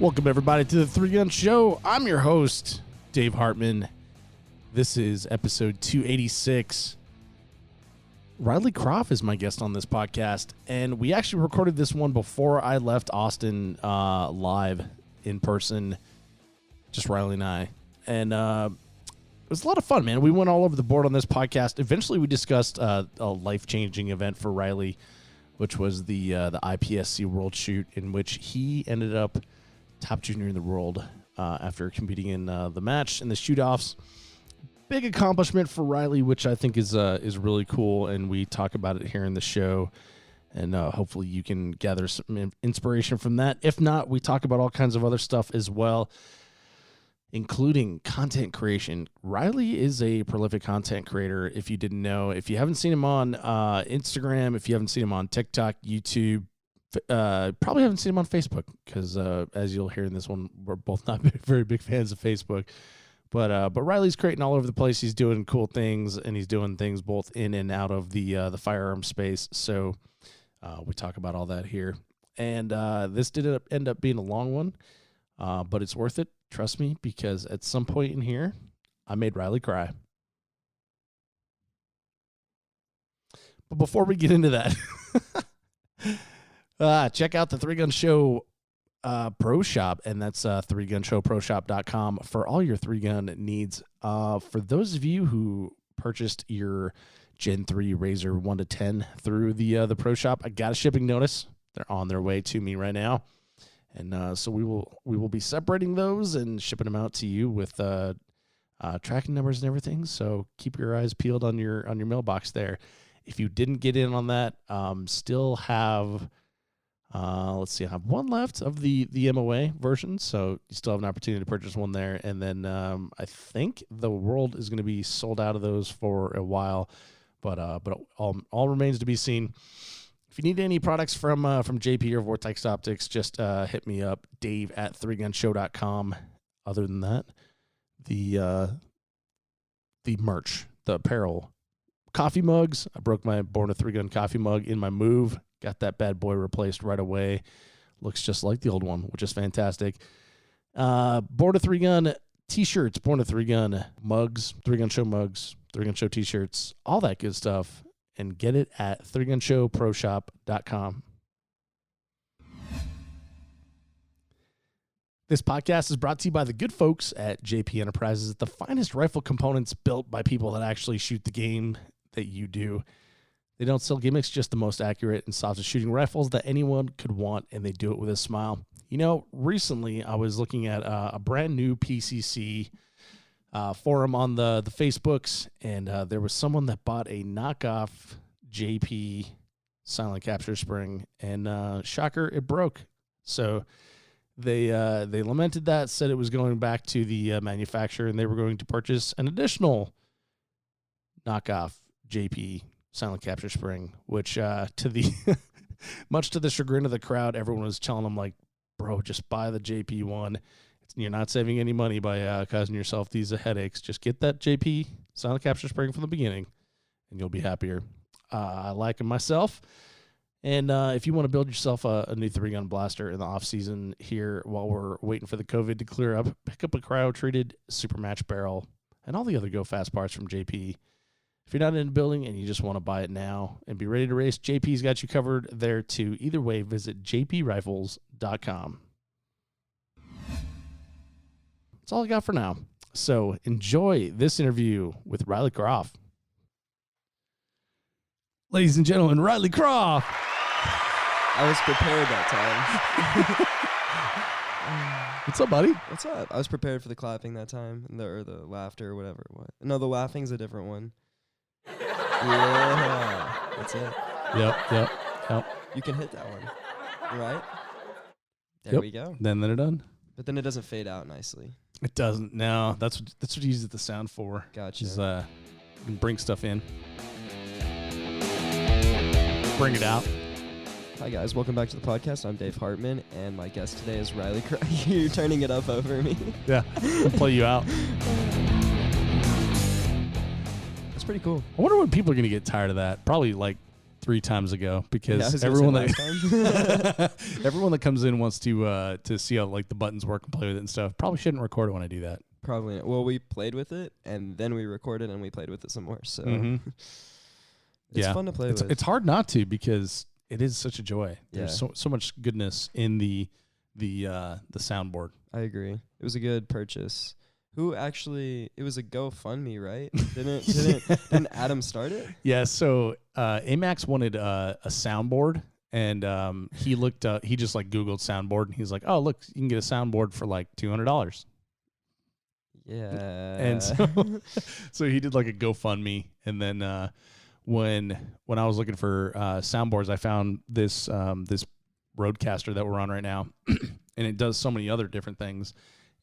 Welcome, everybody, to the Three Gun Show. I'm your host, Dave Hartman. This is episode 286. Riley Kropff is my guest on this podcast, and we actually recorded this one before I left Austin live in person, just Riley and I. And it was a lot of fun, man. We went all over the board on this podcast. Eventually, we discussed a life-changing event for Riley, which was the IPSC World Shoot, in which he ended up top junior in the world after competing in the match in the shoot-offs. Big accomplishment for Riley, which I think is really cool, and we talk about it here in the show, and hopefully you can gather some inspiration from that. If not, we talk about all kinds of other stuff as well, including content creation. Riley is a prolific content creator, if you didn't know. If you haven't seen him on Instagram, if you haven't seen him on TikTok, YouTube, probably haven't seen him on Facebook, because as you'll hear in this one, we're both not very big fans of Facebook. But Riley's creating all over the place. He's doing cool things, and he's doing things both in and out of the firearm space. So we talk about all that here. And this did end up being a long one, but it's worth it. Trust me, because at some point in here, I made Riley cry. But before we get into that, check out the Three Gun Show Pro Shop, and that's threegunshowproshop.com for all your three-gun needs. For those of you who purchased your Gen 3 Razor 1-10 through the Pro Shop, I got a shipping notice. They're on their way to me right now. And so we will be separating those and shipping them out to you with tracking numbers and everything. So keep your eyes peeled on your mailbox there. If you didn't get in on that, still have let's see, I have one left of the MOA version, so you still have an opportunity to purchase one there. And then I think the world is going to be sold out of those for a while, but all remains to be seen. If you need any products from JP or Vortex Optics, just hit me up, dave@threegunshow.com. Other than that, the merch, the apparel, coffee mugs. I broke my Born a Three Gun coffee mug in my move. Got that bad boy replaced right away. Looks just like the old one, which is fantastic. Born a Three Gun t-shirts, Born a Three Gun mugs, Three Gun Show mugs, Three Gun Show t-shirts, all that good stuff. And get it at threegunshowproshop.com. This podcast is brought to you by the good folks at JP Enterprises, the finest rifle components built by people that actually shoot the game that you do. They don't sell gimmicks, just the most accurate and softest shooting rifles that anyone could want, and they do it with a smile. You know, recently I was looking at a brand new PCC forum on the Facebooks, and there was someone that bought a knockoff JP silent capture spring, and shocker, it broke. So they lamented that, said it was going back to the manufacturer, and they were going to purchase an additional knockoff JP silent capture spring, which to the much to the chagrin of the crowd, everyone was telling them, like, bro, just buy the JP one. You're not saving any money by causing yourself these headaches. Just get that JP silent capture spring from the beginning, and you'll be happier. I like them myself. And if you want to build yourself a new three-gun blaster in the off-season here while we're waiting for the COVID to clear up, pick up a cryo-treated super match barrel and all the other go-fast parts from JP. If you're not in the building and you just want to buy it now and be ready to race, JP's got you covered there too. Either way, visit jprifles.com. That's all I got for now. So enjoy this interview with Riley Kropff. Ladies and gentlemen, Riley Kropff. I was prepared that time. What's up, buddy? What's up? I was prepared for the clapping that time, or the laughter, or whatever it was. No, the laughing's a different one. Yeah, that's it. Yep. You can hit that one, right? There we go. Then they're done. But then it doesn't fade out nicely. It doesn't. No, that's what you use the sound for. Gotcha. Is you can bring stuff in, bring it out. Hi guys, welcome back to the podcast. I'm Dave Hartman, and my guest today is Riley Kropff. You're turning it up over me. Yeah, we'll play you out. That's pretty cool. I wonder when people are going to get tired of that. Probably like 3 times ago Yeah, I because was gonna everyone say that last time. everyone that comes in wants to see how like the buttons work and play with it and stuff. Probably shouldn't record it when I do that. Probably not. Well, we played with it, and then we recorded, and we played with it some more. So it's fun to play with. It's hard not to because it is such a joy. There's Yeah. so much goodness in the soundboard. I agree. It was a good purchase. Who actually? It was a GoFundMe, right? Didn't Adam start it? Yeah. So Amax wanted a soundboard, and he just like Googled soundboard, and he's like, oh look, you can get a soundboard for like $200. Yeah. And so he did like a GoFundMe, and then when I was looking for soundboards, I found this Roadcaster that we're on right now, and it does so many other different things,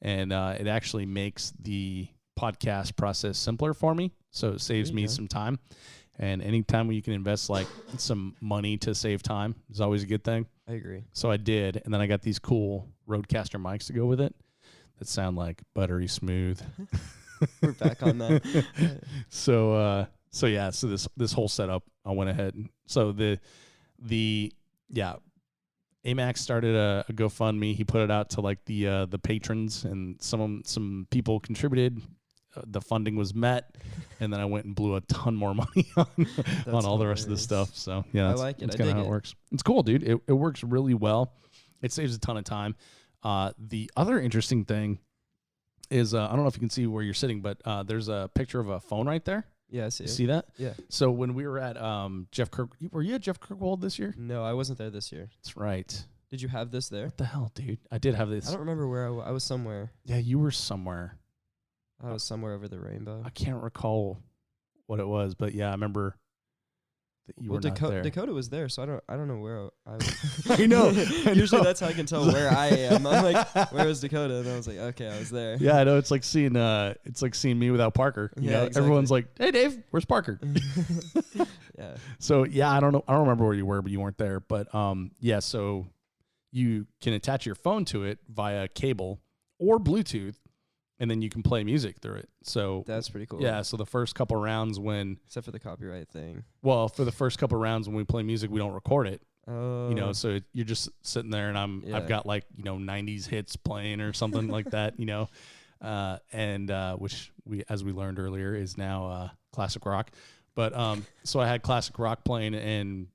and it actually makes the podcast process simpler for me, so it saves me some time. And anytime you can invest like some money to save time is always a good thing. I agree. So I did, and then I got these cool Roadcaster mics to go with it that sound like buttery smooth. We're back on that. So this whole setup, I went ahead and so Amax started a GoFundMe. He put it out to like the patrons, and some people contributed. The funding was met, and then I went and blew a ton more money on all the rest of the stuff. So yeah, that's kind of how it works. It's cool, dude. It works really well. It saves a ton of time. The other interesting thing is I don't know if you can see where you're sitting, but there's a picture of a phone right there. Yeah, I see. You see that? Yeah. So when we were at Jeff Kirk, were you at Jeff Kirkwold this year? No, I wasn't there this year. That's right. Did you have this there? What the hell, dude? I did have this. I don't remember where I was somewhere. Yeah, you were somewhere. I was somewhere over the rainbow. I can't recall what it was, but yeah, I remember that you were not there. Dakota was there, so I don't know where I was. I know. Usually that's how I can tell where I am. I'm like, where was Dakota? And I was like, okay, I was there. Yeah, I know. It's like seeing me without Parker. You know, exactly. Everyone's like, hey, Dave, where's Parker? Yeah. So yeah, I don't know. I don't remember where you were, but you weren't there. But yeah, so you can attach your phone to it via cable or Bluetooth, and then you can play music through it. So that's pretty cool. Yeah. So the first couple rounds except for the copyright thing. Well, for the first couple rounds when we play music, we don't record it. Oh. You know, so you're just sitting there, and I've got like 90s hits playing or something like that. You know, and which as we learned earlier, is now classic rock. But so I had classic rock playing, and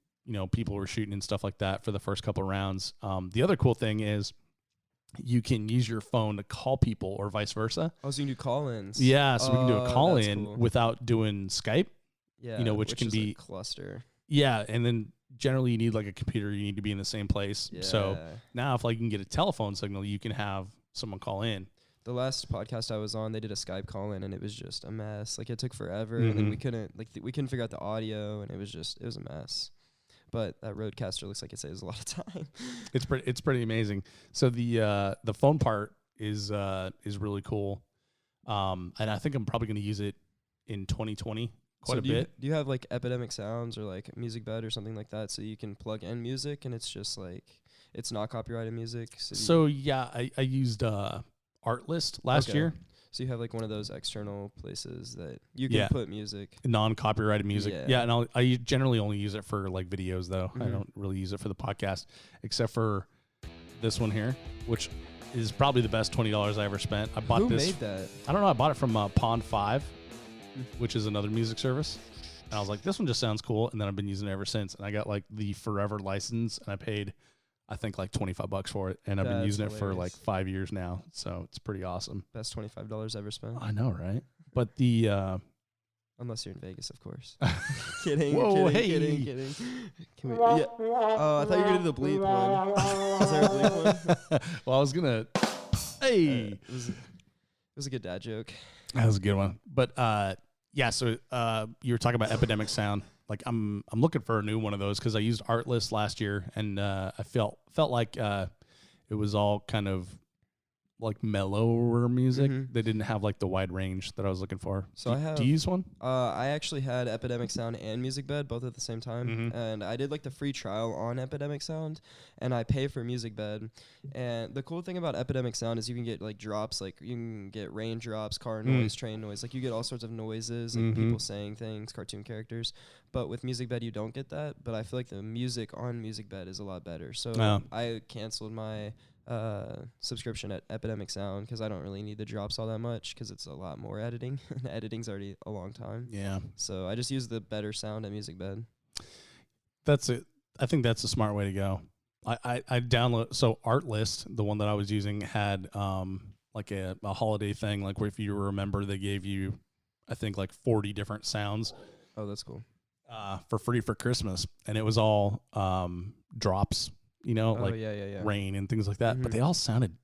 people were shooting and stuff like that for the first couple rounds. The other cool thing is, you can use your phone to call people or vice versa. Oh, so you can do call-ins. Yeah, so we can do a call-in without doing Skype. Yeah, which can be a cluster. Yeah, and then generally you need like a computer. You need to be in the same place. Yeah. So now if like you can get a telephone signal, you can have someone call in. The last podcast I was on, they did a Skype call-in, and it was just a mess. Like, it took forever, and then we couldn't figure out the audio, and it was a mess. But that Roadcaster looks like it saves a lot of time. It's pretty amazing. So the phone part is really cool, and I think I'm probably going to use it in 2020 quite a bit. Do you have like Epidemic Sounds or like Music Bed or something like that, so you can plug in music and it's just like it's not copyrighted music? So yeah, I used Artlist last year. So you have like one of those external places that you can put music. Non-copyrighted music. Yeah, and I generally only use it for like videos though. I don't really use it for the podcast, except for this one here, which is probably the best $20 I ever spent. I bought this. Who made that? I don't know. I bought it from Pond 5, which is another music service. And I was like, this one just sounds cool. And then I've been using it ever since. And I got like the forever license, and I paid, I think, like $25 for it, and I've been using it for like 5 years now, so it's pretty awesome. Best $25 ever spent. I know, right? But the unless you're in Vegas, of course. Kidding. Whoa, kidding. Can we? Yeah. Oh, I thought you were gonna do the bleep one. Is there a bleep one? Well, I was gonna. Hey, it was a good dad joke. That was a good one. But yeah. So you were talking about Epidemic Sound. Like I'm looking for a new one of those because I used Artlist last year, and I felt like it was all kind of like mellower music. Mhm. They didn't have like the wide range that I was looking for. So I have. Do you use one? I actually had Epidemic Sound and Music Bed both at the same time, Mhm. and I did like the free trial on Epidemic Sound, and I pay for Music Bed. And the cool thing about Epidemic Sound is you can get like drops, like you can get raindrops, car noise, train noise, like you get all sorts of noises, like people saying things, cartoon characters. But with Music Bed you don't get that. But I feel like the music on Music Bed is a lot better. So I canceled my subscription at Epidemic Sound because I don't really need the drops all that much because it's a lot more editing. And editing's already a long time. Yeah. So I just use the better sound at Music Bed. That's it. I think that's a smart way to go. I download, so Artlist, the one that I was using, had like a holiday thing, like where if you remember they gave you, I think like 40 different sounds. Oh, that's cool. For free for Christmas, and it was all drops, like rain and things like that. But they all sounded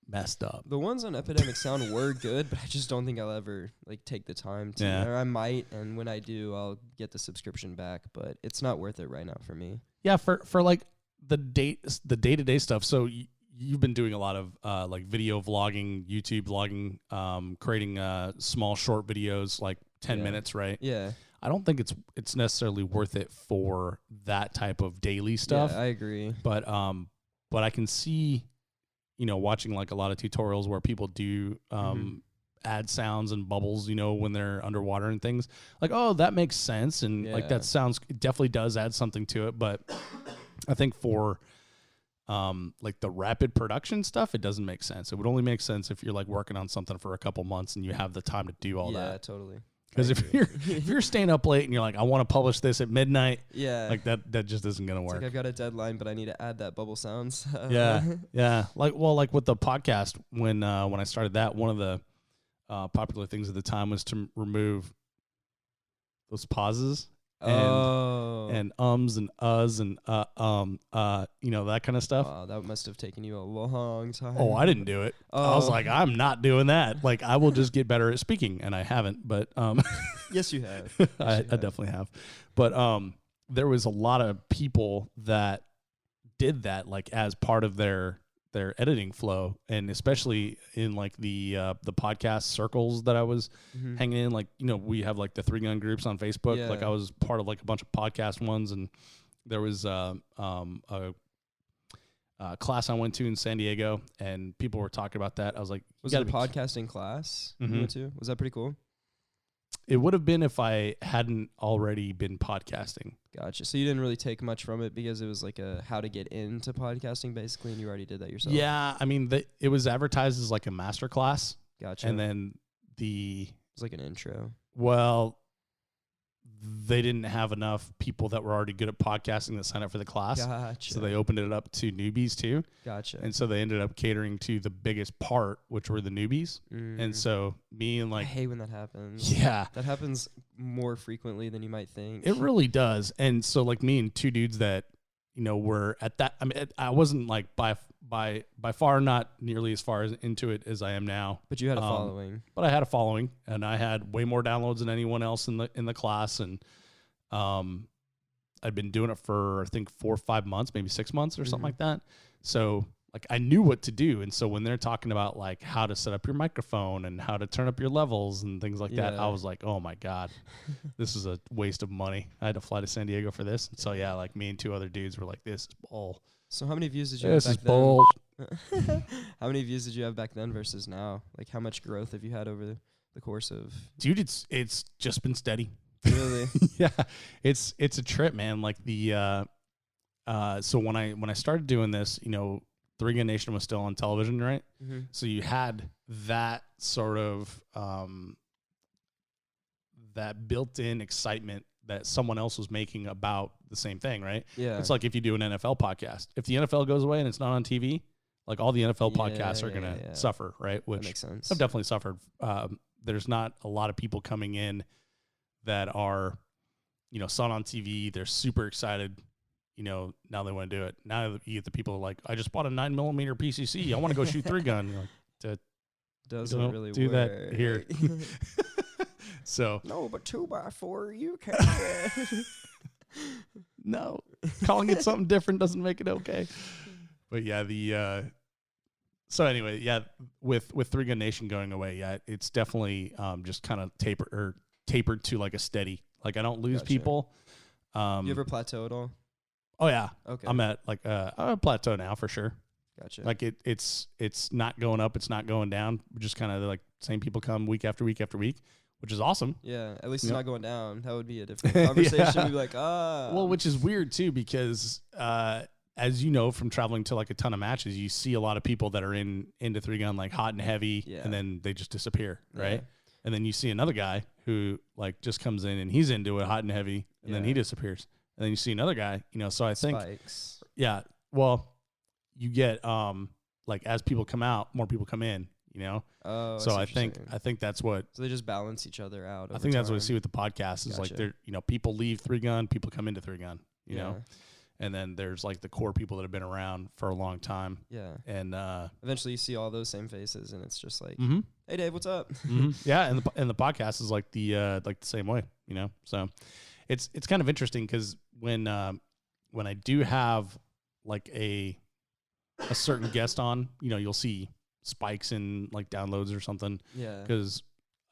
messed up. The ones on Epidemic Sound were good, but I just don't think I'll ever like take the time to. Yeah. Or I might, and when I do, I'll get the subscription back. But it's not worth it right now for me. Yeah, for like the day-to-day stuff. So you've been doing a lot of like video vlogging, YouTube vlogging, creating small short videos, like 10 minutes, right? Yeah. I don't think it's necessarily worth it for that type of daily stuff. Yeah, I agree. But I can see, watching like a lot of tutorials where people do add sounds and bubbles, when they're underwater and things. Like, oh, that makes sense, and like that sounds, it definitely does add something to it. But I think for like the rapid production stuff, it doesn't make sense. It would only make sense if you're like working on something for a couple months and you have the time to do all that. Yeah, totally. Because if you're staying up late and you're like, I want to publish this at midnight, like that just isn't gonna work. Like I've got a deadline, but I need to add that bubble sounds. yeah. Like with the podcast, when I started that, one of the popular things at the time was to remove those pauses and ums and uhs and that kind of stuff. Wow, that must have taken you a long time. Oh, I didn't do it. I was like, I'm not doing that. Like, I will just get better at speaking, and I haven't. But yes, you have. Yes, I definitely have. But there was a lot of people that did that, like as part of their editing flow, and especially in like the podcast circles that I was hanging in. Like, we have like the 3 Gun groups on Facebook. Yeah. Like I was part of like a bunch of podcast ones, and there was a class I went to in San Diego, and people were talking about that. I was like, was it a podcasting class you went to? Was that pretty cool? It would have been if I hadn't already been podcasting. Gotcha. So you didn't really take much from it because it was like a how to get into podcasting basically, and you already did that yourself. Yeah, I mean, it was advertised as like a master class. Gotcha. And then it was like an intro. Well, they didn't have enough people that were already good at podcasting that signed up for the class. Gotcha. So they opened it up to newbies too. Gotcha. And so they ended up catering to the biggest part, which were the newbies. And so me and like... I hate when that happens. Yeah. That happens more frequently than you might think. It really does. And so like me and 2 dudes that, were at that... I mean, I wasn't like by far not nearly as far into it as I am now. But you had a following. But I had a following, and I had way more downloads than anyone else in the class, and I'd been doing it for I think 4 or 5 months, maybe 6 months or something like that. So like I knew what to do, and so when they're talking about like how to set up your microphone and how to turn up your levels and things like that, I was like, oh my god, this is a waste of money. I had to fly to San Diego for this, and so yeah, like me and 2 other dudes were like, this is bull. So how many views did you have back then? Bull. How many views did you have back then versus now? Like how much growth have you had over the course of? Dude, it's just been steady. Really? Yeah, it's a trip, man. Like the so when I started doing this, 3 Gun Nation was still on television, right? So you had that sort of that built-in excitement that someone else was making about the same thing, right? Yeah. It's like if you do an NFL podcast. If the NFL goes away and it's not on TV, like all the NFL podcasts are going to suffer, right? Which that makes sense. I've definitely suffered. There's not a lot of people coming in that are, saw it on TV. They're super excited. Now they want to do it. Now you get the people who are like, I just bought a 9mm PCC. I want to go shoot 3 gun. You're like, doesn't really do work. that here. So no, but 2x4 you can. No, calling it something different doesn't make it okay. But yeah, So anyway, yeah, with Three Gun Nation going away, yeah, it's definitely just kind of tapered to like a steady. Like I don't lose Gotcha. people. You ever plateau at all? Oh yeah, Okay. I'm at like a plateau now for sure. Gotcha. Like it's not going up, it's not going down. Just kind of like same people come week after week after week, which is awesome. Yeah, at least Yep. it's not going down. That would be a different conversation. Yeah. We'd be like, Well, which is weird too, because as you know from traveling to like a ton of matches, you see a lot of people that are into Three Gun like hot and heavy, Yeah. and then they just disappear, right? Yeah. And then you see another guy who like just comes in and he's into it hot and heavy, and then he Yeah. disappears. And then you see another guy, so I think, spikes. yeah, well, you get like as people come out, more people come in, Oh, So see I what you're think saying. that's what So they just balance each other out. I over think that's what I time. see with the podcast is like Gotcha. they're people leave Three Gun, people come into Three Gun, you Yeah. know, and then there's like the core people that have been around for a long time, Yeah. and Eventually, you see all those same faces, and it's just like, mhm, "Hey, Dave, what's up?" mhm. Yeah, and the podcast is like the same way, So it's kind of interesting because when I do have like a certain guest on, you'll see spikes in like downloads or something Yeah. because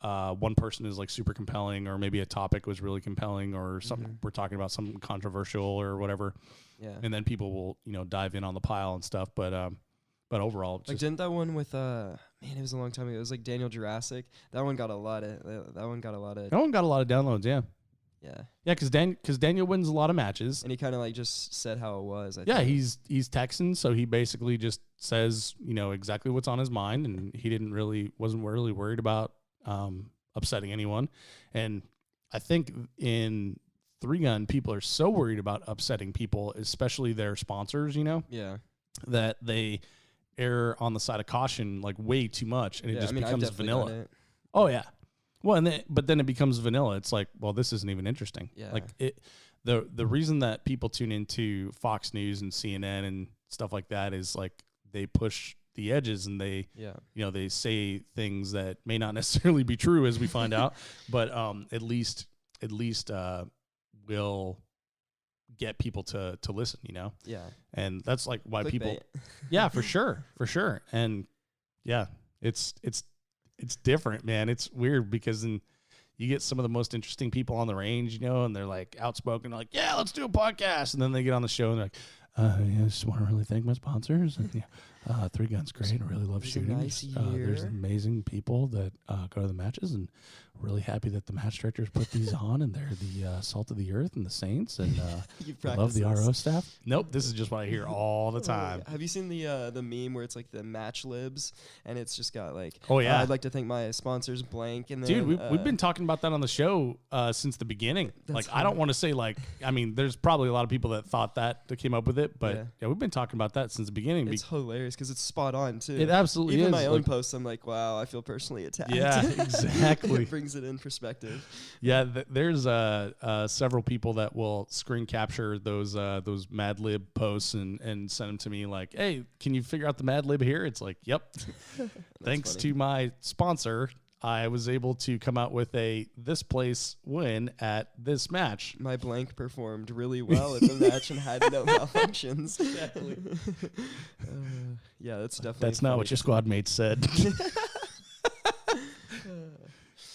one person is like super compelling, or maybe a topic was really compelling, or something Mhm. we're talking about something controversial or whatever, Yeah. and then people will dive in on the pile and stuff. But overall, it's Like, just, didn't that one with man, it was a long time ago. It was like Daniel Jurassic. That one got a lot of. That one got a lot of. that one got a lot of downloads. Yeah, Yeah. because Daniel wins a lot of matches. And he kind of like just said how it was. I Yeah, think. he's Texan, so he basically just says exactly what's on his mind, and he wasn't really worried about upsetting anyone. And I think in Three Gun, people are so worried about upsetting people, especially their sponsors, Yeah. that they err on the side of caution like way too much, and it Yeah. just I mean, I've becomes definitely done vanilla. it. Oh yeah. Well, but then it becomes vanilla. It's like, well, this isn't even interesting. Yeah. Like the reason that people tune into Fox News and CNN and stuff like that is like they push the edges, and they Yeah. they say things that may not necessarily be true, as we find out, but at least will get people to listen, Yeah. and that's like why people, Clickbait. yeah, for sure, and yeah, it's different, man. It's weird because then you get some of the most interesting people on the range, and they're like outspoken, like, yeah, let's do a podcast, and then they get on the show and they're like, yeah, I just want to really thank my sponsors. And, Three Gun's great. I really love There's a shooting. nice There's year. amazing people that go to the matches, and really happy that the match directors put these on, and they're the salt of the earth and the saints, and You I love the practice RO this. staff. Nope, this is just what I hear all the time. Have you seen the meme where it's like the match libs, and it's just got like, Oh, yeah. I'd like to thank my sponsors blank, and then Dude, we've been talking about that on the show since the beginning. That's Like, I don't want to say like, I mean, there's probably a lot of people that thought that came up with it, but yeah, we've been talking about that since the beginning. it's hilarious because it's spot on too. It absolutely Even is. my own Like, posts, I'm like, wow, I feel personally attacked. Yeah, exactly. It brings it in perspective. yeah, there's several people that will screen capture those Mad Lib posts and send them to me like, hey, can you figure out the Mad Lib here? It's like, yep. Thanks funny. to my sponsor, I was able to come out with this place win at this match. My blank performed really well at the match and had no malfunctions. Exactly. Yeah, that's definitely. That's not what your squad mates said.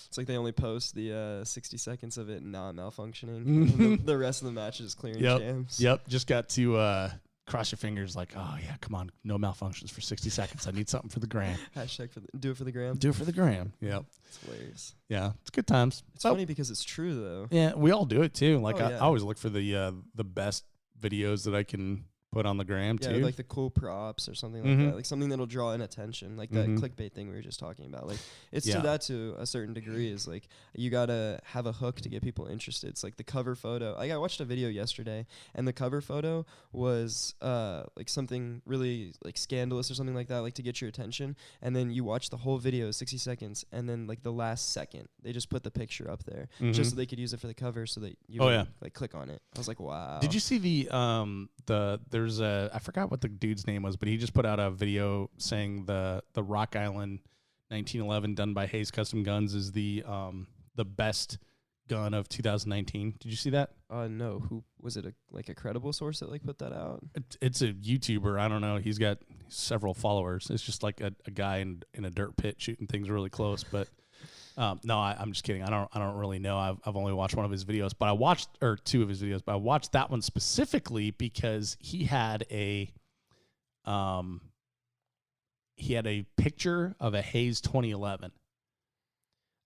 It's like they only post the 60 seconds of it not malfunctioning. Mhm. And the rest of the match is clearing Yep. jams. Yep. Just got to cross your fingers like, oh, yeah, come on. No malfunctions for 60 seconds. I need something for the gram. Hashtag do it for the gram. Do it for the gram. Yep. It's hilarious. Yeah. It's good times. It's funny because it's true though. Yeah, we all do it too. Like Oh, I yeah. always look for the best videos that I can put on the gram Yeah, too. like the cool props or something like Mhm. that. Like something that'll draw in attention. Like Mhm. that clickbait thing we were just talking about. Like it's Yeah. to that to a certain degree is like you gotta have a hook to get people interested. It's like the cover photo. Like I watched a video yesterday and the cover photo was like something really like scandalous or something like that, like to get your attention. And then you watch the whole video, 60 seconds, and then like the last second, they just put the picture up there Mhm. just so they could use it for the cover so that you Oh, would, yeah. like click on it. I was like, wow. Did you see there's I forgot what the dude's name was, but he just put out a video saying the Rock Island 1911 done by Hayes Custom Guns is the best gun of 2019. Did you see that? No. Who was it? A credible source that like put that out? It's a YouTuber. I don't know. He's got several followers. It's just like a guy in a dirt pit shooting things really close. But no, I'm just kidding. I don't really know. I've only watched one of his videos, but I watched or two of his videos. But I watched that one specifically because he had a picture of a Hayes 2011.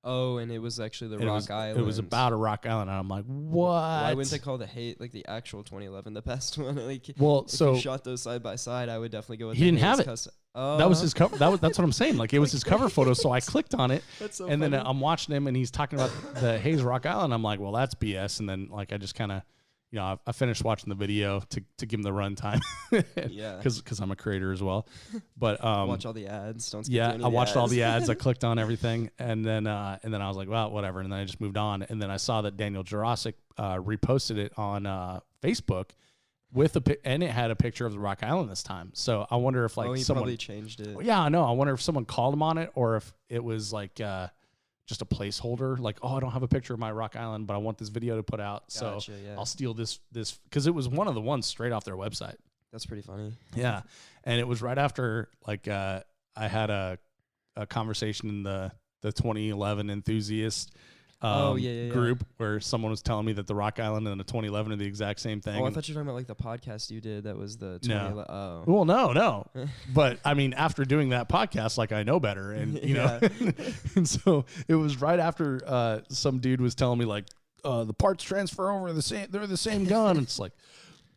Oh, and it was actually the Rock Island. It was about a Rock Island, and I'm like, what? Why wouldn't they call the actual 2011 the best one? Like, well, if so you shot those side by side, I would definitely go with. He didn't have it. Oh, that was his cover. That's what I'm saying. Like, it was his cover photo. So I clicked on it, That's so and funny. then I'm watching him, and he's talking about the Hayes Rock Island. I'm like, well, that's BS. And then like I just kind of, I finished watching the video to give him the runtime. Yeah. Because I'm a creator as well. But watch all the ads. Don't skip yeah, any I of the watched all ads. the ads. I clicked on everything, and then I was like, well, whatever. And then I just moved on. And then I saw that Daniel Jurasic reposted it on Facebook and it had a picture of the Rock Island this time. So I wonder if he someone probably changed it. Yeah, I know. I wonder if someone called him on it or if it was like just a placeholder. Like, oh, I don't have a picture of my Rock Island, but I want this video to put out. Gotcha, so yeah. I'll steal this because it was one of the ones straight off their website. That's pretty funny. Yeah, and it was right after like I had a conversation in the 2011 enthusiast group where someone was telling me that the Rock Island and the 2011 are the exact same thing. Oh, I thought you were talking about like the podcast you did. That was the 2011. No. Oh. Well, no. But I mean, after doing that podcast, like I know better, and you know, and so it was right after some dude was telling me like the parts transfer over the same. They're the same gun. It's like,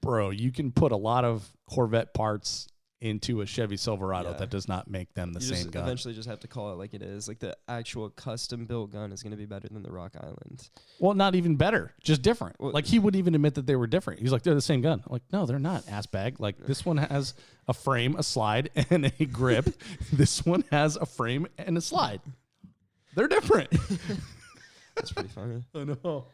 bro, you can put a lot of Corvette parts into a Chevy Silverado. That does not make them the same gun. Eventually just have to call it like it is. Like the actual custom built gun is going to be better than the Rock Island. Well, not even better, just different. Well, like he would even admit that they were different. He's like, they're the same gun. I'm like, no, they're not, ass bag. Like this one has a frame, a slide, and a grip. This one has a frame and a slide. They're different. That's pretty funny. I know.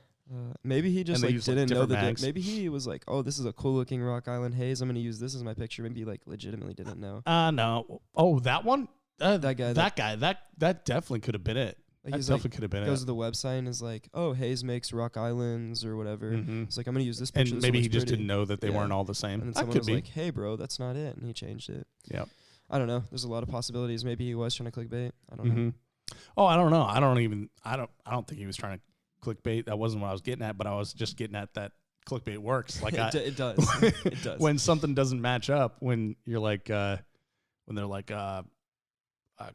Maybe he just like didn't know the. Maybe he was like, "Oh, this is a cool looking Rock Island Hayes. I'm going to use this as my picture." Maybe he like legitimately didn't know. No. Oh, that one. That guy. That definitely could have been it. Like that definitely could have been it. Goes to the website and is like, "Oh, Hayes makes Rock Islands or whatever." Mm-hmm. It's like I'm going to use this picture. And maybe he just didn't know that they weren't all the same. And then that someone could was be. like, "Hey, bro, that's not it," and he changed it. Yeah. I don't know. There's a lot of possibilities. Maybe he was trying to clickbait. I don't know. Oh, I don't know. I don't think he was trying to clickbait. That wasn't what I was getting at, but I was just getting at that clickbait works. Like it does. It does. When something doesn't match up, when you're like, when they're like, I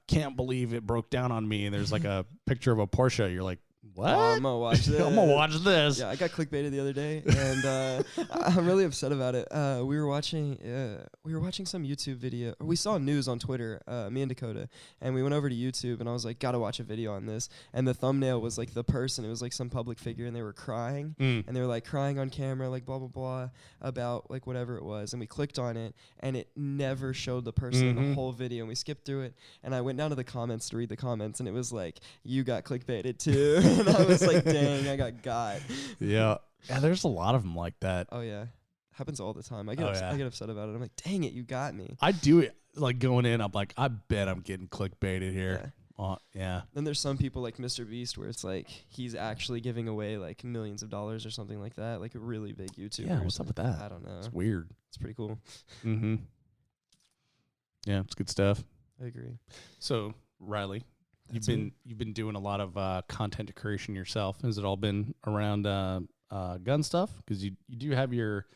can't believe it broke down on me, and there's like a picture of a Porsche, you're like, what? I'm gonna watch this. I'm gonna watch this. Yeah, I got clickbaited the other day, and I'm really upset about it. We were watching some YouTube video. Or we saw news on Twitter, me and Dakota, and we went over to YouTube, and I was like, gotta watch a video on this. And the thumbnail was like the person. It was like some public figure, and they were crying, and they were like crying on camera, like blah blah blah about like whatever it was. And we clicked on it, and it never showed the person in the whole video. And we skipped through it, and I went down to the comments to read the comments, and it was like, you got clickbaited too. And I was like, dang, I got. Yeah, there's a lot of them like that. Oh yeah, happens all the time. I get upset about it. I'm like, dang it, you got me. I do it like going in. I'm like, I bet I'm getting clickbaited here. Yeah. Then there's some people like Mr. Beast where it's like he's actually giving away like millions of dollars or something like that, like a really big YouTuber. Yeah, what's up with that? I don't know. It's weird. It's pretty cool. Yeah, it's good stuff. I agree. So Riley, you've been doing a lot of content creation yourself. Has it all been around gun stuff? Because you do have your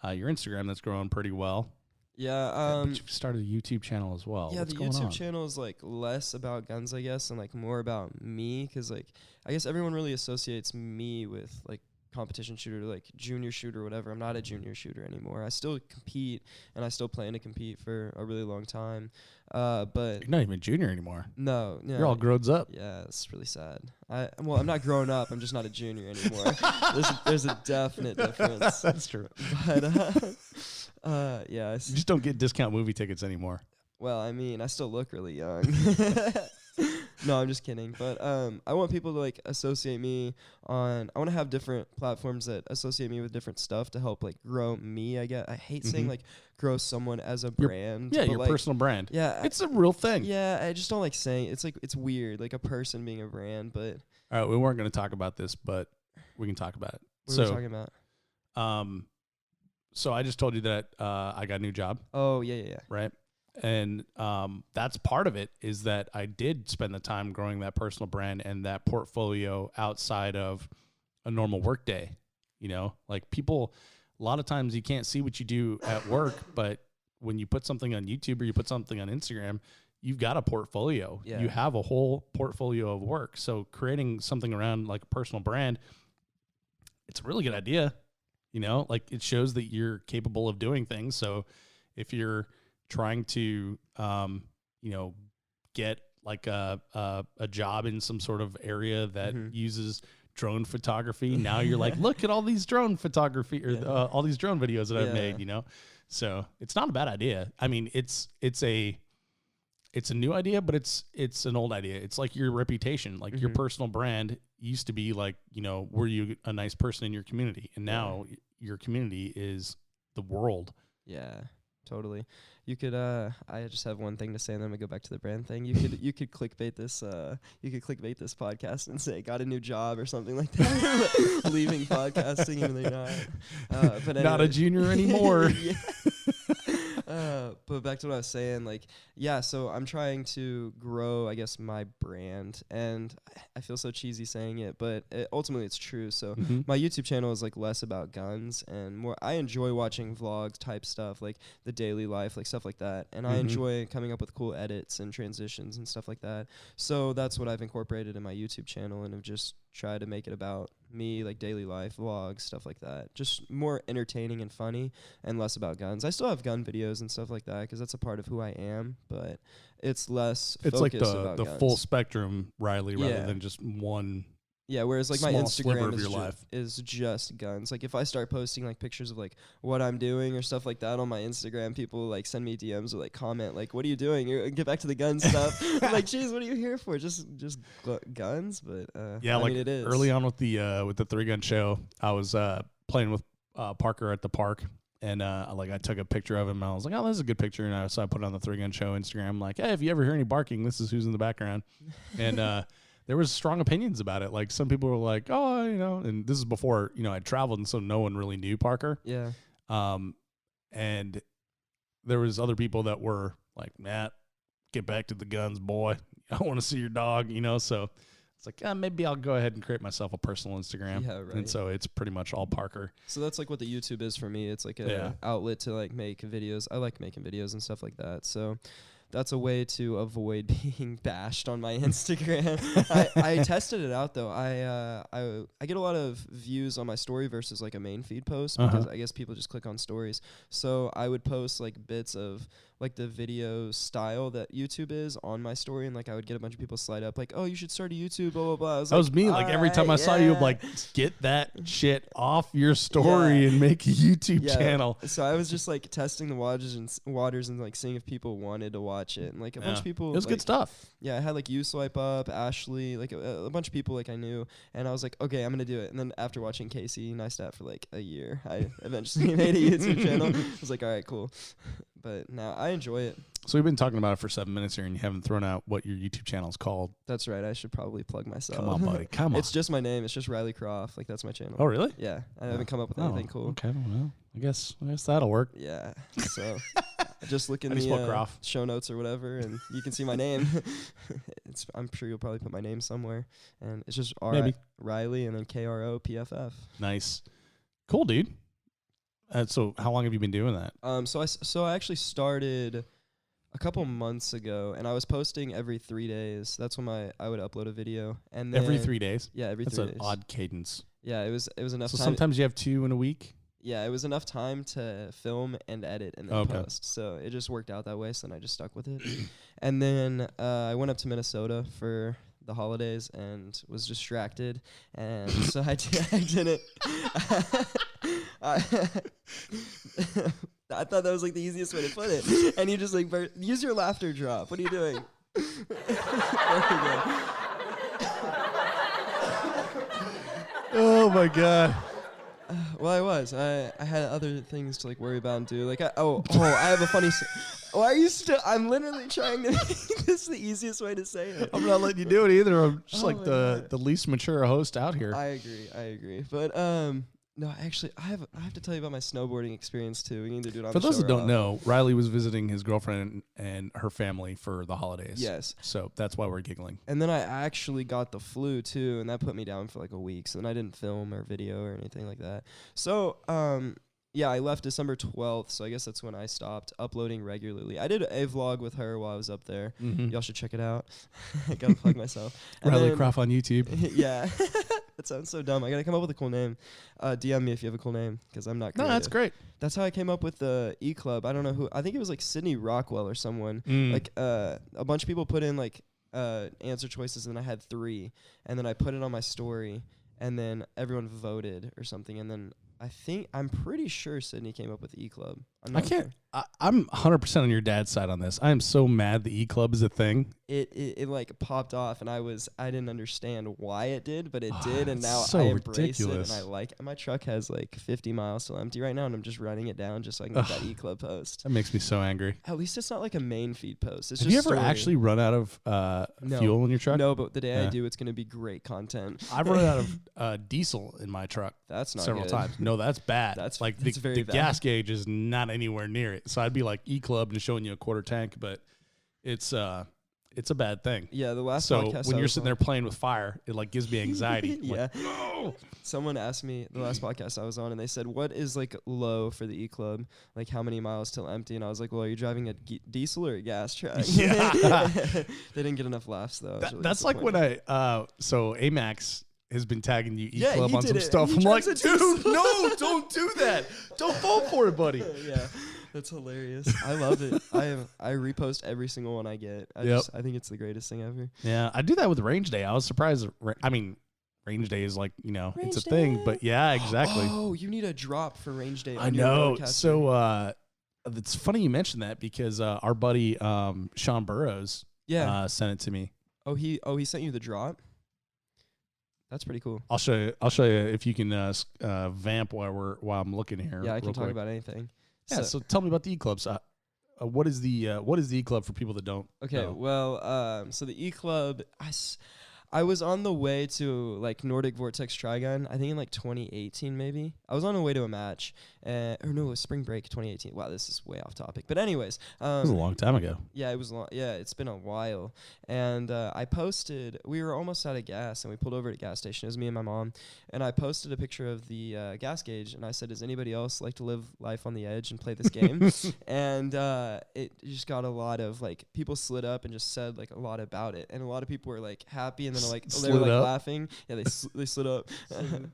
Instagram that's growing pretty well. Yeah. But you've started a YouTube channel as well. Yeah, What's the going YouTube on? channel is like less about guns, I guess, and like more about me, because like I guess everyone really associates me with like competition shooter, like junior shooter, whatever. I'm not a junior shooter anymore. I still compete, and I still plan to compete for a really long time. But you're not even a junior anymore. No, you're all grown up. Yeah, it's really sad. I'm not grown up. I'm just not a junior anymore. there's a definite difference. That's true. But yeah, you just don't get discount movie tickets anymore. Well, I mean, I still look really young. No, I'm just kidding. But I want people to like associate me on. I want to have different platforms that associate me with different stuff to help like grow me. I hate saying like grow someone as a brand. Yeah, but your like, personal brand. Yeah, it's a real thing. Yeah, I just don't like saying it's like it's weird, like a person being a brand. But all right, we weren't going to talk about this, but we can talk about it. What are we talking about? So I just told you that I got a new job. Oh yeah. Right. And that's part of it, is that I did spend the time growing that personal brand and that portfolio outside of a normal work day. You know, like people, a lot of times you can't see what you do at work, but when you put something on YouTube or you put something on Instagram, you've got a portfolio. Yeah. You have a whole portfolio of work. So creating something around like a personal brand, it's a really good idea. You know, like it shows that you're capable of doing things. So if you're trying to, you know, get like a job in some sort of area that uses drone photography, now you're like, look at all these drone photography or all these drone videos that I've made, you know? So it's not a bad idea. I mean, it's a new idea, but it's an old idea. It's like your reputation, like your personal brand used to be like, you know, were you a nice person in your community? And now your community is the world. Yeah, totally. You could I just have one thing to say and then I'm gonna go back to the brand thing. You could clickbait this podcast and say got a new job or something like that. Leaving podcasting even though you're not. But anyway. Not a junior anymore. But back to what I was saying, like, yeah, so I'm trying to grow, I guess, my brand, and I feel so cheesy saying it, but ultimately it's true. So my YouTube channel is like less about guns and more, I enjoy watching vlog type stuff, like the daily life, like stuff like that. And I enjoy coming up with cool edits and transitions and stuff like that. So that's what I've incorporated in my YouTube channel, and have just tried to make it about me, like daily life vlogs, stuff like that. Just more entertaining and funny and less about guns. I still have gun videos and stuff like that because that's a part of who I am, but it's less it's like about the guns. Full spectrum Riley rather than just one. Yeah, whereas like my Instagram is is just guns. Like if I start posting like pictures of like what I'm doing or stuff like that on my Instagram, people like send me DMs or like comment like, "What are you doing? Get back to the gun stuff." I'm like, "Jeez, what are you here for? Just guns?" But yeah, I like mean, it is early on with the 3-gun show. I was playing with Parker at the park, and I took a picture of him. And I was like, "Oh, this is a good picture." And so I put it on the 3-gun show Instagram. Like, "Hey, if you ever hear any barking, this is who's in the background." And there was strong opinions about it. Like some people were like, "Oh, you know," and this is before, you know, I'd traveled, and so no one really knew Parker. Yeah. And there was other people that were like, "Matt, get back to the guns, boy. I want to see your dog," you know. So it's like, maybe I'll go ahead and create myself a personal Instagram. Yeah, right. And so it's pretty much all Parker. So that's like what the YouTube is for me. It's like a outlet to like make videos. I like making videos and stuff like that. So that's a way to avoid being bashed on my Instagram. I tested it out though. I get a lot of views on my story versus like a main feed post because I guess people just click on stories. So I would post like bits of like the video style that YouTube is on my story, and like I would get a bunch of people slide up like, "Oh, you should start a YouTube," blah blah blah. That was me. Like every time I saw you, I'm like, get that shit off your story and make a YouTube channel. So I was just like testing the waters and like seeing if people wanted to watch it, and like a bunch of people. It was good stuff. Yeah, I had like you swipe up, Ashley, like a bunch of people like I knew, and I was like, okay, I'm gonna do it. And then after watching Casey Neistat for like a year, I eventually made a YouTube channel. I was like, all right, cool. But now I enjoy it. So we've been talking about it for 7 minutes here, and you haven't thrown out what your YouTube channel is called. That's right. I should probably plug myself. Come on, buddy. Come on. It's just my name. It's just Riley Kropff. Like that's my channel. Oh, really? Yeah. I haven't come up with anything cool. Okay. Well, I guess that'll work. Yeah. So just look in the show notes or whatever, and you can see my name. I'm sure you'll probably put my name somewhere, and it's just Riley and then KROPFF. Nice. Cool, dude. So how long have you been doing that? So I actually started a couple months ago, and I was posting every 3 days. That's when I would upload a video, and then every 3 days. Yeah, every 3 days. That's an odd cadence. Yeah, it was enough. So time. Sometimes you have 2 in a week. Yeah, it was enough time to film and edit and then post. So it just worked out that way. So then I just stuck with it, and then I went up to Minnesota for the holidays and was distracted, and so I didn't. I thought that was like the easiest way to put it, and you just like use your laughter drop. What are you doing? There we go. Oh my god. Well, I was. I had other things to like worry about and do. Like, I have a funny. Why are you still? I'm literally trying to make this the easiest way to say it. I'm not letting you do it either. I'm just like God. the least mature host out here. I agree. But no, actually, I have to tell you about my snowboarding experience too. We need to do it on For the those show that don't know, Riley was visiting his girlfriend and her family for the holidays. Yes. So that's why we're giggling. And then I actually got the flu too, and that put me down for like a week. So then I didn't film or video or anything like that. So yeah, I left December 12th, so I guess that's when I stopped uploading regularly. I did a vlog with her while I was up there. Mm-hmm. Y'all should check it out. I gotta plug myself. Riley Kropff on YouTube. Yeah. That sounds so dumb. I gotta come up with a cool name. DM me if you have a cool name, because I'm not creative. No, that's great. That's how I came up with the E-Club. I don't know who. I think it was like Sydney Rockwell or someone. Like a bunch of people put in like answer choices, and then I had 3. And then I put it on my story, and then everyone voted or something, and then I'm pretty sure Sydney came up with the E-Club. I'm 100% on your dad's side on this. I am so mad the E-Club is a thing. It like popped off, and I didn't understand why it did, but it did, and now so I embrace ridiculous. it, and I like it. My truck has like 50 miles still empty right now, and I'm just running it down just so I can get that E-Club post. That makes me so angry. At least it's not like a main feed post. It's Have just you ever actually run out of fuel in your truck? No, but the day I do, it's going to be great content. I've run out of diesel in my truck. That's not several good. times. No, that's bad. That's the very bad. gas gauge is not anywhere near it. So I'd be like E-Club and showing you a quarter tank, but it's a bad thing. Yeah, the last so podcast when I you're was sitting on- there playing with fire, it like gives me anxiety. I'm Yeah. like, no. Someone asked me the last podcast I was on, and they said, "What is like low for the E-Club? Like how many miles till empty?" And I was like, "Well, are you driving a diesel or a gas truck?" Yeah. They didn't get enough laughs though. That's like when so Amax has been tagging you Yeah, E-Club he on did some it. stuff. He I'm like, drives a dude, diesel. no, don't do that. Don't fall for it, buddy. Yeah, that's hilarious. I love it. I repost every single one I get. I think it's the greatest thing ever. Yeah, I do that with Range Day. I was surprised. Range Day is like, it's a thing, but yeah, exactly. Oh, you need a drop for Range Day. I know. So it's funny you mentioned that because our buddy Sean Burrows sent it to me. Oh, he sent you the drop. That's pretty cool. I'll show you if you can vamp while I'm looking here. Yeah, I can real talk quick. about anything. Yeah, so tell me about the E-Club. So, what is the E-Club for people that don't Okay, know? well, so the E-Club, I was on the way to like Nordic Vortex Trigun, I think in like 2018 maybe. I was on the way to a match, or no, it was spring break 2018. Wow, this is way off topic. But anyways. It was a long time ago. Yeah, it was long. Yeah, it's been a while. And I posted, we were almost out of gas, and we pulled over at a gas station. It was me and my mom. And I posted a picture of the gas gauge, and I said, does anybody else like to live life on the edge and play this game? And it just got a lot of, like, people slid up and just said, like, a lot about it. And a lot of people were, like, happy, and then, like, they were, like, laughing. Yeah, they slid up.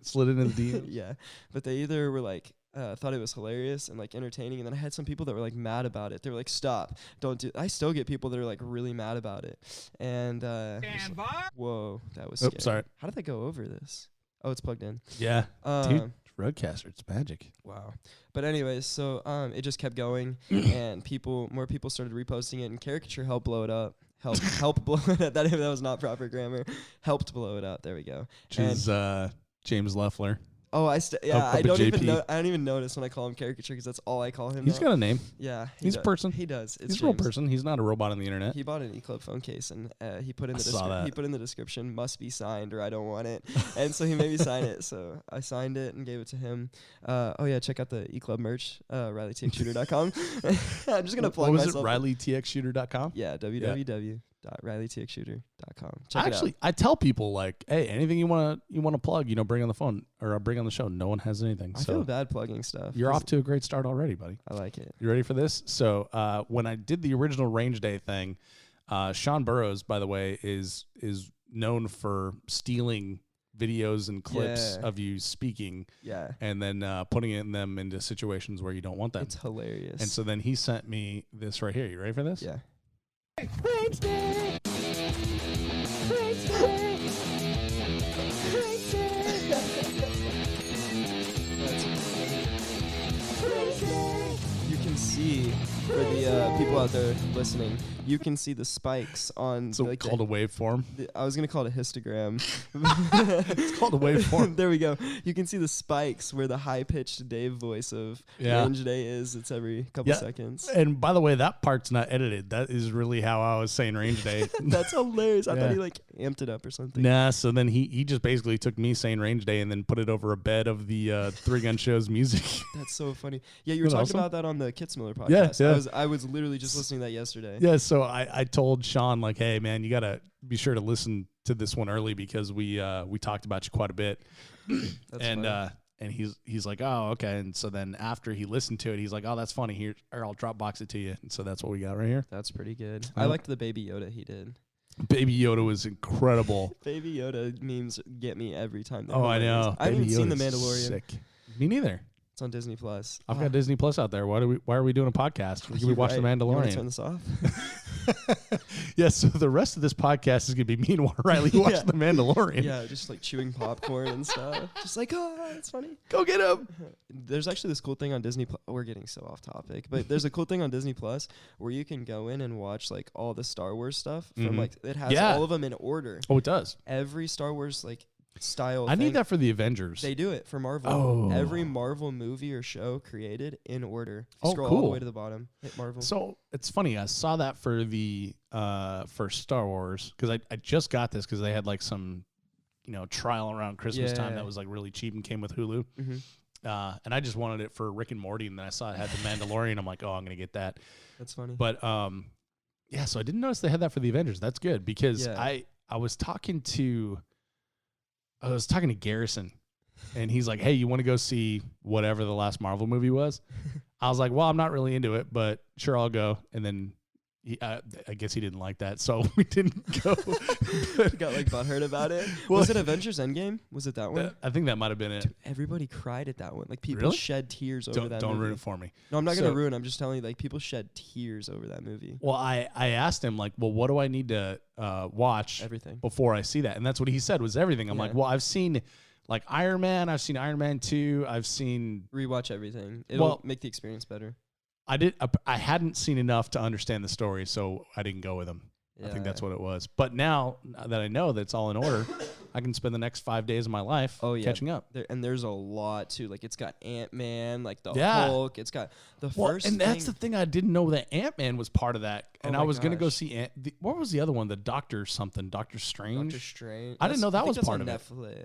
Slid into the DM. Yeah. But they either were, like, thought it was hilarious and like entertaining, and then I had some people that were like mad about it. They were like, "Stop! Don't do." I still get people that are like really mad about it, and whoa, that was scary. Oops, sorry. How did that go over this? Oh, it's plugged in. Yeah, dude, Roadcaster, it's magic. Wow. But anyways, so it just kept going, and more people started reposting it, and Caricature helped blow it up. Help blow it up. That was not proper grammar. Helped blow it up. There we go. Which is James Leffler. Oh, I don't JP. I don't even notice when I call him Caricature because that's all I call him. He's got a name. Yeah, he's a person. He does. It's He's a real James. person. He's not a robot on the internet. He bought an E-Club phone case, and he put in that. he put in the description, "Must be signed or I don't want it." And so he made me sign it. So I signed it and gave it to him. Oh yeah, check out the E-Club merch, RileyTXShooter.com. I'm just gonna plug myself. What was it? RileyTXShooter.com. Yeah, www.RileyTXShooter.com. Check Actually, I tell people like, hey, anything you want to plug, bring on the phone or bring on the show. No one has anything. I feel bad plugging stuff. You're off to a great start already, buddy. I like it. You ready for this? So when I did the original Range Day thing, Sean Burrows, by the way, is known for stealing videos and clips of you speaking, and then putting them into situations where you don't want them. It's hilarious. And so then he sent me this right here. You ready for this? Yeah. Range Day! Range Day! Range Day! You can see for the people out there listening, you can see the spikes on. So like, called a waveform. I was gonna call it a histogram. It's called a waveform. There we go. You can see the spikes where the high-pitched Dave voice of Range Day is. It's every couple seconds. And by the way, that part's not edited. That is really how I was saying Range Day. That's hilarious. I thought Yeah. he like amped it up or something. Nah, so then he just basically took me saying Range Day and then put it over a bed of the Three Gun Show's music. That's so funny. Yeah, you were Isn't that talking awesome? about that on the Kitzmiller podcast. Yeah. I was literally just listening to that yesterday. Yeah, so I told Sean, like, hey, man, you got to be sure to listen to this one early because we talked about you quite a bit. That's funny. And he's like, oh, okay. And so then after he listened to it, he's like, oh, that's funny. Here, or I'll Dropbox it to you. And so that's what we got right here. That's pretty good. Yeah. I liked the Baby Yoda he did. Baby Yoda was incredible. Baby Yoda memes get me every time. They're Oh, I hilarious. know. I haven't Baby even seen The Yoda's Mandalorian. Sick. Me neither. It's on Disney Plus. I've got Disney Plus out there. Why are we doing a podcast? We watch The You want to Mandalorian. turn this off? Yeah, so the rest of this podcast is going to be me and Riley watching The Mandalorian. Yeah, just like chewing popcorn and stuff. Just like, oh, it's funny. Go get him. There's actually this cool thing on Disney Plus. We're getting so off topic, but there's a cool thing on Disney Plus where you can go in and watch like all the Star Wars stuff from like it has all of them in order. Oh, it does. Every Star Wars like style. I need that for the Avengers. They do it for Marvel. Oh. Every Marvel movie or show created in order. Oh, Scroll all cool. the way to the bottom. Hit Marvel. So it's funny. I saw that for the for Star Wars because I just got this because they had like some trial around Christmas time that was like really cheap and came with Hulu. Mm-hmm. And I just wanted it for Rick and Morty, and then I saw it had the Mandalorian. I'm like, oh, I'm gonna get that. That's funny. But yeah. So I didn't notice they had that for the Avengers. That's good because Yeah. I was talking to Garrison, and he's like, hey, you want to go see whatever the last Marvel movie was? I was like, well, I'm not really into it, but sure, I'll go. And then I guess he didn't like that, so we didn't go. Got like butthurt about it. Well, Was it Avengers Endgame? Was it that one? I think that might have been it. Dude, everybody cried at that one. Like people Really? shed tears over that Don't movie. ruin it for me. No, I'm not gonna So- ruin. I'm just telling you, like people shed tears over that movie. Well, I asked him, like, well, what do I need to watch Everything. before I see that? And that's what he said was everything. I'm like, Yeah. well, I've seen like Iron Man. I've seen Iron Man 2. I've seen Rewatch everything. It'll Well- make the experience better. I hadn't seen enough to understand the story, so I didn't go with him. I think that's what it was. But now that I know that's all in order, I can spend the next 5 days of my life catching up. There's a lot too. Like it's got Ant-Man, like the Yeah. Hulk. It's got the Well, first. and that's the thing. I didn't know that Ant-Man was part of that. And Oh I my was going to go gosh. see what was the other one? The Doctor something, Doctor Strange. Doctor Strange. I didn't know that think was that's part on of it. Netflix.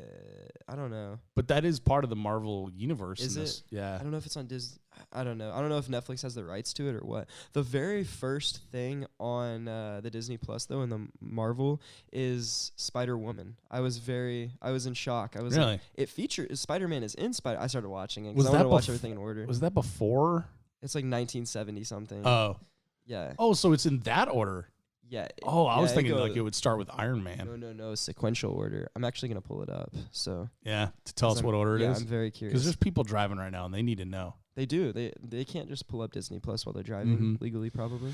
I don't know. But that is part of the Marvel universe. Is in it? this. Yeah. I don't know if it's on Disney. I don't know. I don't know if Netflix has the rights to it or what. The very first thing on the Disney Plus though in the Marvel is Spider-Woman. I was in shock. I was Really? like, it features Spider-Man is in Spider. I started watching it Was because I want that to watch bef- everything in order. Was that before? It's like 1970 something. Oh. Yeah. Oh, so it's in that order. Yeah. Oh, I was thinking goes- like it would start with Iron Man. No, sequential order. I'm actually gonna pull it up. So Yeah, to tell us I'm- what order it yeah, is. I'm very Because curious. there's people driving right now and they need to know. They do. They can't just pull up Disney Plus while they're driving Mhm. legally, probably.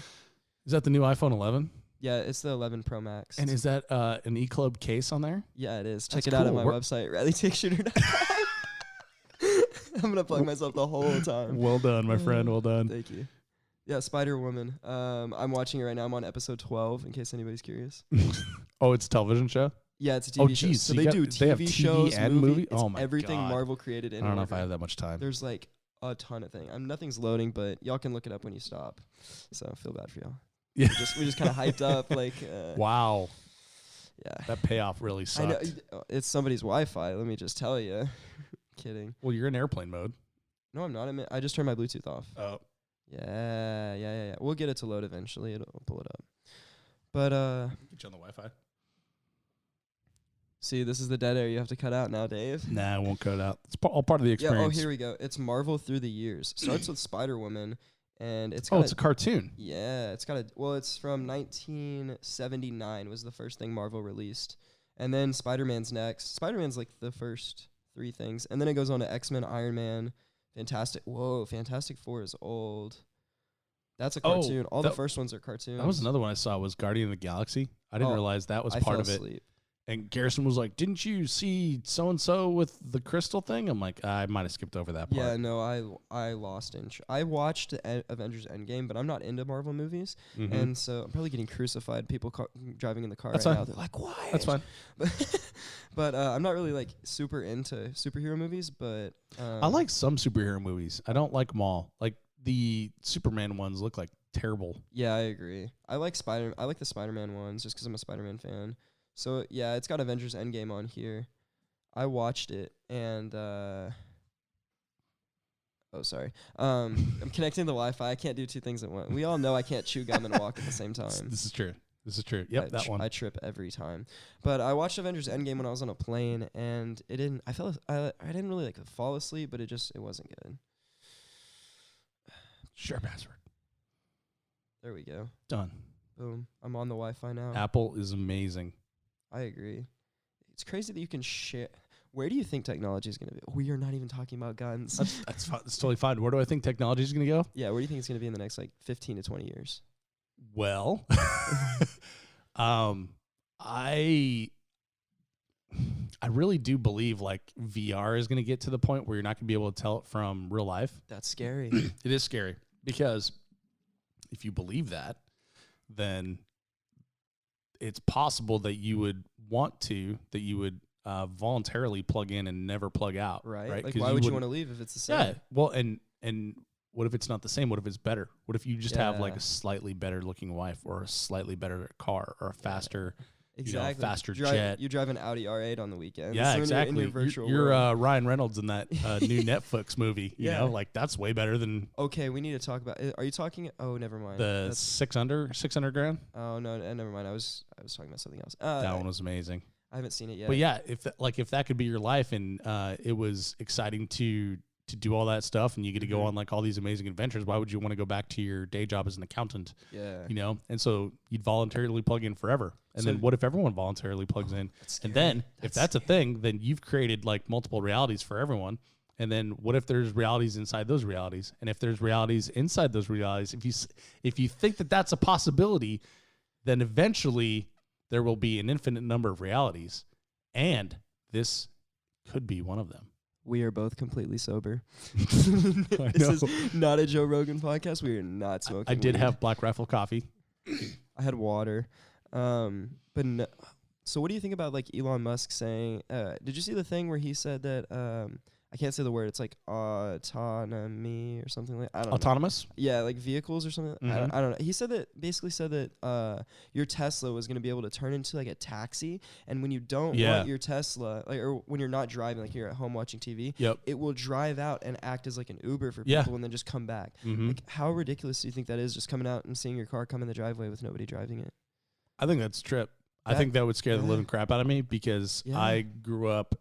Is that the new iPhone 11? Yeah, it's the 11 Pro Max. And is that an eClub case on there? Yeah, it is. That's Check it out at cool. my website, RadleyTakeShooter.com. I'm gonna plug myself the whole time. Well done, my friend. Well done. Thank you. Yeah, Spider-Woman. I'm watching it right now. I'm on episode 12, in case anybody's curious. Oh, it's a television show? Yeah, it's a Oh, TV show. geez, So so they you do got- they have TV TV shows, and movie. movie? It's Oh my everything God. Marvel created in I don't know if order. I have that much time. There's like a ton of things. Nothing's loading, but y'all can look it up when you stop. So I feel bad for y'all. Yeah. We just kind of hyped up, like. Wow. Yeah. That payoff really I know sucked. it's somebody's Wi-Fi. Let me just tell you. Kidding. Well, you're in airplane mode. No, I'm not. I just turned my Bluetooth off. Oh. Yeah. We'll get it to load eventually. It'll pull it up. But Get you on the Wi-Fi. see, this is the dead air you have to cut out now, Dave. Nah, I won't cut it out. It's all part of the Yeah. experience. Oh, here we go. It's Marvel through the years. Starts with Spider-Woman, and it's Oh, got it's a cartoon. yeah. It's got a well. It's from 1979 was the first thing Marvel released, and then Spider-Man's next. Spider-Man's like the first three things, and then it goes on to X-Men, Iron Man, Fantastic. Whoa, Fantastic Four is old. That's a Oh, cartoon. All the that- first ones are cartoons. That was another one I saw was Guardian of the Galaxy. I didn't Oh, realize that was I part fell of it. asleep. And Garrison was like, "Didn't you see so and so with the crystal thing?" I'm like, I might have skipped over that part. Yeah, no, I lost interest. I watched Avengers Endgame, but I'm not into Marvel movies, and so I'm probably getting crucified. People driving in the car That's right fine. now, they're like, "Why?" That's fine. But I'm not really like super into superhero movies. But I like some superhero movies. I don't like them all. Like the Superman ones look like terrible. Yeah, I agree. I like the Spider-Man ones just because I'm a Spider-Man fan. So yeah, it's got Avengers Endgame on here. I watched it and sorry. I'm connecting the Wi-Fi. I can't do two things at once. We all know I can't chew gum and walk at the same time. This is true. Yep, that one. I trip every time. But I watched Avengers Endgame when I was on a plane, and it didn't. I didn't really like fall asleep, but it wasn't good. Share password. There we go. Done. Boom. I'm on the Wi-Fi now. Apple is amazing. I agree. It's crazy that you can share. Where do you think technology is going to be? We are not even talking about guns. That's totally fine. Where do I think technology is going to go? Yeah, where do you think it's going to be in the next 15 to 20 years? Well, I really do believe like VR is going to get to the point where you're not going to be able to tell it from real life. That's scary. It is scary because if you believe that, then it's possible that you would voluntarily plug in and never plug out. Right? Like, why would you want to leave if it's the same? Yeah. Well, and what if it's not the same? What if it's better? What if you just have like a slightly better looking wife or a slightly better car or a faster, faster jet? You drive an Audi R8 on the weekend. Yeah, so exactly. In your virtual you're world. Ryan Reynolds in that new Netflix movie. You know, like that's way better than. Okay, we need to talk about. Are you talking? Oh, never mind. The 600 grand. Oh no, never mind. I was talking about something else. That one was amazing. I haven't seen it yet. But yeah, if that could be your life and it was exciting to do all that stuff and you get to go on like all these amazing adventures, why would you want to go back to your day job as an accountant? Yeah. You know? And so you'd voluntarily plug in forever. And then what if everyone voluntarily plugs in? And then if that's a thing, then you've created like multiple realities for everyone. And then what if there's realities inside those realities? And if there's realities inside those realities, if you think that that's a possibility, then eventually there will be an infinite number of realities. And this could be one of them. We are both completely sober. This is not a Joe Rogan podcast. We are not smoking. I did weed. have Black Rifle coffee. I had water. But no, so what do you think about like Elon Musk saying, did you see the thing where he said that, I can't say the word. It's like autonomy or something like. I don't know. Autonomous? Yeah, like vehicles or something. Mm-hmm. I don't know. He basically said that your Tesla was going to be able to turn into like a taxi, and when you don't want your Tesla, like, or when you're not driving, like you're at home watching TV, it will drive out and act as like an Uber for people, and then just come back. Mm-hmm. Like, how ridiculous do you think that is? Just coming out and seeing your car come in the driveway with nobody driving it. I think that's a trip. I think that would scare the living crap out of me because I grew up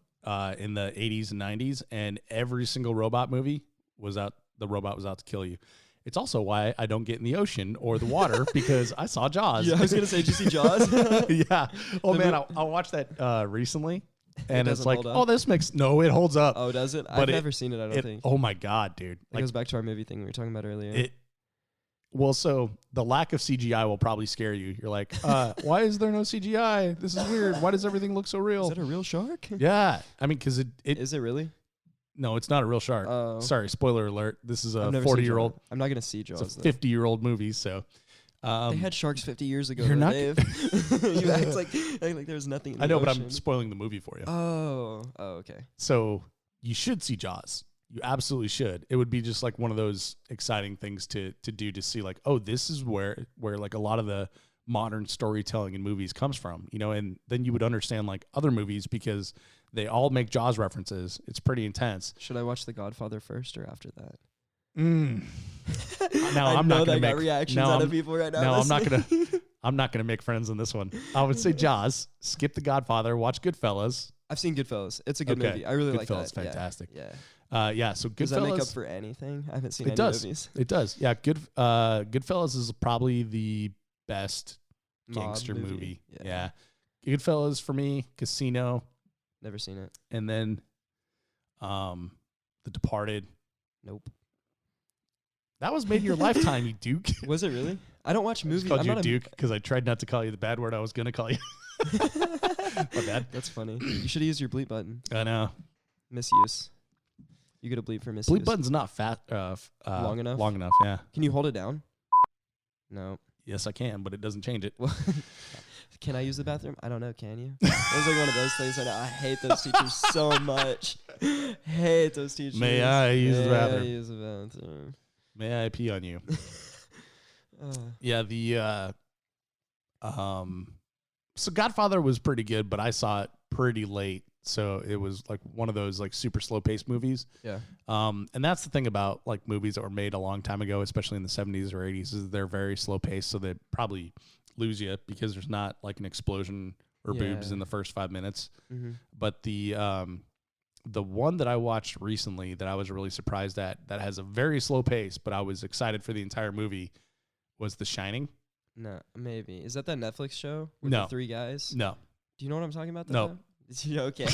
in the 80s and 90s, and every single robot movie the robot was out to kill you. It's also why I don't get in the ocean or the water because I saw Jaws. Yeah, I was going to say, did you see Jaws? Yeah. Oh, man, I watched that recently, and it's like, it holds up. Oh, does it? I've never seen it, I don't think. Oh, my God, dude. It goes back to our movie thing we were talking about earlier. Well, so the lack of CGI will probably scare you. You're like, why is there no CGI? This is weird. Why does everything look so real? Is that a real shark? Yeah. I mean, because it is it really? No, it's not a real shark. Oh. Sorry, spoiler alert. This is a 40-year-old. I'm not going to see Jaws. It's a 50-year-old movie, so. They had sharks 50 years ago. You're not. Dave. You act like there was nothing in the know, ocean. but I'm spoiling the movie for you. Oh, okay. So you should see Jaws. You absolutely should. It would be just like one of those exciting things to do, to see like, oh, this is where like a lot of the modern storytelling in movies comes from, you know, and then you would understand like other movies because they all make Jaws references. It's pretty intense. Should I watch The Godfather first or after that? Now I'm not going to make reactions out of people right now. No, I'm not gonna make friends on this one. I would say Jaws, skip The Godfather, watch Goodfellas. I've seen Goodfellas. It's a good movie. I really like that. Goodfellas, fantastic. Yeah. So Goodfellas. Does that make up for anything? I haven't seen any movies. It does. Yeah, Goodfellas is probably the best gangster movie. Yeah. Goodfellas for me, Casino. Never seen it. And then The Departed. Nope. That was made in your lifetime, you Duke. Was it really? I don't watch movies. I called you Duke because I tried not to call you the bad word I was going to call you. My bad. That's funny. You should have used your bleep button. I know. Misuse. You get a bleep for misuse. Bleep button's not fat. Long enough? Long enough, yeah. Can you hold it down? No. Yes, I can, but it doesn't change it. Well, can I use the bathroom? I don't know. Can you? It's like one of those things that I hate those teachers so much. Hate those teachers. May I use the bathroom? May I use the bathroom? May I pee on you? Yeah, so Godfather was pretty good, but I saw it pretty late. So it was like one of those like super slow paced movies. Yeah. And that's the thing about like movies that were made a long time ago, especially in the 70s or 80s, is they're very slow paced. So they probably lose you because there's not like an explosion or boobs in the first 5 minutes. Mm-hmm. But the one that I watched recently that I was really surprised at, that has a very slow pace, but I was excited for the entire movie, was The Shining. No, maybe. Is that Netflix show with No. the three guys? No. Do you know what I'm talking about? No. Okay.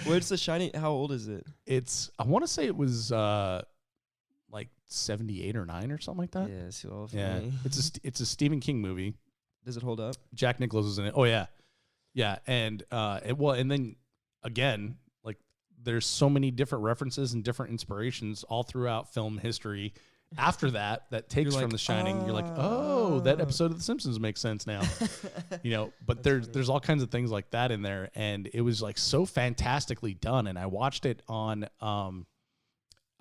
Where's The Shining? How old is it? I want to say it was like 78 or 9 or something like that. Yeah, it's too old for Yeah. me. It's a Stephen King movie. Does it hold up? Jack Nicklaus is in it. Oh yeah. Yeah, and and then again, like there's so many different references and different inspirations all throughout film history. After that takes from The Shining. You're like, oh, that episode of The Simpsons makes sense now. But there's all kinds of things like that in there, and it was like so fantastically done. And I watched it on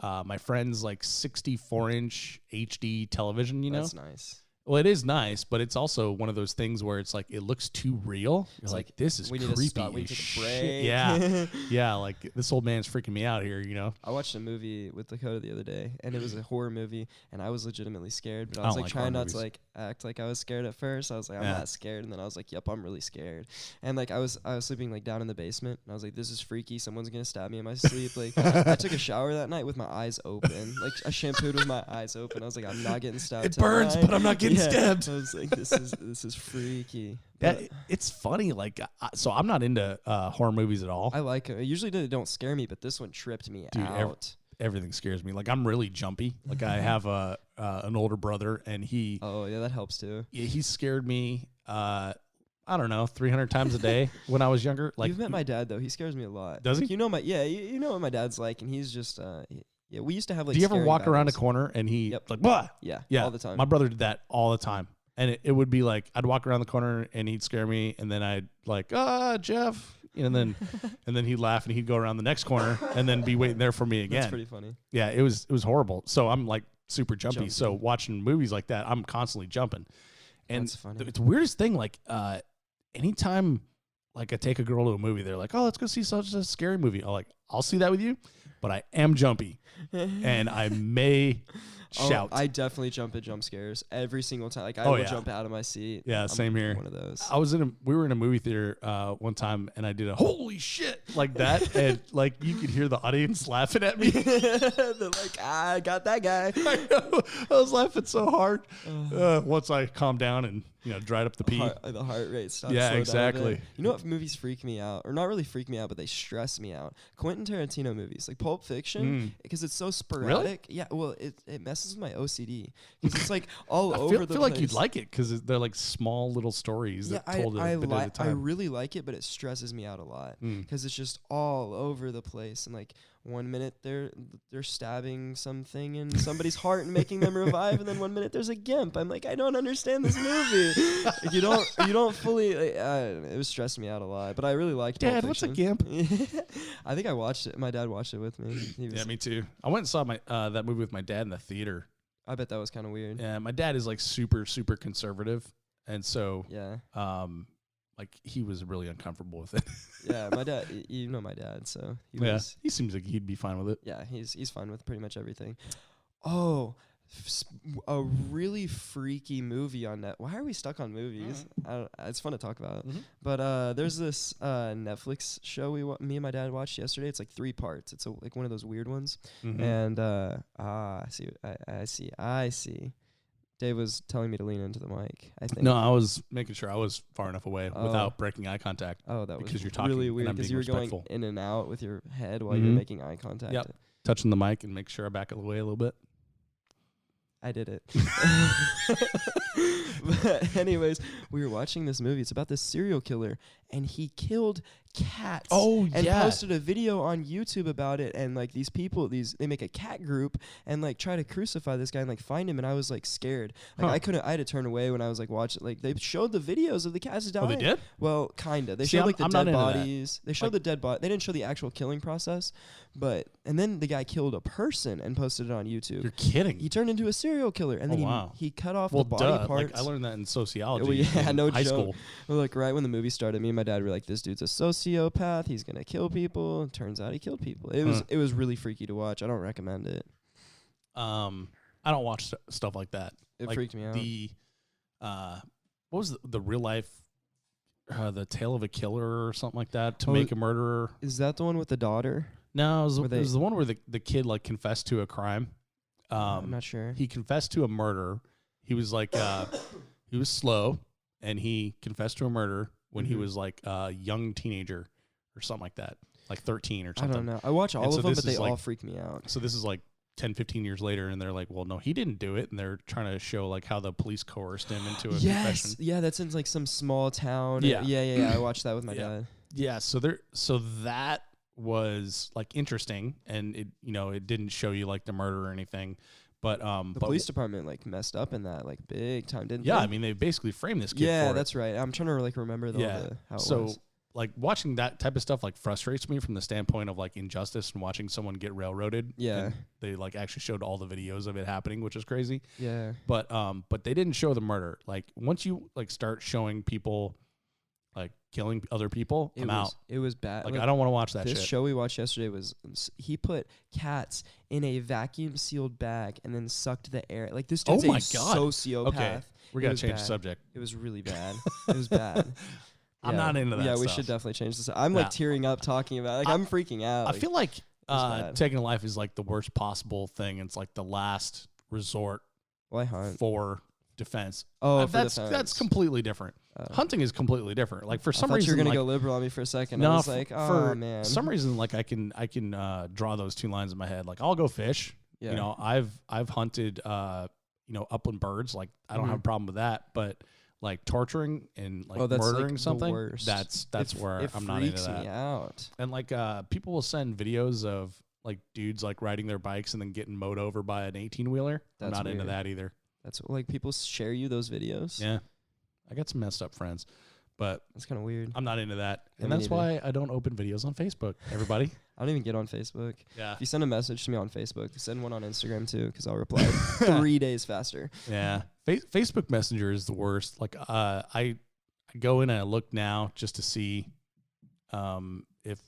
my friend's like 64-inch HD television. That's nice. Well, it is nice, but it's also one of those things where it's like it looks too real. You're It's like, this is we creepy. need to stop. We need as to shit. break. Yeah, yeah. Like this old man's freaking me out here. I watched a movie with Dakota the other day, and it was a horror movie, and I was legitimately scared. But I was don't like like trying horror not to movies. like act like I was scared at first. I was like, I'm not scared, and then I was like, yep, I'm really scared. And like I was sleeping like down in the basement, and I was like, this is freaky. Someone's gonna stab me in my sleep. Like I took a shower that night with my eyes open. Like I shampooed with my eyes open. I was like, I'm not getting stabbed. It burns, tonight. but I'm not getting Yeah. stabbed. I was like, this is freaky. Yeah, But it's funny. Like, so I'm not into horror movies at all. I like it. Usually they don't scare me, but this one tripped me Dude, out. Everything scares me. Like I'm really jumpy. Like I have an older brother, and Oh yeah, that helps too. he scared me. I don't know, 300 times a day when I was younger. Like You've met my dad though. He scares me a lot. Does he? You know you know what my dad's like, and he's just yeah. We used to have like. do you ever scary walk around a battles. corner and he Yep. like what? Yeah, all the time. My brother did that all the time. And it would be like I'd walk around the corner and he'd scare me, and then I'd like, Jeff, and then he'd laugh and he'd go around the next corner and then be waiting there for me again. That's pretty funny. Yeah, it was horrible. So I'm like super jumpy. So watching movies like that, I'm constantly jumping. And That's funny. it's the weirdest thing. Like anytime like I take a girl to a movie, they're like, oh, let's go see such a scary movie. I'll see that with you, but I am jumpy and I may shout. I definitely jump at jump scares every single time. Like I Oh, will yeah. jump out of my seat. Yeah, I'm same here. One of those. We were in a movie theater one time, and I did a holy shit like that, and like you could hear the audience laughing at me. They're like, I got that guy. I was laughing so hard. Once I calmed down and dried up the pee. The heart rate stops. Yeah, slow down a exactly. bit. You know what movies freak me out, or not really freak me out, but they stress me out? Quentin Tarantino movies, like Pulp Fiction, because it's so sporadic. Yeah, well, it messes with my OCD because it's like all over the place. I feel like you'd like it because they're like small little stories that told a bit at a time. I really like it, but it stresses me out a lot because it's just all over the place. And like 1 minute they're stabbing something in somebody's heart and making them revive, and then 1 minute there's a gimp. I'm like, I don't understand this movie. Like, you don't fully. It was stressing me out a lot, but I really liked. Dad, what's a gimp? I think I watched it. My dad watched it with me. Yeah, me too. I went and saw that movie with my dad in the theater. I bet that was kind of weird. Yeah, my dad is like super super conservative, and so Yeah. like he was really uncomfortable with it. Yeah, my dad. You know my dad, so he seems like he'd be fine with it. Yeah, he's fine with pretty much everything. Oh, a really freaky movie on net. Why are we stuck on movies? It's fun to talk about. But there's this Netflix show me and my dad watched yesterday. It's like 3 parts. It's like one of those weird ones. And I see. Dave was telling me to lean into the mic, I think. No, I was making sure I was far enough away without breaking eye contact. Oh, that because was you're talking really and weird I'm because being you were respectful. going in and out with your head while you were making eye contact. Yep. Touching the mic and make sure I back away a little bit. I did it. But anyways, we were watching this movie. It's about this serial killer, and he killed cats. Oh, and yeah. posted a video on YouTube about it. And like these people, they make a cat group and like try to crucify this guy and like find him. And I was like scared. Like I had to turn away when I was like watching. Like they showed the videos of the cats dying. Oh, they did? Well, kinda. They See, showed like the I'm not dead into that. bodies. They showed the dead body. They didn't show the actual killing process, and then the guy killed a person and posted it on YouTube. You're kidding. He turned into a serial killer, and then wow. he cut off Well, the body duh. parts. Like, I learned that in sociology Well, yeah, in no high joke. school. Well, like right when the movie started, me and my dad were like, "This dude's a sociopath. He's gonna kill people." Turns out he killed people. It was really freaky to watch. I don't recommend it. I don't watch stuff like that. It like freaked me out. The what was the real life, the tale of a killer or something like that, to make a murderer? Is that the one with the daughter? No, it was the one where the kid like confessed to a crime. I'm not sure. He confessed to a murder. He was like he was slow, and he confessed to a murder when he was like a young teenager or something like that, like 13 or something. I don't know. I watch all And of so them, this but they is all like- freak me out. So this is like 10, 15 years later, and they're like, well, no, he didn't do it. And they're trying to show like how the police coerced him into a confession. Yeah, that's in like some small town. Yeah. Yeah. I watched that with my Yeah. dad. Yeah, so that was like interesting, and it didn't show you like the murder or anything, but The police department like messed up in that like big time, didn't yeah, they? I mean they basically framed this kid. Yeah, for it. that's right. I'm trying to like remember how it So was. like watching that type of stuff like frustrates me from the standpoint of like injustice and watching someone get railroaded. Yeah. And they like actually showed all the videos of it happening, which is crazy. Yeah. But they didn't show the murder. Like once you like start showing people like killing other people, I'm out. It was bad. Like I don't want to watch that This shit. show we watched yesterday was he put cats in a vacuum sealed bag and then sucked the air. Like this dude's Oh my a God. sociopath. Okay, we It gotta was change bad. the subject. It was really bad. It was bad. I'm not into that Yeah, we stuff. should definitely change this. I'm like Nah. tearing up talking about it. Like I'm freaking out. I feel like bad. taking a life is like the worst possible thing. It's like the last resort why hunt? for defense. Oh, for that's defense. completely different. Hunting is completely different. Like for some I thought reason, you were gonna like, go liberal on me for a second. no, I was like, oh for man. some reason, like I can draw those two lines in my head. Like I'll go fish. Yeah. You know, I've hunted upland birds. Like I don't have a problem with that. But like torturing and like that's, like, murdering the something, worst. that's where it I'm not into freaks me that. out. And like people will send videos of like dudes like riding their bikes and then getting mowed over by an 18-wheeler. I'm That's not into weird. that either. That's like people share you those videos. Yeah. I got some messed up friends, but That's kind of weird. I'm not into that. Yeah, And me that's neither. why I don't open videos on Facebook, everybody. I don't even get on Facebook. Yeah. If you send a message to me on Facebook, send one on Instagram too, because I'll reply 3 days faster. Yeah. Facebook Messenger is the worst. Like I go in and I look now just to see if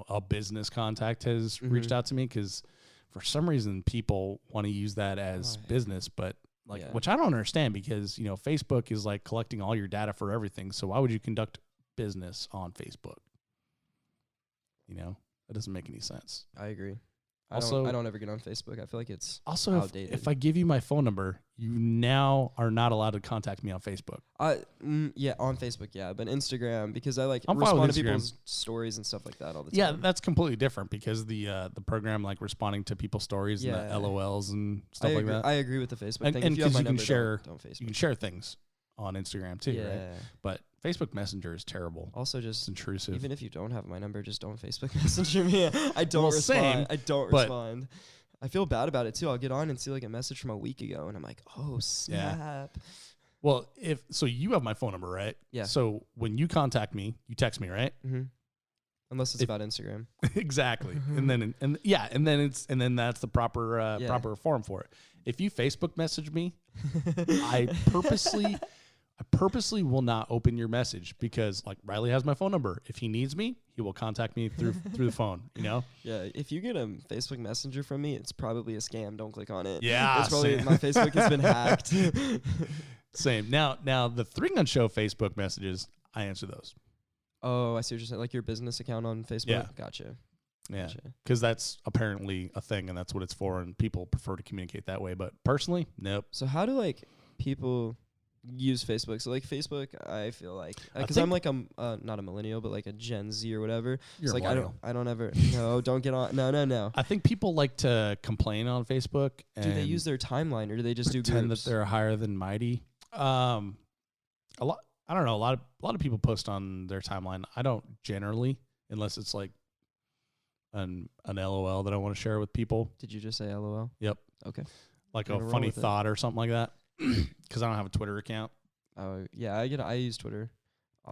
a business contact has reached out to me, because for some reason people want to use that as business, but like which I don't understand, because Facebook is like collecting all your data for everything. So why would you conduct business on Facebook? That doesn't make any sense. I agree. Also- I don't ever get on Facebook. I feel like it's Also, outdated. if I give you my phone number, you now are not allowed to contact me on Facebook. yeah, on Facebook, yeah, but Instagram, because I like I'm fine respond with to Instagram. people's stories and stuff like that all the time. Yeah, that's completely different, because the program like responding to people's stories and Yeah. the LOLs and I stuff like agree, that. I agree with the Facebook And thing. If you have 'cause my you can number, share- don't Facebook. You can share things on Instagram too, yeah. right? But Facebook Messenger is terrible. Also, It's just intrusive. even if you don't have my number, just don't Facebook Messenger me. I don't Well, respond. same, I don't but- respond. I feel bad about it too. I'll get on and see like a message from a week ago, and I'm like, oh snap. Well, so you have my phone number, right? Yeah. So when you contact me, you text me, right? Mm-hmm. Unless it's about Instagram. Exactly. And then that's the proper Yeah. proper form for it. If you Facebook message me, I purposely will not open your message, because like Riley has my phone number. If he needs me, he will contact me through the phone, Yeah, if you get a Facebook Messenger from me, it's probably a scam. Don't click on it. Yeah, it's probably same. my Facebook has been hacked. Same. Now the Three Gun Show Facebook messages, I answer those. Oh, I see what you're saying. Like your business account on Facebook. Yeah. Gotcha. Yeah, Gotcha. because that's apparently a thing, and that's what it's for, and people prefer to communicate that way. But personally, nope. So how do like people use Facebook? So like Facebook, I feel like because think- I'm like not a millennial, but like a Gen Z or whatever. You're It's a like I don't ever don't get on. No. I think people like to complain on Facebook. Do they and use their timeline, or do they just do pretend groups? that they're higher than mighty? A lot. I don't know. A lot of people post on their timeline. I don't generally, unless it's like an LOL that I want to share with people. Did you just say LOL? Yep. Okay. Like Gonna a roll funny with it. thought or something like that. Because I don't have a Twitter account. Oh yeah, I use Twitter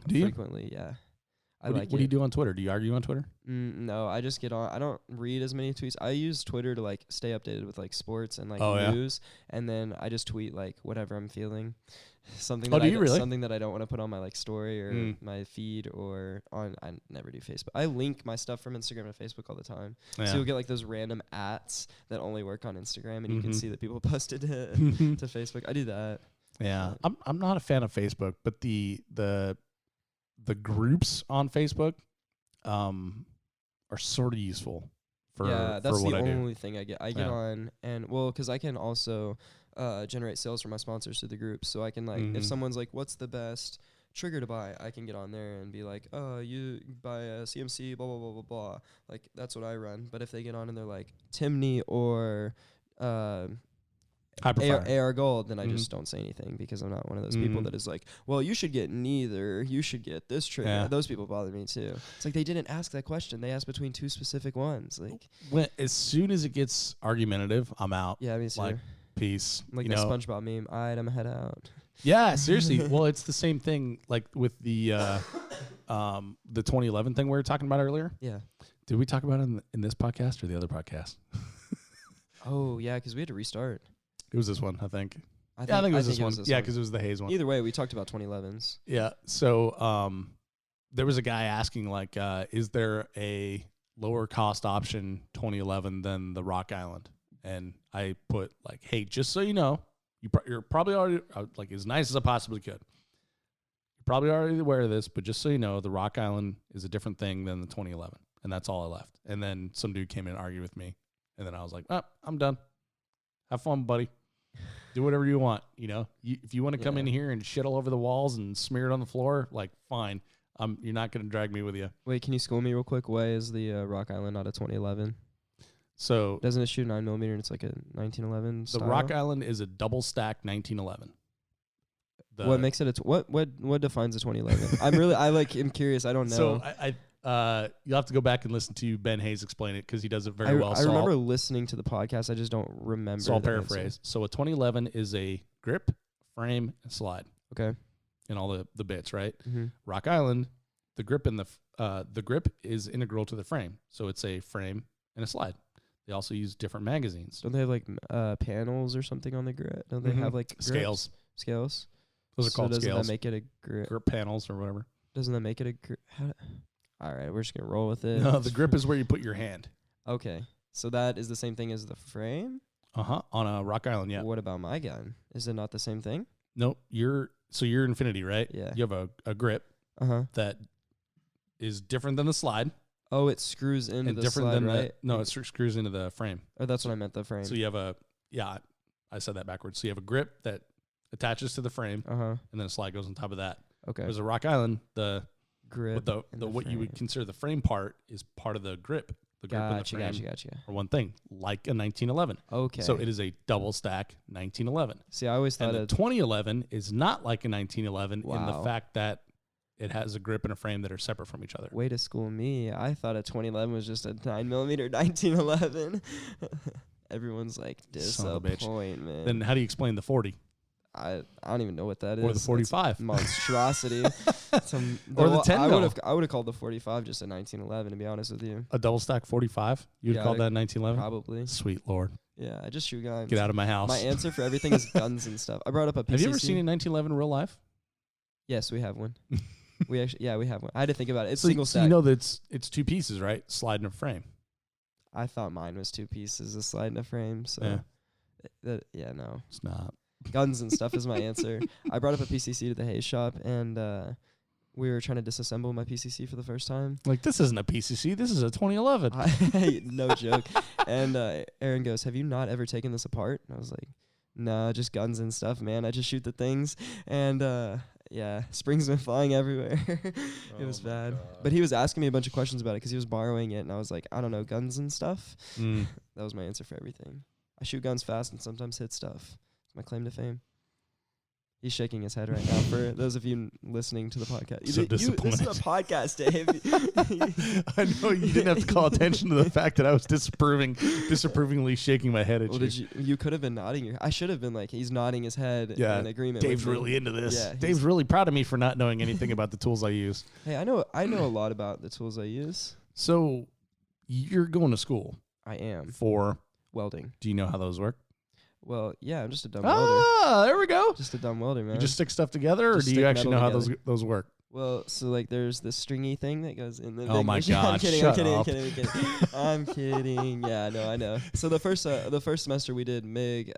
Do you? frequently. Yeah, What do you do on Twitter? Do you argue on Twitter? No, I just get on. I don't read as many tweets. I use Twitter to like stay updated with like sports and like Oh, yeah? news, and then I just tweet like whatever I'm feeling. Something Oh, that do you really? something that I don't want to put on my like story or my feed or on. I never do Facebook. I link my stuff from Instagram to Facebook all the time. Yeah. So you'll get like those random @s that only work on Instagram, and you can Mhm. see that people posted it to Facebook. I do that. Yeah, I'm not a fan of Facebook, but the groups on Facebook are sort of useful for that's for what the I do. only thing I get. I get Yeah. on and because I can also generate sales for my sponsors through the group, so I can like Mhm. if someone's like, "What's the best trigger to buy?" I can get on there and be like, "Oh, you buy a CMC, blah blah blah blah blah." Like that's what I run. But if they get on and they're like Timney or Hyperfire. AR Gold, then I Mhm. just don't say anything because I'm not one of those people Mhm. that is like, well, you should get neither. You should get this trigger. Yeah. Those people bother me too. It's like they didn't ask that question. They asked between two specific ones. Like, As soon as it gets argumentative, I'm out. yeah, me too. Like, peace. Like you the know? SpongeBob meme. Alright, I'm head out. Yeah, seriously. Well, it's the same thing. Like with the 2011 thing we were talking about earlier. Yeah. Did we talk about it in this podcast or the other podcast? Oh yeah, because we had to restart. It was this one, I think. I think it was this it one. was this Yeah, one. because it was the Hayes one. Either way, we talked about 2011s. Yeah. So there was a guy asking like, is there a lower cost option 2011 than the Rock Island? And I put like, hey, just so you know, you're probably already like as nice as I possibly could. You're probably already aware of this, but just so you know, the Rock Island is a different thing than the 2011, and that's all I left. And then some dude came in and argued with me, and then I was like, oh, I'm done. Have fun, buddy. Do whatever you want. You know, if you want to come in Yeah. here and shit all over the walls and smear it on the floor, like fine. You're not going to drag me with you. Wait, can you school me real quick? Why is the Rock Island not a 2011? So Doesn't it shoot 9mm and it's like a 1911 the style? Rock Island is a double stack 1911. What makes it what defines a 2011? I'm curious. I don't know. So you'll have to go back and listen to Ben Hayes explain it because he does it very well. I remember listening to the podcast. I just don't remember. So I'll the answer. paraphrase. So a 2011 is a grip, frame, and slide, Okay. and all the bits, right? Mm-hmm. Rock Island, the grip and the grip is integral to the frame, so it's a frame and a slide. They also use different magazines. Don't they have like panels or something on the grip? Don't they Mhm. have like grips? Scales. Scales. Those are called doesn't scales. that make it a grip? Grip panels or whatever. Doesn't that make it a grip? All right, we're just gonna roll with it. No, the grip is where you put your hand. Okay, so that is the same thing as the frame. On a Rock Island, yeah. What about my gun? Is it not the same thing? Nope. You're Infinity, right? Yeah. You have a grip that is different than the slide Oh, it screws into and the different slide, than right? no, it screws into the frame. Oh, that's what I meant. The frame. So you have I said that backwards. So you have a grip that attaches to the frame, and then a slide goes on top of that. Okay. Whereas a Rock Island, the Grip. and what you would frame. consider the frame part is part of the grip. The grip and the frame Gotcha. are one thing, like a 1911. Okay. So it is a double stack 1911. See, I always And thought the 2011 is not like a 1911 in the Wow. fact that it has a grip and a frame that are separate from each other. way to school me. I thought a 2011 was just a 9mm 1911. Everyone's like Son of a bitch. disappointment. Then how do you explain the 40 I don't even know what that is. or the That's 45? monstrosity. Or the 10 I mil. would have called the 45 just a 1911. To be honest with you, A double stack 45? You'd Yeah, call that 1911? probably. Sweet Lord. Yeah, I just shoot guns. Get out of my house. My answer for everything is guns and stuff. I brought up a PCC. Have you ever seen a 1911 in real life? Yes, we have one. we have one. I had to think about it. It's So single stack. you know that it's two pieces, right? Slide and a frame. I thought mine was two pieces, a slide and a frame. So, no. It's not. Guns and stuff is my answer. I brought up a PCC to the Hayes shop, and we were trying to disassemble my PCC for the first time. Like, this isn't a PCC. This is a 2011. No joke. And Aaron goes, "Have you not ever taken this apart?" And I was like, "No, just guns and stuff, man. I just shoot the things." And springs been flying everywhere. It was bad. But he was asking me a bunch of questions about it because he was borrowing it, and I was like, "I don't know, guns and stuff." Mm. That was my answer for everything. I shoot guns fast and sometimes hit stuff. It's my claim to fame. He's shaking his head right now. For those of you listening to the podcast, So disappointed. This is a podcast, Dave. I know you didn't have to call attention to the fact that I was disapprovingly shaking my head at Well, you. you could have been nodding your. I should have been like, he's nodding his head in agreement. Dave's with me. really into this. Yeah, Dave's really proud of me for not knowing anything about the tools I use. Hey, I know a lot about the tools I use. So you're going to school I am for welding. Do you know how those work? Well, yeah, I'm just a dumb welder. Ah, there we go. Just a dumb welder, man. You just stick stuff together, or Just do you stick actually know how metal those work? Well, so like there's this stringy thing that goes in the Oh big my machine. God, I'm kidding, shut I'm up. kidding. I'm kidding. Yeah, no, I know. So the first semester we did MIG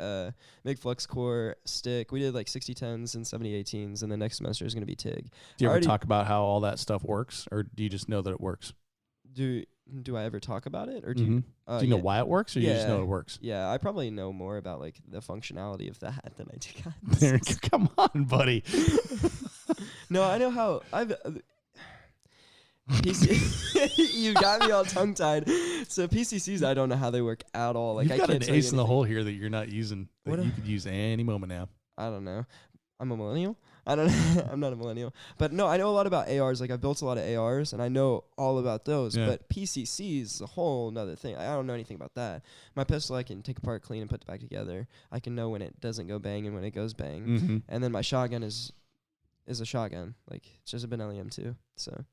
flux core, stick. We did like 6010s and 7018s, and the next semester is going to be TIG. Do you ever talk about how all that stuff works, or do you just know that it works? Do I ever talk about it, or Do you know why it works, or you just know Yeah. it works? Yeah, I probably know more about like the functionality of that than I do There, guns. come on, buddy. No, I know how I've. PC, you got me all tongue tied. So PCCs, I don't know how they work at all. Like You've I got can't an tell you ace in the anything. hole here that you're not using. That What you could use any moment now. I don't know. I'm a millennial. I don't know. I'm not a millennial. But no, I know a lot about ARs. Like I've built a lot of ARs and I know all about those. Yeah. But PCCs is a whole nother thing. I don't know anything about that. My pistol I can take apart, clean, and put it back together. I can know when it doesn't go bang and when it goes bang. Mm-hmm. And then my shotgun is a shotgun. Like it's just a Benelli M2. So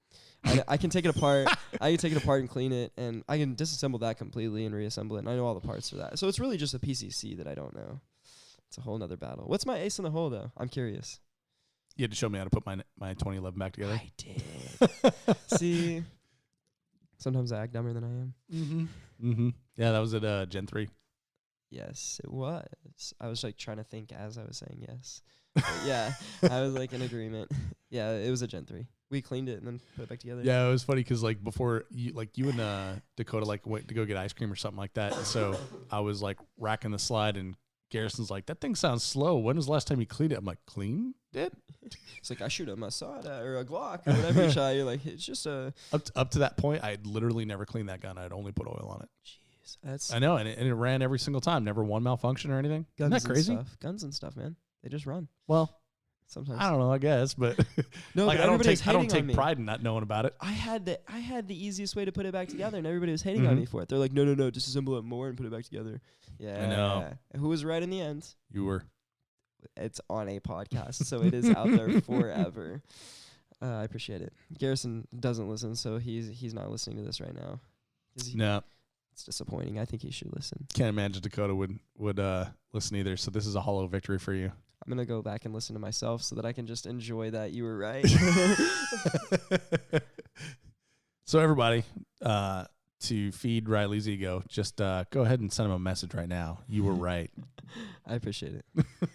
I can take it apart. I can take it apart and clean it, and I can disassemble that completely and reassemble it. And I know all the parts for that. So it's really just a PCC that I don't know. It's a whole nother battle. What's my ace in the hole though? I'm curious. You had to show me how to put my 2011 back together. I did. See, sometimes I act dumber than I am. Mm-hmm. Mm-hmm. Yeah, that was at Gen 3. Yes, it was. I was like trying to think as I was saying yes. But yeah, I was like in agreement. Yeah, it was a Gen 3. We cleaned it and then put it back together. Yeah, it was funny because like before you and Dakota like went to go get ice cream or something like that. And so I was like racking the slide, and Garrison's like, "That thing sounds slow. When was the last time you cleaned it?" I'm like, "Cleaned it?" It's like I shoot a Masada or a Glock or whatever you shot. You're like, it's just a. Up to that point, I'd literally never cleaned that gun. I'd only put oil on it. Jeez, that's I know, and it ran every single time. Never one malfunction or anything. Isn't guns that crazy? and stuff. Guns and stuff, man. They just run Well, sometimes. I don't know. I guess, but No, like but I don't everybody's take hating on me. pride in not knowing about it. I had the easiest way to put it back together, and everybody was hating on Mhm. me for it. They're like, no, disassemble it more and put it back together. Yeah, know. Who was right in the end? You were. It's on a podcast, so it is out there forever. I appreciate it. Garrison doesn't listen, so he's not listening to this right now. No, It's disappointing. I think he should listen. can't imagine Dakota would listen either. So this is a hollow victory for you. I'm gonna go back and listen to myself so that I can just enjoy that you were right. So everybody, to feed Riley's ego, just go ahead and send him a message right now. You were right. I appreciate it.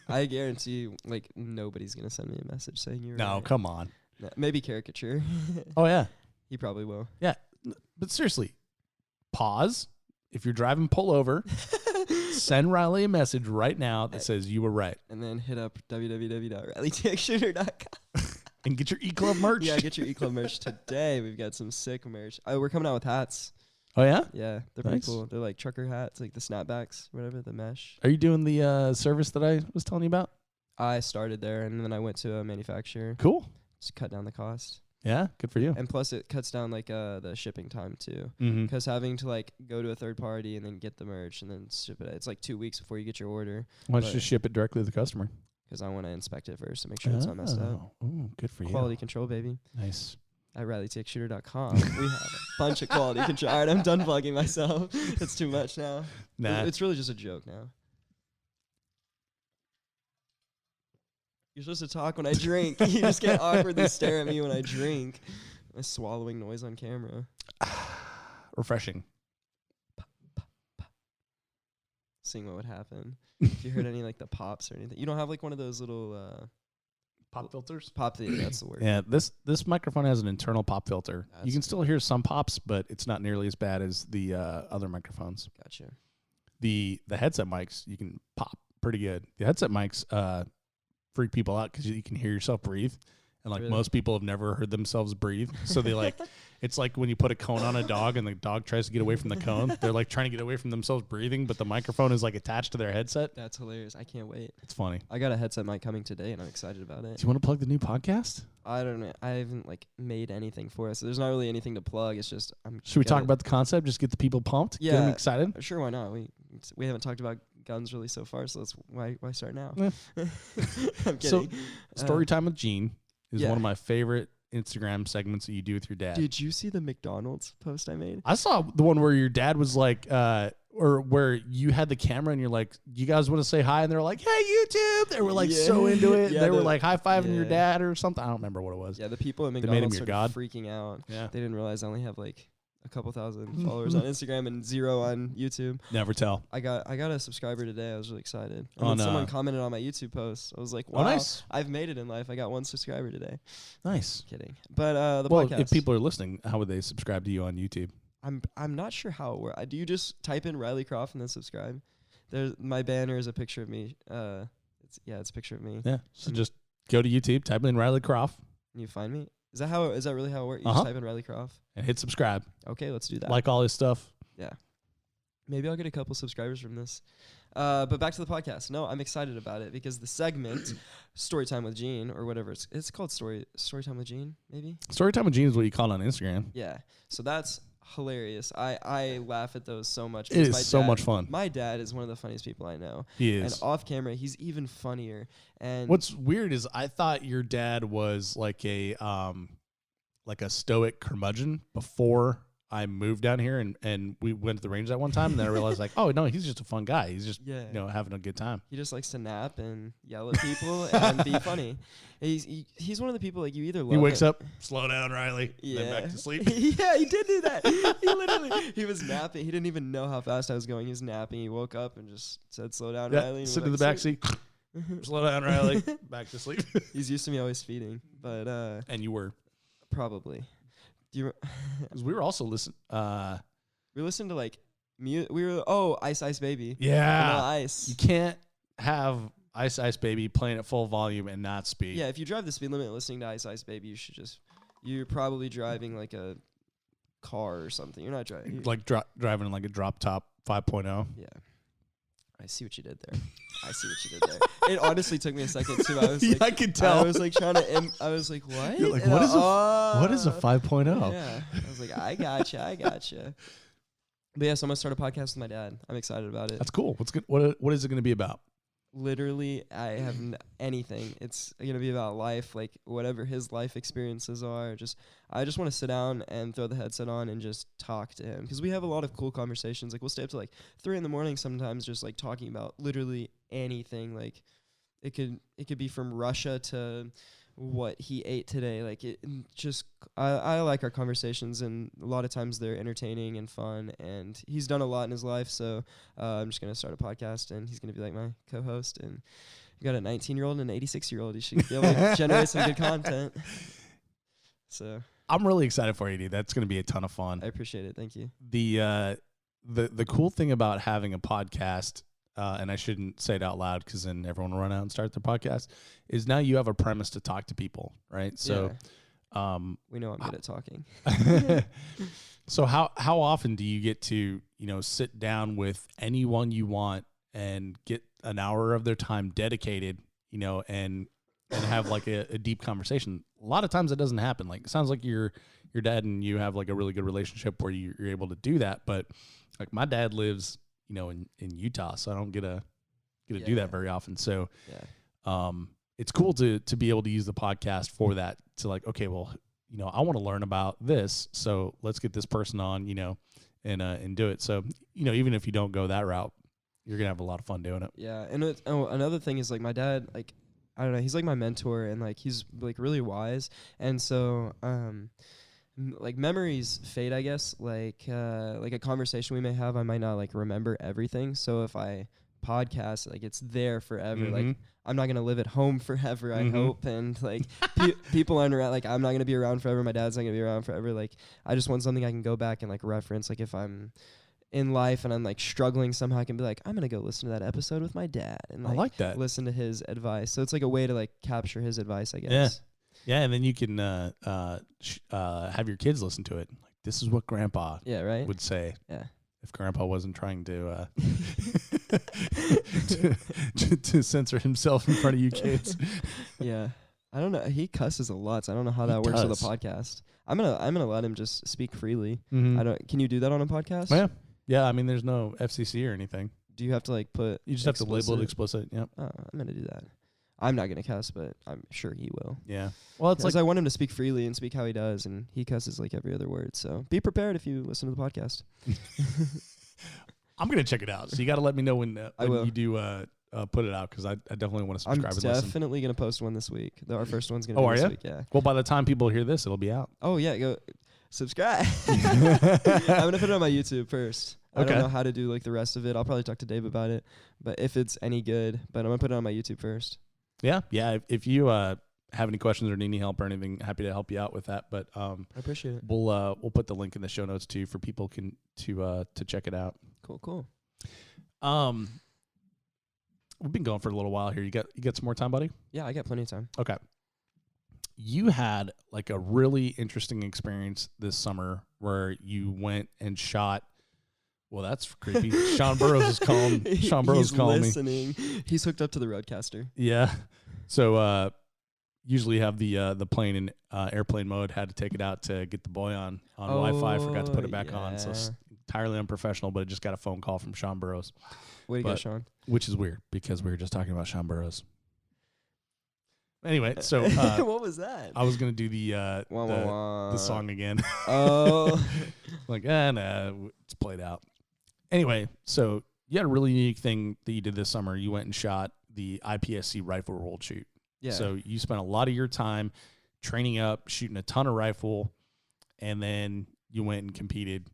I guarantee you, like nobody's gonna send me a message saying you're No, right. come on. No, maybe caricature. Oh yeah, He probably will. but seriously, pause. If you're driving, pull over. Send Riley a message right now that says you were right, And then hit up www.rallytxshooter.com. and get your E-Club merch. Yeah, get your E-Club merch today. We've got some sick merch. We're coming out with hats. Oh yeah. Yeah, they're Nice. pretty cool. They're like trucker hats, like the snapbacks, whatever, the mesh. Are you doing the service that I was telling you about? I started there, and then I went to a manufacturer Cool. to cut down the cost. Yeah, good for you. And plus, it cuts down like the shipping time too. Mm-hmm. Because having to like go to a third party and then get the merch and then ship it, it's like 2 weeks before you get your order. Why don't you but- just ship it directly to the customer? Because I want to inspect it first to make sure it's not messed up. Ooh, good for you. Quality control, baby. Nice. At rallytxshooter.com. We have a bunch of quality control. All right, I'm done plugging myself. It's too much now. Nah. It's really just a joke now. You're supposed to talk when I drink. You just get awkwardly stare at me when I drink. A swallowing noise on camera. Refreshing. Seeing what would happen. If you heard any like the pops or anything. You don't have like one of those little Pop filters? that's the word. Yeah, this microphone has an internal pop filter. You That's can still hear some pops, but it's not nearly as bad as the other microphones. Gotcha. The headset mics, you can pop pretty good. The headset mics freak people out because you can hear yourself breathe. And like Really? most people have never heard themselves breathe. So they like, It's like when you put a cone on a dog and the dog tries to get away from the cone. They're like trying to get away from themselves breathing, but the microphone is like attached to their headset. That's hilarious. I can't wait. It's funny. I got a headset mic coming today, and I'm excited about it. Do you want to plug the new podcast? I don't know. I haven't like made anything for it, so there's not really anything to plug. It's just Should we talk about the concept? Just get the people pumped. Get them excited. Sure, why not? We haven't talked about guns really so far, so why start now? Yeah. I'm kidding. So, story time with Gene is yeah. one of my favorite Instagram segments that you do with your dad. Did you see the McDonald's post I made? I saw the one where your dad was like, or where you had the camera and you're like, you guys want to say hi? And they're like, hey, YouTube. They were like so into it. Yeah, they were like high-fiving your dad or something. I don't remember what it was. Yeah, the people at made him McDonald's your started god. freaking out. Yeah. They didn't realize I only have like a couple thousand followers on Instagram and 0 on YouTube. Never tell. I got a subscriber today. I was really excited. And Oh, then no. someone commented on my YouTube post. I was like, wow, nice. I've made it in life. I got 1 subscriber today. Nice. Kidding. But the Well, podcast. if people are listening, how would they subscribe to you on YouTube? I'm not sure how it works. Do you just type in Riley Kropff and then subscribe? There's my banner is a picture of me. It's a picture of me. Yeah. So just go to YouTube, type in Riley Kropff, And you find me. Is that really how it works? You Uh-huh. just type in Riley Kropff. and hit subscribe. Okay, let's do that. Like all his stuff. Yeah. Maybe I'll get a couple subscribers from this. But back to the podcast. No, I'm excited about it because the segment, Storytime with Gene, or whatever it's called, Storytime with Gene, maybe. Storytime with Gene is what you call it on Instagram. Yeah. So that's hilarious. I laugh at those so much. It 'cause is my so dad- much fun. My dad is one of the funniest people I know. He And is. off camera, he's even funnier. And What's weird is I thought your dad was like a stoic curmudgeon before I moved down here and we went to the range that one time, and then I realized like, oh no, he's just a fun guy. He's just having a good time. He just likes to nap and yell at people and be funny. He's one of the people like you either love. He wakes up, slow down, Riley, Yeah. then back to sleep. Yeah, he did do that. He was napping. He didn't even know how fast I was going. He was napping. He woke up and just said, "Slow down, Riley." And Sit we in the went back seat. Slow down, Riley. Back to sleep. He's used to me always feeding, but And you were. probably. Do you? Because we were also listening. We listened to like we were Ice Ice Baby. Yeah. Vanilla Ice. You can't have Ice Ice Baby playing at full volume and not speed. Yeah, if you drive the speed limit listening to Ice Ice Baby, you're probably driving like a car or something. You're not driving. Like driving like a drop top 5.0. Yeah. I see what you did there. It honestly took me a second too. I was like, I can tell. I was like trying to. I was like, what? You're like, And what I- is a 5.0? Yeah. I was like, I gotcha. But yeah, so I'm gonna start a podcast with my dad. I'm excited about it. That's cool. What's good? What is it going to be about? Literally, I have anything. It's gonna be about life, like whatever his life experiences are. I just want to sit down and throw the headset on and just talk to him because we have a lot of cool conversations. Like we'll stay up to like 3 a.m. sometimes, just like talking about literally anything. Like it could be from Russia to what he ate today. Like I like our conversations, and a lot of times they're entertaining and fun, and he's done a lot in his life, so I'm just gonna start a podcast and he's gonna be like my co-host. And we got a 19-year-old and an 86-year-old. He should be able to generate some good content. So I'm really excited for you, dude. That's going to be a ton of fun. I appreciate it. Thank you. The cool thing about having a podcast, and I shouldn't say it out loud because then everyone will run out and start their podcast, is now you have a premise to talk to people, right? So, we know I'm good at talking. So how often do you get to sit down with anyone you want and get an hour of their time dedicated, and have like a deep conversation? A lot of times it doesn't happen. Like it sounds like your dad and you have like a really good relationship where you're able to do that. But like my dad lives, in Utah, so I don't get to do that very often. So it's cool to be able to use the podcast for that, to like, okay, well, I want to learn about this, so let's get this person on, and do it. So, even if you don't go that route, you're going to have a lot of fun doing it. Yeah. And another thing is like my dad, like, I don't know, he's like my mentor, and like he's like really wise. And so like memories fade, I guess. Like a conversation we may have, I might not like remember everything. So if I podcast, like it's there forever. Mm-hmm. Like I'm not gonna live at home forever, I Mhm. hope. And like people aren't around, like I'm not gonna be around forever, my dad's not gonna be around forever. Like I just want something I can go back and like reference. Like if I'm in life and I'm like struggling somehow, I can be like, I'm gonna go listen to that episode with my dad and I like that. listen to his advice. So it's like a way to like capture his advice, I guess. Yeah. Yeah, and then you can have your kids listen to it. Like, this is what Grandpa Yeah, right? would say. Yeah. If Grandpa wasn't trying to to censor himself in front of you kids. Yeah. I don't know. He cusses a lot, so I don't know how He that works with does. a podcast. I'm gonna let him just speak freely. Mhm. I don't. Can you do that on a podcast? Yeah. Yeah, I mean, there's no FCC or anything. Do you have to like put? You just have to label it explicit. Yep. Oh, I'm gonna do that. I'm not gonna cuss, but I'm sure he will. Yeah. Well, it's Because like I want him to speak freely and speak how he does, and he cusses like every other word. So be prepared if you listen to the podcast. I'm gonna check it out. So you got to let me know when will. you do put it out, because I definitely want to I'm subscribe and listen. definitely gonna post one this week. Our first one's gonna Oh, be are this ya? week. Yeah. Well, by the time people hear this, it'll be out. Oh yeah, go subscribe. I'm gonna put it on my YouTube first. I Okay. don't know how to do like the rest of it. I'll probably talk to Dave about it, but if it's any good, but I'm gonna put it on my YouTube first. Yeah. If you have any questions or need any help or anything, happy to help you out with that. But I appreciate it. we'll put the link in the show notes too for people to check it out. Cool. We've been going for a little while here. You got some more time, buddy? Yeah, I got plenty of time. Okay. You had like a really interesting experience this summer where you went and shot. Well, that's creepy. Sean Burrows is calling. Sean Burrows He's calling listening. He's hooked up to the roadcaster. Yeah. So usually you have the plane in airplane mode. Had to take it out to get the boy on Wi-Fi. Forgot to put it back on. So it's entirely unprofessional. But I just got a phone call from Sean Burrows, Way to go, Sean. which is weird because we were just talking about Sean Burrows. Anyway, so What was that? I was gonna do the song again. Oh. Like, no, it's played out. Anyway, so you had a really unique thing that you did this summer. You went and shot the IPSC rifle world shoot. Yeah. So you spent a lot of your time training up, shooting a ton of rifle, and then you went and competed,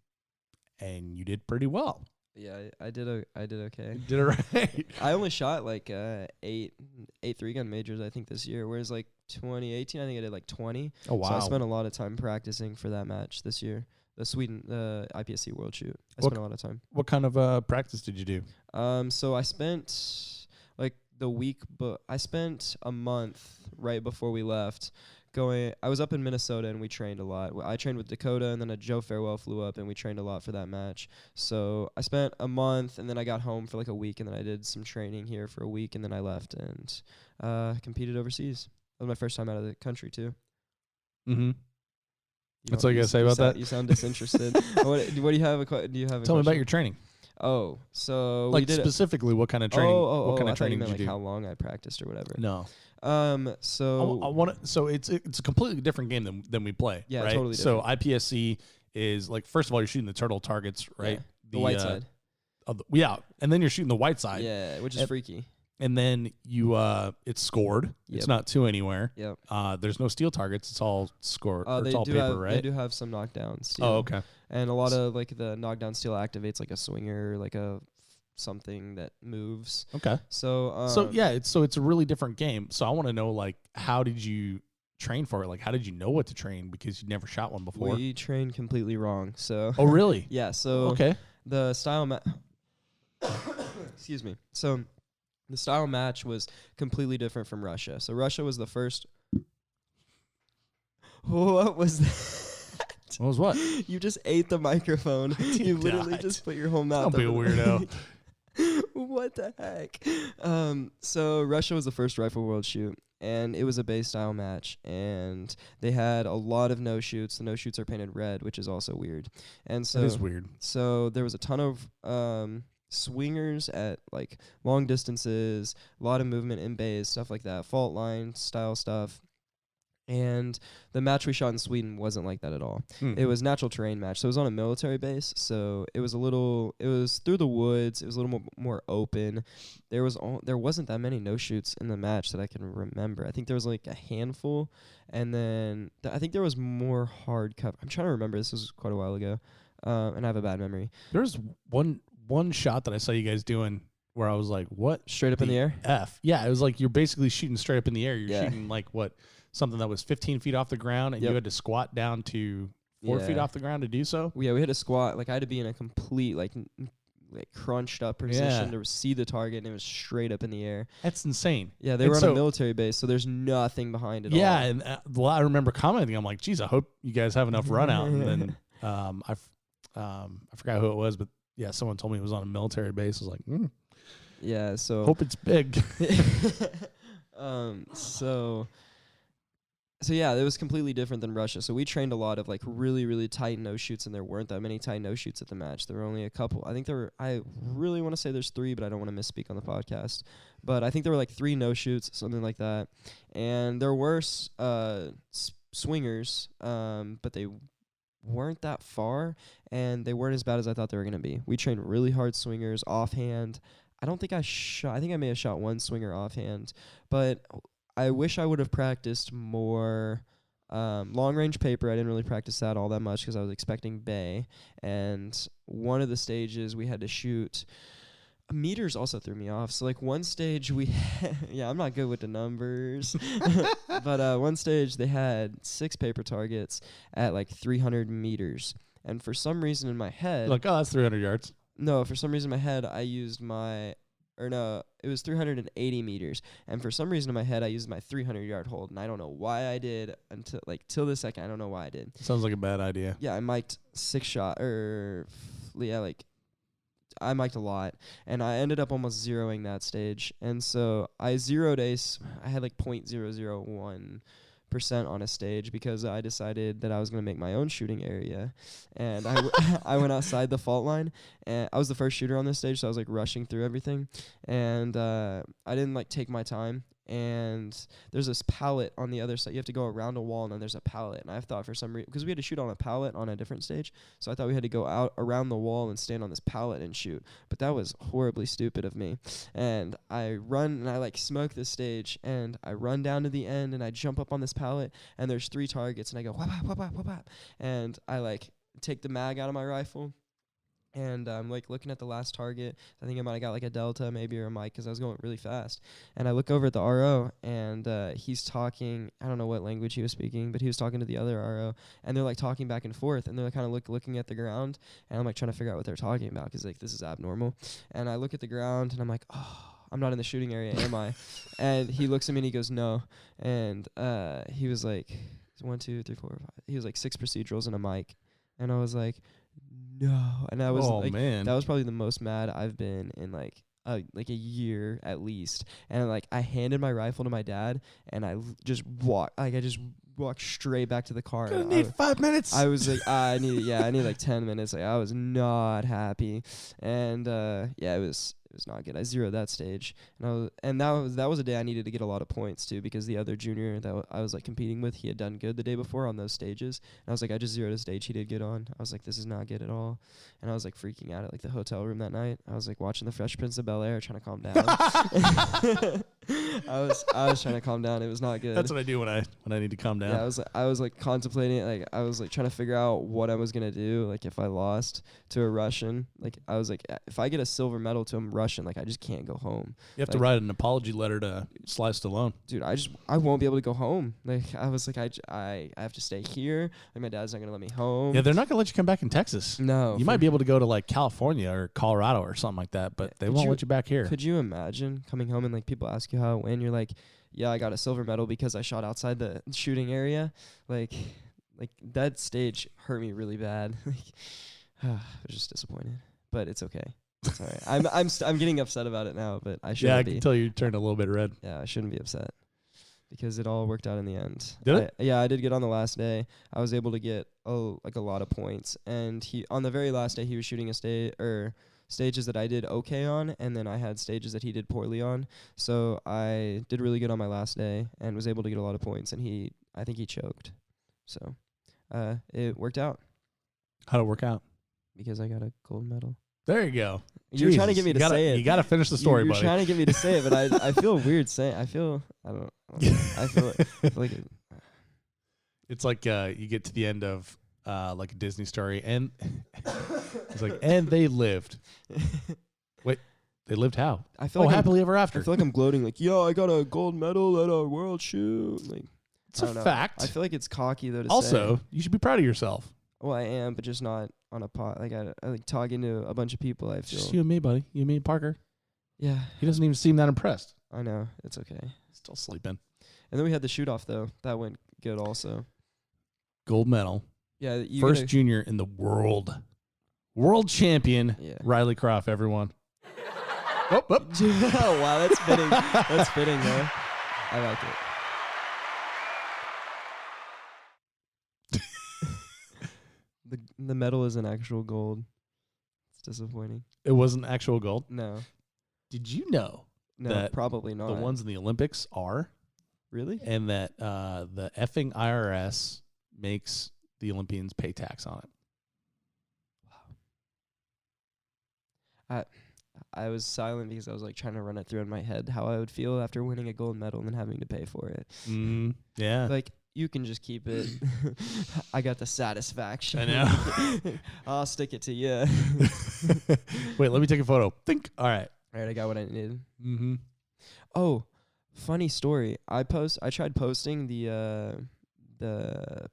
and you did pretty well. Yeah, I did okay. You did it right. I only shot like eight 3-gun majors, I think, this year. Whereas like 2018, I think I did like 20. Oh, wow. So I spent a lot of time practicing for that match this year. The IPSC World Shoot. I What- spent a lot of time. What kind of practice did you do? So I spent like the week, but I spent a month right before we left I was up in Minnesota and we trained a lot. I trained with Dakota, and then Joe Farewell flew up and we trained a lot for that match. So I spent a month, and then I got home for like a week, and then I did some training here for a week, and then I left and competed overseas. That was my first time out of the country too. Mm-hmm. That's don't- all you gotta say about that? You sound disinterested. What do you have? Do you have? Tell me about question? your training. Oh, so we Like did specifically, what kind of training? What kind I of thought you training meant did you like do? how long I practiced or whatever. No. So I want to. So it's a completely different game than we play. Yeah, right? totally So IPSC is like, first of all, you're shooting the turtle targets, right? yeah, the white side. Yeah, and then you're shooting the white side. Yeah, which is And- freaky. And then you it's scored. It's Yep. not two anywhere. Yep. There's no steel targets. It's all scored. Or it's all paper, They right? do have some knockdowns. Steel. Oh, okay. And a lot of like the knockdown steel activates like a swinger, like a something that moves. Okay. So So yeah, it's a really different game. So I want to know, like, how did you train for it? Like, how did you know what to train, because you never shot one before? we trained completely wrong. So Oh, really? yeah. So Okay. the style excuse me. So the style match was completely different from Russia. So Russia was the first. What was that? What was what? You just ate the microphone. You literally not. just put your whole mouth. Don't be a over the weirdo. mic. What the heck? So Russia was the first rifle world shoot, and it was a base style match, and they had a lot of no shoots. The no shoots are painted red, which is also weird. And so That is weird. So there was a ton of swingers at like long distances, a lot of movement in bays, stuff like that, fault line style stuff. And the match we shot in Sweden wasn't like that at all. It was natural terrain match. So it was on a military base. So it was through the woods. It was a little more open. There wasn't that many no shoots in the match that I can remember. I think there was like a handful. And then I think there was more hard cover. I'm trying to remember. This was quite a while ago. And I have a bad memory. There's one shot that I saw you guys doing where I was like, what? Straight up in the air? F. Yeah, it was like you're basically shooting straight up in the air. You're Yeah. shooting like what? Something that was 15 feet off the ground, and Yep. you had to squat down to 4 feet Yeah. off the ground to do so? Yeah, we had a squat. Like I had to be in a complete like like crunched up position to see the target, and it was straight up in the air. That's insane. Yeah, they were on a military base, so there's nothing behind it. Yeah, and I remember commenting, I'm like, geez, I hope you guys have enough run out. And then I forgot who it was, but yeah, someone told me it was on a military base. I was like, yeah, so hope it's big. So yeah, it was completely different than Russia. So we trained a lot of like really, really tight no shoots, and there weren't that many tight no shoots at the match. There were only a couple. I think I really want to say there's 3, but I don't want to misspeak on the podcast. But I think there were like 3 no shoots, something like that. And there were swingers, but they weren't that far, and they weren't as bad as I thought they were going to be. We trained really hard swingers, offhand. I don't think I think I may have shot 1 swinger offhand, but I wish I would have practiced more long-range paper. I didn't really practice that all that much because I was expecting bay. And one of the stages we had to shoot. Meters also threw me off. So, like, one stage yeah, I'm not good with the numbers. But one stage they had 6 paper targets at, like, 300 meters. And for some reason in my head. Like, oh, that's 300 yards. No, for some reason in my head I used it was 380 meters. And for some reason in my head, I used my 300-yard hold. And I don't know why I did till this second. I don't know why I did. Sounds like a bad idea. Yeah, I mic'd I mic'd a lot. And I ended up almost zeroing that stage. And so I zeroed ace. I had like 0.001% on a stage because I decided that I was going to make my own shooting area. And I went outside the fault line, and I was the first shooter on this stage, so I was like rushing through everything. And I didn't like take my time. And there's this pallet on the other side. You have to go around a wall, and then there's a pallet. And I thought for some reason, because we had to shoot on a pallet on a different stage, so I thought we had to go out around the wall and stand on this pallet and shoot. But that was horribly stupid of me. And I run, and I like smoke this stage, and I run down to the end, and I jump up on this pallet, and there's 3 targets, and I go whap whap whap whap whap, and I like take the mag out of my rifle. And I'm like looking at the last target. I think I might have got like a Delta maybe or a Mike because I was going really fast. And I look over at the RO, and he's talking. I don't know what language he was speaking, but he was talking to the other RO. And they're like talking back and forth. And they're kind of looking at the ground. And I'm like trying to figure out what they're talking about because like this is abnormal. And I look at the ground, and I'm like, oh, I'm not in the shooting area, am I? And he looks at me and he goes, no. And he was like, 1, 2, 3, 4, 5. He was like 6 procedurals and a mic. And I was like, no. And I was that was probably the most mad I've been in like a year at least. And like I handed my rifle to my dad, and I just walked straight back to the car. Gonna need 5 minutes. I was like, I need like 10 minutes. Like I was not happy. And it was not good. I zeroed that stage, and that was a day I needed to get a lot of points too, because the other junior that I was like competing with, he had done good the day before on those stages, and I was like, I just zeroed a stage he did good on. I was like, this is not good at all, and I was like freaking out at like the hotel room that night. I was like watching the Fresh Prince of Bel-Air, trying to calm down. I was trying to calm down. It was not good. That's what I do when I need to calm down. Yeah, I was like contemplating it. Like I was like trying to figure out what I was gonna do. Like if I lost to a Russian, like I was like, if I get a silver medal to a Russian, like I just can't go home. You have to write an apology letter to Sly Stallone. Dude, I won't be able to go home. Like I was like, I have to stay here. Like my dad's not gonna let me home. Yeah, they're not gonna let you come back in Texas. No, you might be able to go to like California or Colorado or something like that, but they won't let you back here. Could you imagine coming home and like people ask you how it went? You're like, yeah, I got a silver medal because I shot outside the shooting area. Like that stage hurt me really bad. I was just disappointed, but it's okay. It's all right. I'm getting upset about it now, but I shouldn't be. Yeah, I can tell you turned a little bit red. Yeah, I shouldn't be upset because it all worked out in the end. Did it? Yeah, I did get on the last day. I was able to get a lot of points, and on the very last day he was shooting stages that I did okay on, and then I had stages that he did poorly on. So I did really good on my last day and was able to get a lot of points, and I think he choked. So it worked out. How'd it work out? Because I got a gold medal. There you go. You're trying to get me to say it. You got to finish the story, buddy. You're trying to get me to say it, but I feel weird saying. I feel like it's like you get to the end of like a Disney story, and it's like, and they lived. Wait, they lived how? I feel like happily ever after. I feel like I'm gloating. Like, yo, I got a gold medal at a world shoot. Like, it's a fact. I feel like it's cocky though to say. Also, you should be proud of yourself. Well, I am, but just not on a pot. Like I like talking to a bunch of people. I It's feel. just you and me, buddy. You and me and Parker. Yeah, He doesn't even seem that impressed. I know. It's okay. Still sleeping. And then we had the shoot off though. That went good also. Gold medal. Yeah, you First junior in the world. World champion. Yeah. Riley Kropff, everyone. Oh, Oh wow, that's fitting. That's fitting though. I like it. The medal is an actual gold. It's disappointing. It wasn't actual gold. No. Did you know No, that probably not. the ones in the Olympics are? Really? And that the effing IRS makes the Olympians pay tax on it. I was silent because I was like trying to run it through in my head how I would feel after winning a gold medal and then having to pay for it. Yeah. Like, you can just keep it. I got the satisfaction. I know. I'll stick it to you. Wait, let me take a photo. Think. All right. All right, I got what I needed. Mm-hmm. Oh, funny story. I tried posting the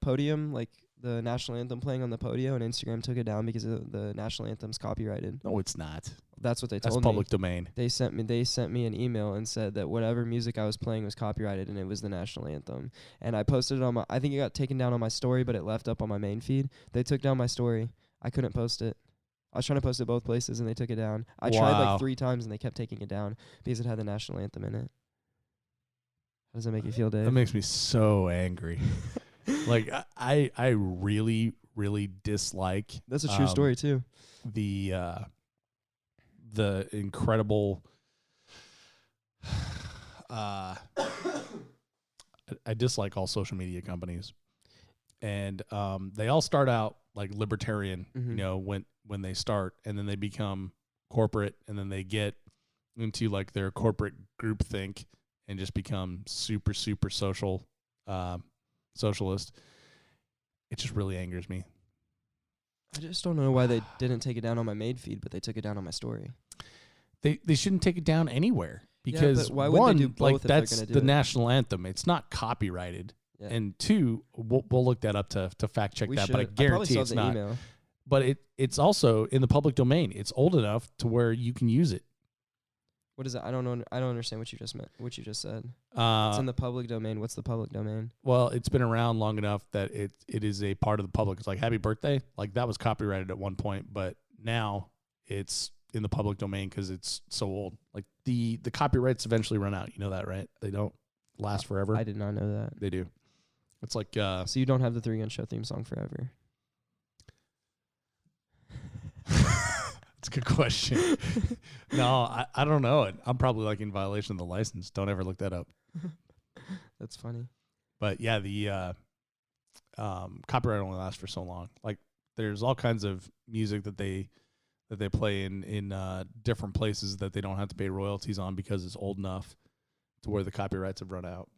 podium, like the national anthem playing on the podium, and Instagram took it down because the national anthem's copyrighted. No, it's not. That's what they That's told me. public domain. They sent me an email and said that whatever music I was playing was copyrighted and it was the national anthem. And I posted it on I think it got taken down on my story, but it left up on my main feed. They took down my story. I couldn't post it. I was trying to post it both places and they took it down. I tried like 3 times and they kept taking it down because it had the national anthem in it. How does that make you feel, Dave? That makes me so angry. Like I really, really dislike. That's a true story too. The incredible. I dislike all social media companies, and they all start out like libertarian. You know, when they start, and then they become corporate, and then they get into like their corporate groupthink and just become super social, socialist. It just really angers me. I just don't know why they didn't take it down on my main feed, but they took it down on my story. They shouldn't take it down anywhere because but why would they do both like if they're that's gonna do the it? national anthem. It's not copyrighted, Yeah. and 2, we'll look that up to fact check We that. should. But I probably guarantee saw it's the not. email. But it's also in the public domain. It's old enough to where you can use it. What is it? I don't know. I don't understand what you just meant. What you just said. It's in the public domain. What's the public domain? Well, it's been around long enough that it is a part of the public. It's like Happy Birthday. Like that was copyrighted at one point, but now it's in the public domain because it's so old. Like the copyrights eventually run out. You know that, right? They don't last forever. I did not know that. They do. It's like So you don't have the 3 Gun Show theme song forever? That's a good question. No, I don't know. I'm probably like in violation of the license. Don't ever look that up. That's funny. But yeah, the copyright only lasts for so long. Like there's all kinds of music that they play in different places that they don't have to pay royalties on because it's old enough to where the copyrights have run out.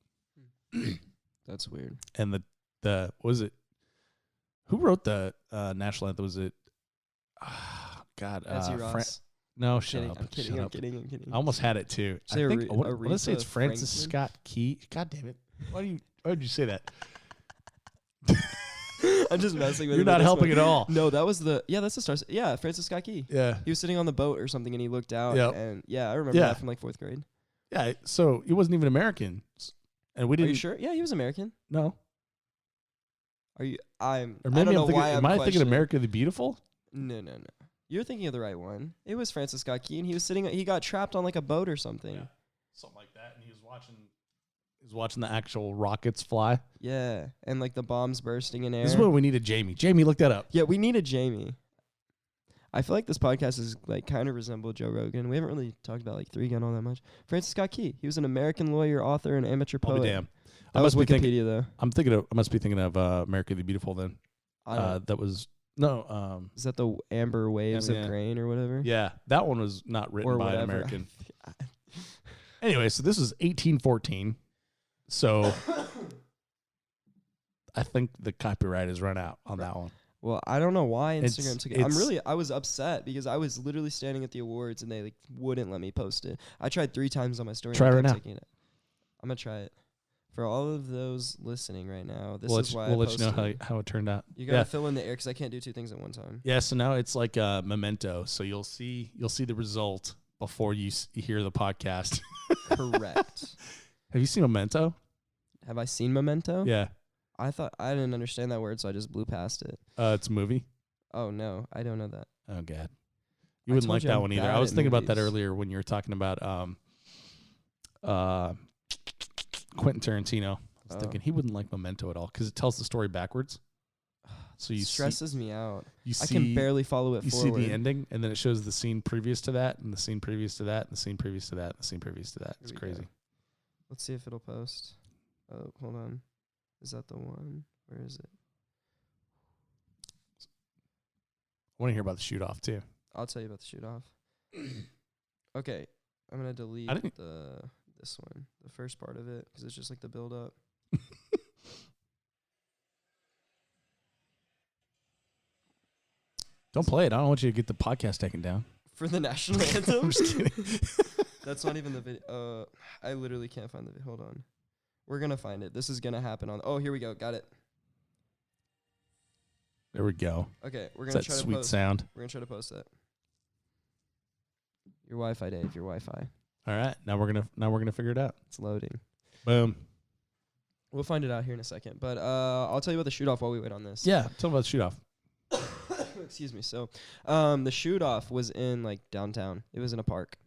That's weird. And the was it? Who wrote the national anthem? Was it? God, Betsy Ross. No, shut up. I'm kidding. Shut I'm up. kidding. I'm kidding. I almost had it too. Say I think I want to say it's Aretha Francis Franklin? Scott Key. God damn it! Why did you say that? I'm just messing with You're him not this helping one. at all. No, that was that's the star. Yeah, Francis Scott Key. Yeah, He was sitting on the boat or something, and he looked out. Yep. And I remember Yeah. that from like 4th grade. yeah. So he wasn't even American, and we Are didn't. you sure? Yeah, he was American. No, Are you? or I maybe don't know I'm thinking. why Am I thinking questioning. America the Beautiful? No. You're thinking of the right one. It was Francis Scott Key, and he was sitting. He got trapped on like a boat or something. Yeah, something like that. And he was watching the actual rockets fly. Yeah, and like the bombs bursting in air. This is what we needed, Jamie. Jamie, look that up. Yeah, we needed Jamie. I feel like this podcast is like kind of resemble Joe Rogan. We haven't really talked about like 3 Gun all that much. Francis Scott Key. He was an American lawyer, author, and amateur I'll poet. be damned. That was Wikipedia though. I must be thinking of America the Beautiful then. That was no. Is that the Amber Waves Yeah. of Grain or whatever? Yeah, that one was not written Or by an whatever. American. Anyway, so this is 1814. So I think the copyright has run out on that one. Well, I don't know why It's- Instagram took it. it's- I was upset because I was literally standing at the awards and they like wouldn't let me post it. I tried 3 times on my story. Try and right they now. kept taking it. I'm gonna try it. For all of those listening right now, this we'll is why we'll I let you know posted. how it turned out. You gotta fill in the air because I can't do two things at one time. Yeah, so now it's like a memento. So you'll see the result before you hear the podcast. Correct. Have you seen Memento? Have I seen Memento? Yeah. I didn't understand that word, so I just blew past it. It's a movie. Oh no, I don't know that. Oh God, I you wouldn't told like you that I'm one either. bad I was at thinking about that movies. earlier when you were talking about Quentin Tarantino. I was thinking he wouldn't like Memento at all because it tells the story backwards. So you stresses me out. You I can barely follow it You forward. see the ending, and then it shows the scene previous to that, and the scene previous to that, and the scene previous to that, and the scene previous to that. It's Here we crazy. go. Let's see if it'll post. Oh, hold on. Is that the one? Where is it? I want to hear about the shoot off too. I'll tell you about the shoot off. Okay, I'm gonna delete this one, the first part of it, because it's just like the build up. Don't play it. I don't want you to get the podcast taken down. For the national anthem. I'm just kidding. That's not even the video. I literally can't find the video. Hold on. We're gonna find it. This is gonna happen on. Oh, here we go. Got it. There we go. Okay, we're It's gonna that try to sweet post. sound. We're gonna try to post that. Your Wi-Fi, Dave. Your Wi-Fi. All right, now we're gonna figure it out. It's loading. Boom. We'll find it out here in a second. But I'll tell you about the shoot off while we wait on this. Yeah, tell me about the shoot off. Excuse me. So, the shoot off was in like downtown. It was in a park,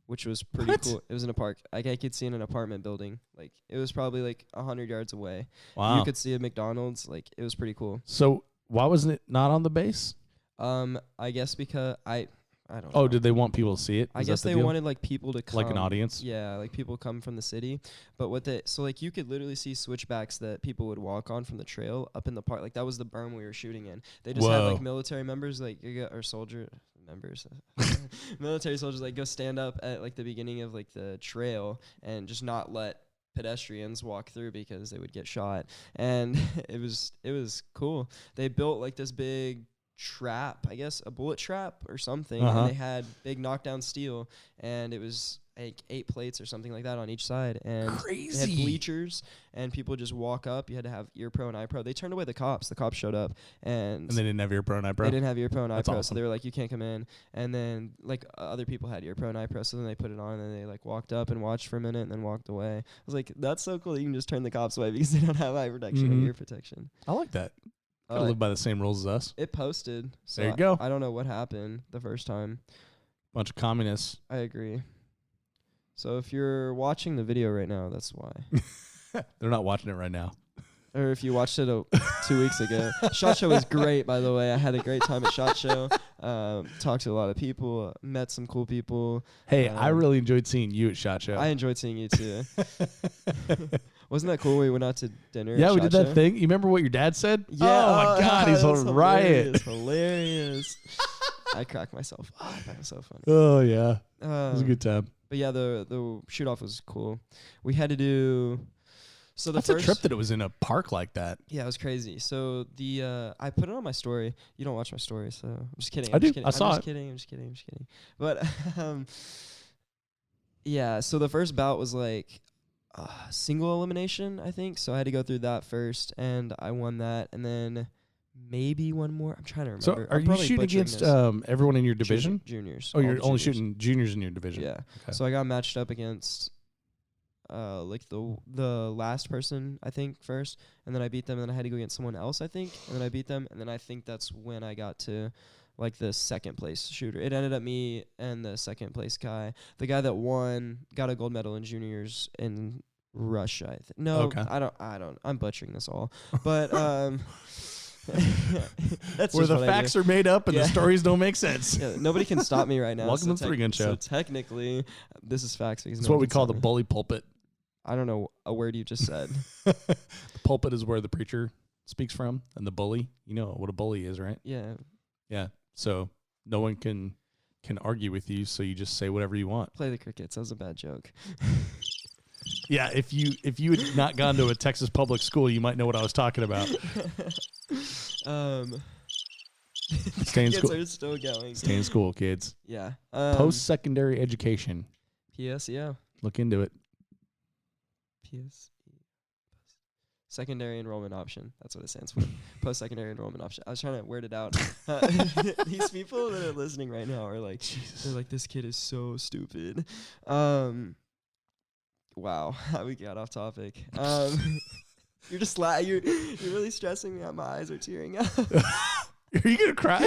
which was pretty What? cool. It was in a park. Like I could see in an apartment building. Like it was probably like 100 yards away. Wow. You could see a McDonald's. Like it was pretty cool. So why wasn't it not on the base? I guess because I don't know. Oh, did they want people to see it? I Is that guess the they deal? wanted like people to come. Like an audience? Yeah, like people come from the city. But so like you could literally see switchbacks that people would walk on from the trail up in the park. Like that was the berm we were shooting in. They just had Whoa. like military members, like or soldier members, military soldiers, like go stand up at like the beginning of like the trail and just not let pedestrians walk through because they would get shot. And it was cool. They built like this big trap, I guess a bullet trap or something, and they had big knockdown steel, and it was like 8 plates or something like that on each side, and Crazy. they had bleachers, and people just walk up. You had to have ear pro and eye pro. They turned away the cops showed up, and And they didn't have ear pro and eye pro? they didn't have ear pro and eye That's pro, awesome. so they were like, you can't come in. And then like other people had ear pro and eye pro, so then they put it on, and then they like walked up and watched for a minute and then walked away. I was like, that's so cool that you can just turn the cops away because they don't have eye protection or Mhm. ear protection. I like that. Gotta live by the same rules as us. It posted. So There you go. I don't know what happened the first time. Bunch of communists. I agree. So if you're watching the video right now, that's why. They're not watching it right now. Or if you watched it 2 weeks ago. SHOT Show was great, by the way. I had a great time at SHOT Show. Talked to a lot of people. Met some cool people. Hey, I really enjoyed seeing you at SHOT Show. I enjoyed seeing you too. Wasn't that cool? We went out to dinner. Yeah, at we SHOT did that Show? thing. You remember what your dad said? Yeah. Oh my God, he's that's on riot. Hilarious. I cracked myself up. That was so funny. Oh yeah, it was a good time. But yeah, the shoot off was cool. We had to do. So the That's first a trip that it was in a park like that. Yeah, it was crazy. So I put it on my story. You don't watch my story, so I'm just kidding. I do. Just kidding. I saw I'm it. just kidding. But yeah. So the first bout was like single elimination, I think. So I had to go through that first, and I won that, and then maybe one more. I'm trying to remember. So, are I'm you probably shooting butchering against this. everyone in your division? Juniors. Oh, all you're the only juniors. shooting juniors in your division. Yeah. Okay. So I got matched up against like the last person, I think, first, and then I beat them, and then I had to go against someone else, I think, and then I beat them, and then I think that's when I got to like the second place shooter. It ended up me and the second place guy. The guy that won got a gold medal in juniors in Russia. No, Okay. I don't. I'm butchering this all, but that's Where just the what I do. facts are made up and the Yeah. stories don't make sense. Yeah, nobody can stop me right now. Welcome to the Three Gun Show. So technically, this is facts because It's no what one we can call stop the me. bully pulpit. I don't know a word you just said. The pulpit is where the preacher speaks from, and the bully, you know what a bully is, right? Yeah. Yeah. So no one can argue with you, so you just say whatever you want. Play the crickets. That was a bad joke. Yeah, if you had not gone to a Texas public school, you might know what I was talking about. Stay in Kids school. are still going. Stay in school, kids. Yeah. Post-secondary education. PS. Yeah. Look into it. PS. Secondary enrollment option. That's what it stands for. Post-secondary enrollment option. I was trying to word it out. These people that are listening right now are like, they're like, this kid is so stupid. Wow, we got off topic. You're just you're really stressing me out. My eyes are tearing up. Are you gonna cry?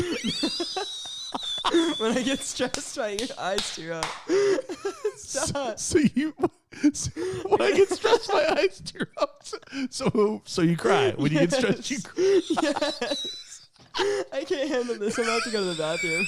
When I get stressed, my eyes tear up. Stop. So when I get stressed, my eyes tear up. So you cry when you get stressed. You cry. Yes. I can't handle this. I'm about to go to the bathroom.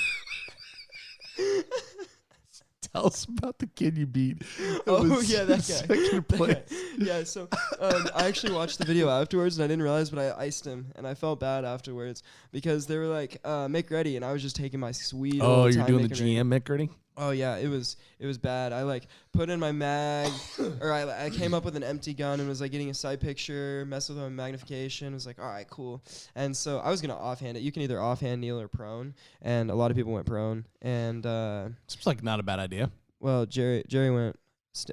Tell us about the kid you beat. Oh yeah, that guy. Second place. Yeah, so I actually watched the video afterwards, and I didn't realize, but I iced him, and I felt bad afterwards because they were like, "Make ready," and I was just taking my sweet. Oh, old you're time doing the making ready. GM Mick ready? Oh yeah, it was bad. I like put in my mag, or I came up with an empty gun and was like getting a side picture, mess with my magnification. Was like, all right, cool. And so I was gonna offhand it. You can either offhand, kneel, or prone. And a lot of people went prone. And Seems like not a bad idea. well, Jerry went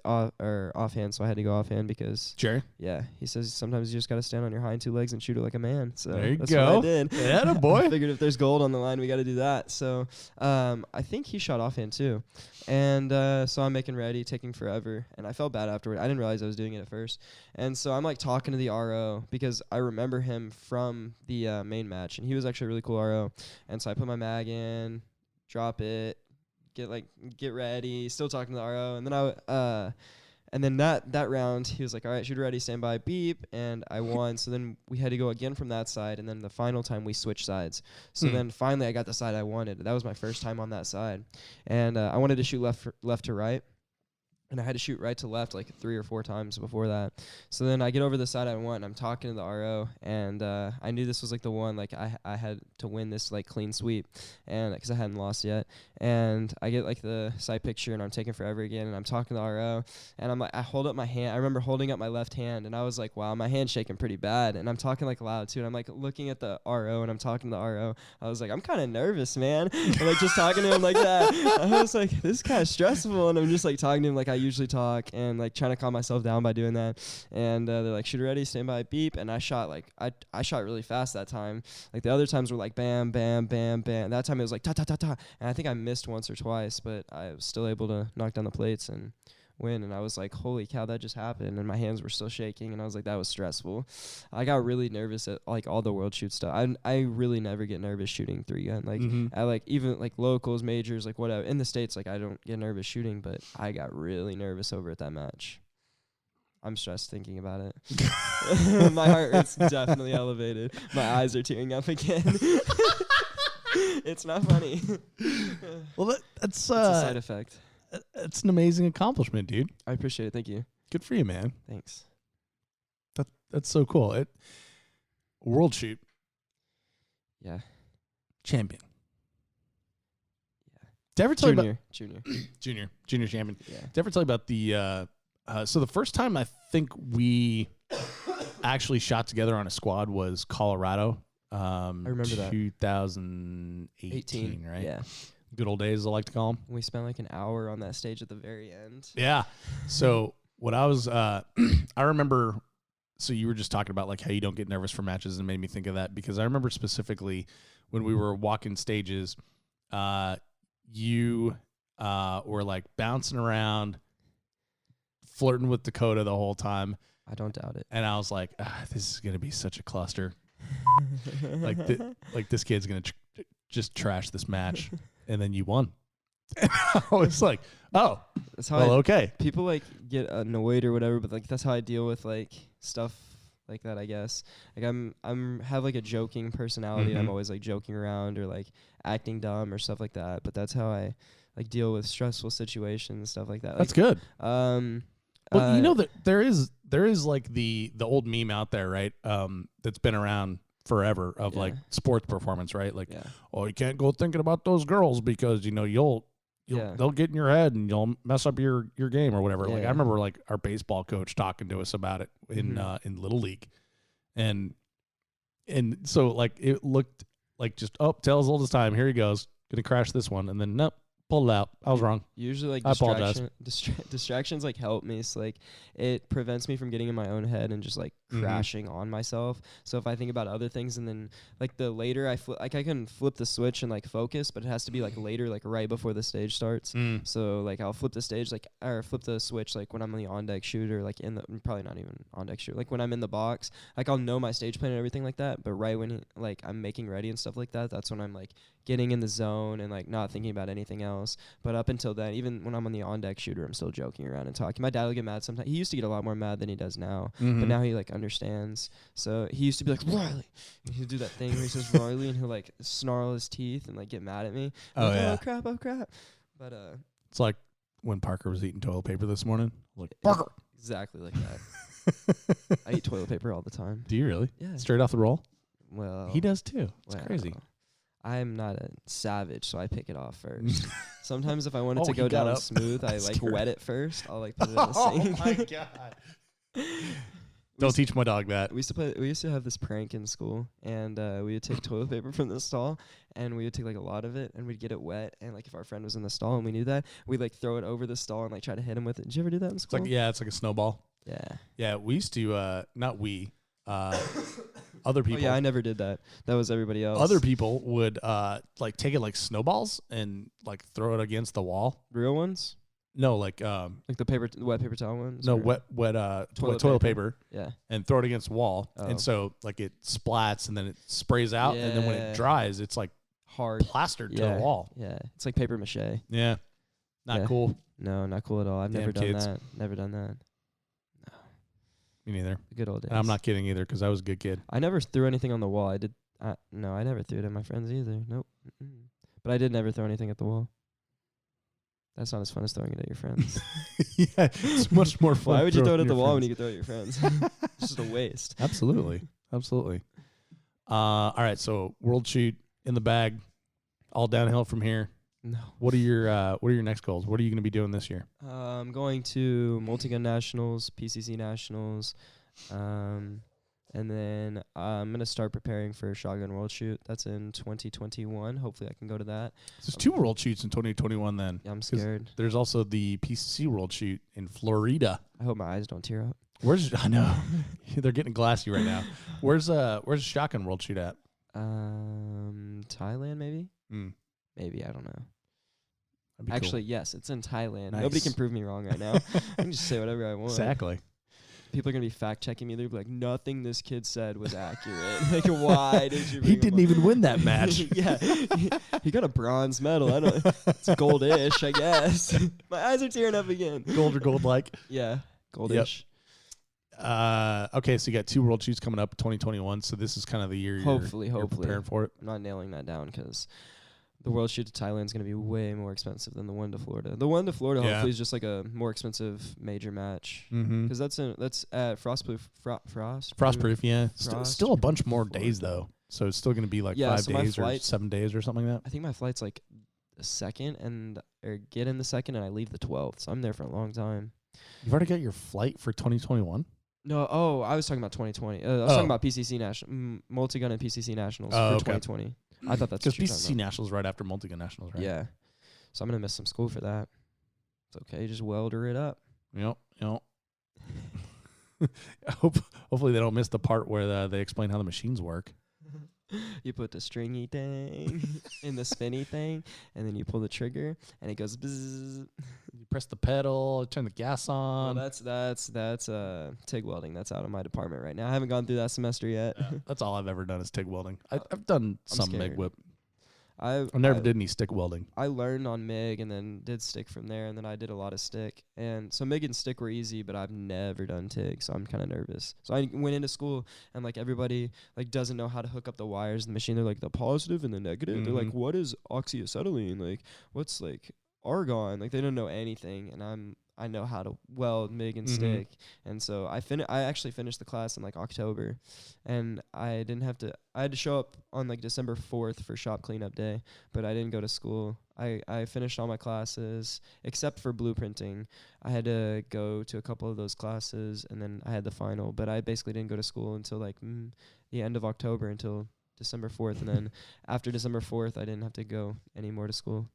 offhand, so I had to go offhand because Jerry? yeah, he says sometimes you just gotta stand on your hind two legs and shoot it like a man. So There you that's go. what I did. Yeah, I boy. figured if there's gold on the line, we got to do that. So I think he shot offhand too. And so I'm making ready, taking forever. And I felt bad afterward. I didn't realize I was doing it at first. And so I'm like talking to the RO because I remember him from the main match. And he was actually a really cool RO. And so I put my mag in, drop it, get ready, still talking to the RO. And then and then that round, he was like, all right, shooter ready, stand by, beep. And I won. So then we had to go again from that side. And then the final time we switched sides. So then finally I got the side I wanted. That was my first time on that side. And I wanted to shoot left to right. And I had to shoot right to left like 3 or 4 times before that. So then I get over the side I want, and I'm talking to the RO, and I knew this was like the one, like I had to win this like clean sweep, and because I hadn't lost yet. And I get like the side picture, and I'm taking forever again, and I'm talking to the RO, and I'm like, I hold up my hand. I remember holding up my left hand, and I was like, wow, my hand's shaking pretty bad. And I'm talking like loud too, and I'm like looking at the RO, and I'm talking to the RO. I was like, I'm kind of nervous, man. And like just talking to him like that. I was like, this is kind of stressful, and I'm just like talking to him like I usually talk, and like trying to calm myself down by doing that. And they're like, shooter ready, stand by, beep. And I shot like I shot really fast that time. Like the other times were like bam, bam, bam, bam. That time it was like ta ta ta ta. And I think I missed once or twice, but I was still able to knock down the plates and win. And I was like, holy cow, that just happened. And my hands were still shaking, and I was like, that was stressful. I got really nervous at like all the world shoot stuff. I really never get nervous shooting 3-gun. Like I like even like locals, majors, like whatever. In the States, like I don't get nervous shooting, but I got really nervous over at that match. I'm stressed thinking about it. My heart rate's definitely elevated. My eyes are tearing up again. It's not funny. Well, It's that's a side effect. It's an amazing accomplishment, dude. I appreciate it. Thank you. Good for you, man. Thanks. That's so cool. World shoot Yeah. champion. Yeah. Did I ever tell you about junior champion? Yeah. Did I ever tell you about the so the first time I think we actually shot together on a squad was Colorado. I remember that. 2018, right? Yeah. Good old days, I like to call them. We spent like an hour on that stage at the very end. Yeah. So what I was, I remember, so you were just talking about like how you don't get nervous for matches, and made me think of that because I remember specifically when we were walking stages, you were like bouncing around, flirting with Dakota the whole time. I don't doubt it. And I was like, this is going to be such a cluster. like this kid's going to just trash this match. And then you won. And I was like, oh, that's how okay. People like get annoyed or whatever, but like that's how I deal with like stuff like that, I guess. Like I'm have like a joking personality. I'm always like joking around or like acting dumb or stuff like that. But that's how I like deal with stressful situations and stuff like that. That's like, good. Well, you know that there is like the old meme out there, right? That's been around forever of like sports performance, right? Like, oh, you can't go thinking about those girls because they'll get in your head and you'll mess up your game or whatever. Like I remember like our baseball coach talking to us about it in Little League, and so like it looked like just tale as old as time. Here he goes, gonna crash this one, and then nope. Pulled it out. I was wrong. Usually, like, I apologize. distractions like help me. So like, it prevents me from getting in my own head and just like crashing on myself. So if I think about other things and then like the later I can flip the switch and like focus, but it has to be like later, like right before the stage starts. So like I'll flip the stage or flip the switch like when I'm in the on deck shoot or like in the probably not even on deck shoot, like when I'm in the box, like I'll know my stage plan and everything like that. But right when like I'm making ready and stuff like that, that's when I'm like getting in the zone and like not thinking about anything else. But up until then, even when I'm on the on deck shooter, I'm still joking around and talking. My dad will get mad sometimes. He used to get a lot more mad than he does now, but now he like understands. So he used to be like, Riley, and he'll do that thing where he says Riley, and he'll like snarl his teeth and like get mad at me. Oh, like, yeah. Oh crap. But It's like when Parker was eating toilet paper this morning. Like, Parker. Exactly like that. I eat toilet paper all the time. Do you really? Yeah. Straight off the roll? Well, He does too. It's well, crazy. I'm not a savage, so I pick it off first. Sometimes if I want it Oh, to he go got down up. smooth, I like Scared. wet it first. I'll like put it in the sink. Oh my god! Don't teach my dog that. We used to have this prank in school, and we would take toilet paper from the stall, and we would take like a lot of it, and we'd get it wet, and like if our friend was in the stall and we knew that, we'd like throw it over the stall and like try to hit him with it. Did you ever do that in It's school? like it's like a snowball. Yeah. Yeah, we used to. Not we. Other people. Oh yeah, I never did that. That was everybody else. Other people would like take it like snowballs and like throw it against the wall. real ones, No, like like the wet paper towel ones. no or- wet toilet paper Yeah. and throw it against the wall, Oh. and so like it splats and then it sprays out, and then when Yeah. it dries, it's like Hard. plastered to Yeah. the wall. Yeah. It's like paper mache. Yeah, not Yeah. cool. No, not cool at all. I've Damn never done kids. that. Never done that. Me neither. The good old days. And I'm not kidding either because I was a good kid. I never threw anything on the wall. No, I never threw it at my friends either. Nope. Mm-mm. But I did never throw anything at the wall. That's not as fun as throwing it at your friends. Yeah, it's much more fun. Why would you throw it throwing at the your wall when friends. you could throw it at your friends? It's just a waste. Absolutely. All right, so world shoot in the bag, all downhill from here. No. What are your next goals? What are you going to be doing this year? I'm going to multi-gun nationals, PCC nationals, and then I'm gonna start preparing for Shotgun World Shoot. That's in 2021. Hopefully, I can go to that. So there's 2 world shoots in 2021 then. Yeah, I'm scared. There's also the PCC world shoot in Florida. I hope my eyes don't tear up. I know. They're getting glassy right now. Where's the Shotgun world shoot at? Thailand maybe. Mm, Maybe, I don't know. that'd be Actually, yes, it's in Thailand. Nice. Nobody can prove me wrong right now. I can just say whatever I cool. want. Exactly. People are gonna be fact checking me. They'll be like, "Nothing this kid said was accurate." Like, why did you? He bring him didn't up? even win that match. Yeah, he got a bronze medal. I don't. It's goldish, I guess. My eyes are tearing up again. Gold or gold like. Yeah, goldish. Okay, so you got 2 world shoots coming up 2021. So this is kind of the year Hopefully. you're preparing for it. I'm not nailing that down because the world shoot to Thailand is going to be way more expensive than the one to Florida. The one to Florida Yeah. hopefully is just like a more expensive major match Mm-hmm. because that's at Frostproof. Frostproof, yeah. Still a bunch more Florida. days though, so it's still going to be like Yeah, 5 so my days or flight- 7 days or something like that. I think my flight's like the 2nd or get in the 2nd and I leave the 12th, so I'm there for a long time. You've already got your flight for 2021. No, I was talking about 2020. I was talking about PCC national multi-gun and PCC nationals for okay. 2020. I thought that's Because what you're talking PCC nationals right after multi-gun nationals, about. right? Yeah, so I'm gonna miss some school for that. It's okay, just welder it up. Yep. Hopefully they don't miss the part where they explain how the machines work. You put the stringy thing in the spinny thing, and then you pull the trigger, and it goes bzzz. You press the pedal, turn the gas Well, on. that's TIG welding. That's out of my department right now. I haven't gone through that semester yet. That's all I've ever done is TIG welding. I've done some MIG scared. whip. I never did any stick welding. I learned on MIG and then did stick from there, and then I did a lot of stick. And so MIG and stick were easy, but I've never done TIG, so I'm kind of nervous. So I went into school, and like everybody like doesn't know how to hook up the wires in the machine. They're like the positive and the negative. They're like, what is oxyacetylene? Like, what's like argon? Like they don't know anything, and I know how to weld MIG and stick. And so I actually finished the class in like October, and I had to show up on like December 4th for shop cleanup day, but I didn't go to school. I finished all my classes except for blueprinting. I had to go to a couple of those classes, and then I had the final, but I basically didn't go to school until like the end of October until December 4th. And then after December 4th, I didn't have to go anymore to school.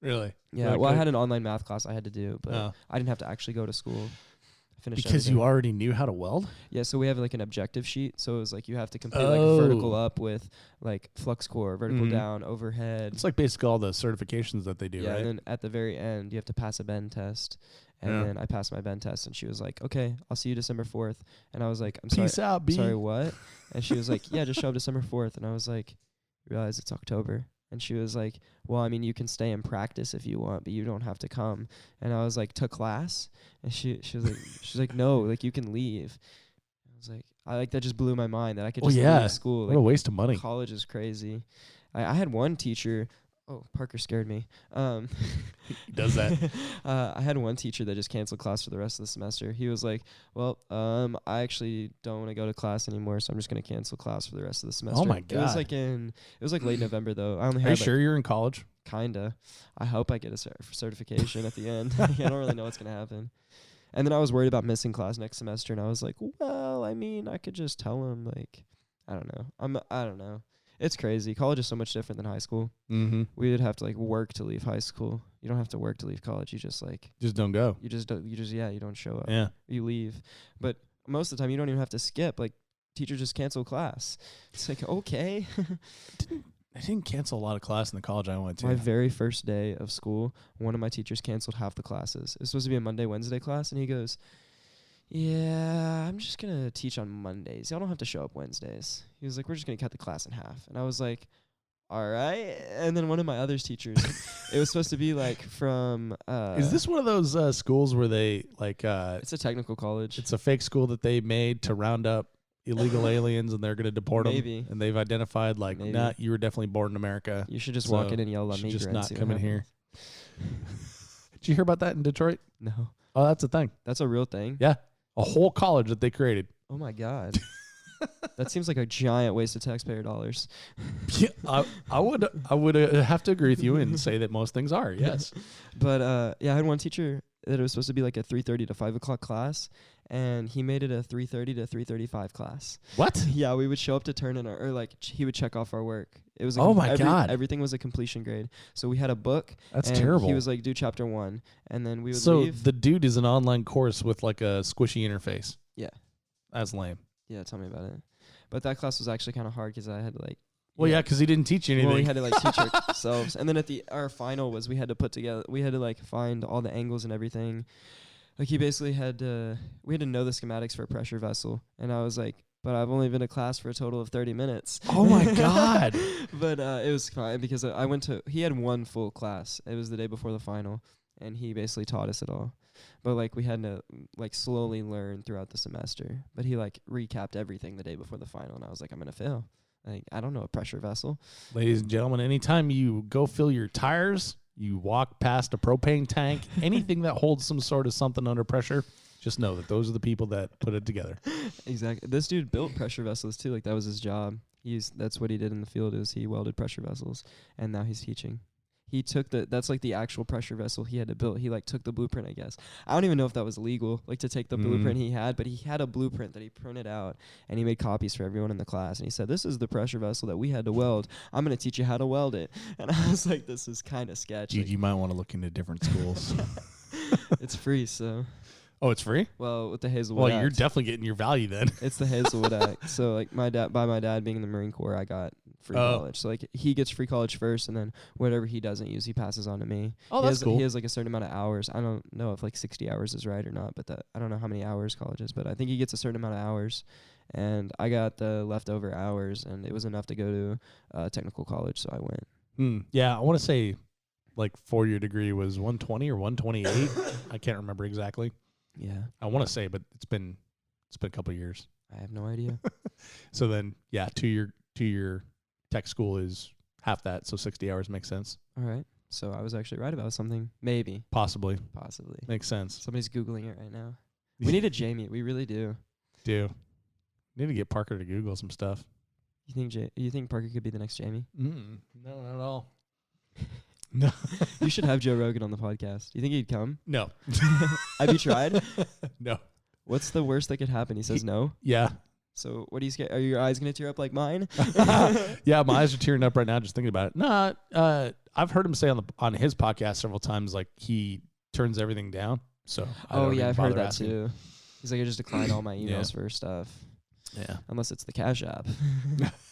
Really? Yeah, Really well, I good. had an online math class I had to do, but Oh. I didn't have to actually go to school. Finished Because everything. you already knew how to weld? Yeah, so we have like an objective sheet. So it was like you have to complete like vertical up with like flux core, vertical down, overhead. It's like basically all the certifications that they do, Yeah, right? and then at the very end, you have to pass a bend test. And Yeah. then I passed my bend test, and she was like, "Okay, I'll see you December 4th." And I was like, "I'm Peace sorry, out, B. sorry, what?" And she was like, "Yeah, just show up December 4th." And I was like, "Realize it's October." And she was like, "Well, I mean, you can stay and practice if you want, but you don't have to come." And I was like, "To class?" And she was like, "No, like you can leave." I was like, that just blew my mind that I could Well, just yeah. leave school. What a waste of money. College is crazy. I had one teacher. Oh, Parker scared me. He does that. I had one teacher that just canceled class for the rest of the semester. He was like, "Well, I actually don't want to go to class anymore, so I'm just gonna cancel class for the rest of the semester." Oh my It was God. like late November though. I only Are had you like, sure you're in college? kinda. I hope I get a certification at the end. I don't really know what's gonna happen. And then I was worried about missing class next semester, and I was like, well, I mean, I could just tell him, like, I don't know. I don't know. It's crazy. College is so much different than high school. Mm-hmm. We would have to like work to leave high school. You don't have to work to leave college. You just like Just don't go. you don't show up. Yeah. You leave. But most of the time you don't even have to skip. Like teachers just cancel class. It's like, okay. I didn't cancel a lot of class in the college I went to. My very first day of school, one of my teachers canceled half the classes. It was supposed to be a Monday, Wednesday class, and he goes, "Yeah, I'm just going to teach on Mondays. Y'all don't have to show up Wednesdays." He was like, "We're just going to cut the class in half." And I was like, "All right." And then one of my other teachers, it was supposed to be like from... Is this one of those schools where they like... It's a technical college. it's a fake school that they made to round up illegal aliens and they're going to deport them? Maybe. And they've identified like, Maybe. nah, you were definitely born in America. You should just So walk in and yell you at should me. just not see what come in here. happens. Did you hear about that in Detroit? No. Oh, that's a thing. That's a real thing? Yeah. A whole college that they created. Oh, my God. That seems like a giant waste of taxpayer dollars. Yeah, I would have to agree with you and say that most things are, yes. But, yeah, I had one teacher that it was supposed to be like a 3:30 to 5 o'clock class, and he made it a 3:30 to 3:35 class. What? Yeah, we would show up to turn in or like he would check off our work. It was Oh my God. Everything was a completion grade. So we had a book. That's and terrible. He was like, "Do chapter 1," and then we would So leave. the dude is an online course with like a squishy interface. Yeah. That's lame. Yeah, tell me about it. But that class was actually kind of hard because I had to like. Well, yeah, because he didn't teach you anything. Well, we had to like teach ourselves, and then at our final was we had to like find all the angles and everything. Like he basically we had to know the schematics for a pressure vessel, and I was like, but I've only been to class for a total of 30 minutes. Oh my God. But it was fine because he had one full class. It was the day before the final, and he basically taught us it all. But like we had to like slowly learn throughout the semester. But he like recapped everything the day before the final, and I was like, I'm gonna fail. Like I don't know a pressure vessel. Ladies and gentlemen, anytime you go fill your tires, you walk past a propane tank, anything that holds some sort of something under pressure, just know that those are the people that put it together. Exactly. This dude built pressure vessels too. Like that was his job. That's what he did in the field is he welded pressure vessels, and now he's teaching. He took that's like the actual pressure vessel he had to build. He like took the blueprint, I guess. I don't even know if that was legal, like to take the blueprint he had, but he had a blueprint that he printed out and he made copies for everyone in the class. And he said, "This is the pressure vessel that we had to weld. I'm going to teach you how to weld it." And I was like, this is kind of sketchy. Dude, you might want to look into different schools. It's free, so. Oh, it's free? Well, with the Hazelwood Well, Act. you're definitely getting your value then. It's the Hazelwood Act. So like my dad being in the Marine Corps, I got free college. So like he gets free college first, and then whatever he doesn't use, he passes on to me. Oh, that's cool. He has like a certain amount of hours. I don't know if like 60 hours is right or not, but I don't know how many hours college is, but I think he gets a certain amount of hours. And I got the leftover hours, and it was enough to go to technical college, so I went. Yeah, I want to say like 4-year degree was 120 or 128. I can't remember exactly. Yeah. I want to say, but it's been a couple of years. I have no idea. So then, yeah, 2-year tech school is half that, so 60 hours makes sense. All right. So I was actually right about something. Maybe. Possibly. Makes sense. Somebody's Googling it right now. We need a Jamie. We really do. Need to get Parker to Google some stuff. You think Parker could be the next Jamie? No, not at all. No. You should have Joe Rogan on the podcast. Do you think he'd come? No. Have you tried? No. What's the worst that could happen? He says no. Yeah. So what are you scared? Are your eyes gonna tear up like mine? Yeah, my eyes are tearing up right now just thinking about it. Nah, I've heard him say on his podcast several times like he turns everything down. So Oh yeah, I've heard that too. He's like, I just decline all my emails for stuff. Yeah. Unless it's the Cash App.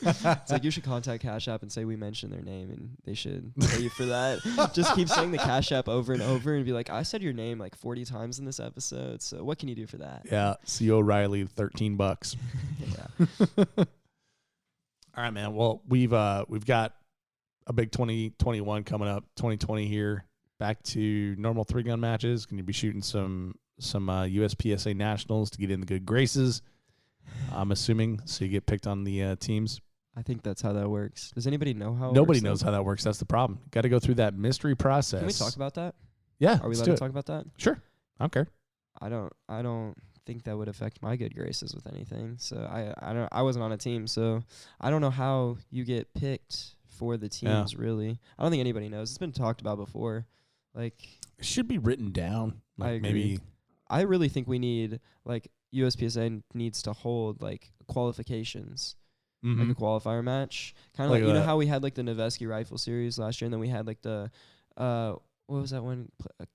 It's like, you should contact Cash App and say we mentioned their name and they should pay you for that. Just keep saying the Cash App over and over and be like, I said your name like 40 times in this episode, so what can you do for that? Yeah. C. O'Reilly, $13. Yeah. All right, man. Well, we've got a big 2021 coming up, 2020 here. Back to normal 3-gun matches. Going to be shooting some USPSA nationals to get in the good graces. I'm assuming, so you get picked on the teams. I think that's how that works. Does anybody know how? Nobody knows how that works. That's the problem. Got to go through that mystery process. Can we talk about that? Yeah. Are we allowed to talk about that? Sure. I don't care. I don't think that would affect my good graces with anything. So I wasn't on a team, so I don't know how you get picked for the teams. Really, I don't think anybody knows. It's been talked about before. Like, it should be written down. Like, I agree. Maybe. I really think we need, like, USPSA needs to hold like qualifications, like a qualifier match, kind of like you know how we had like the Noveski rifle series last year, and then we had like the what was that one?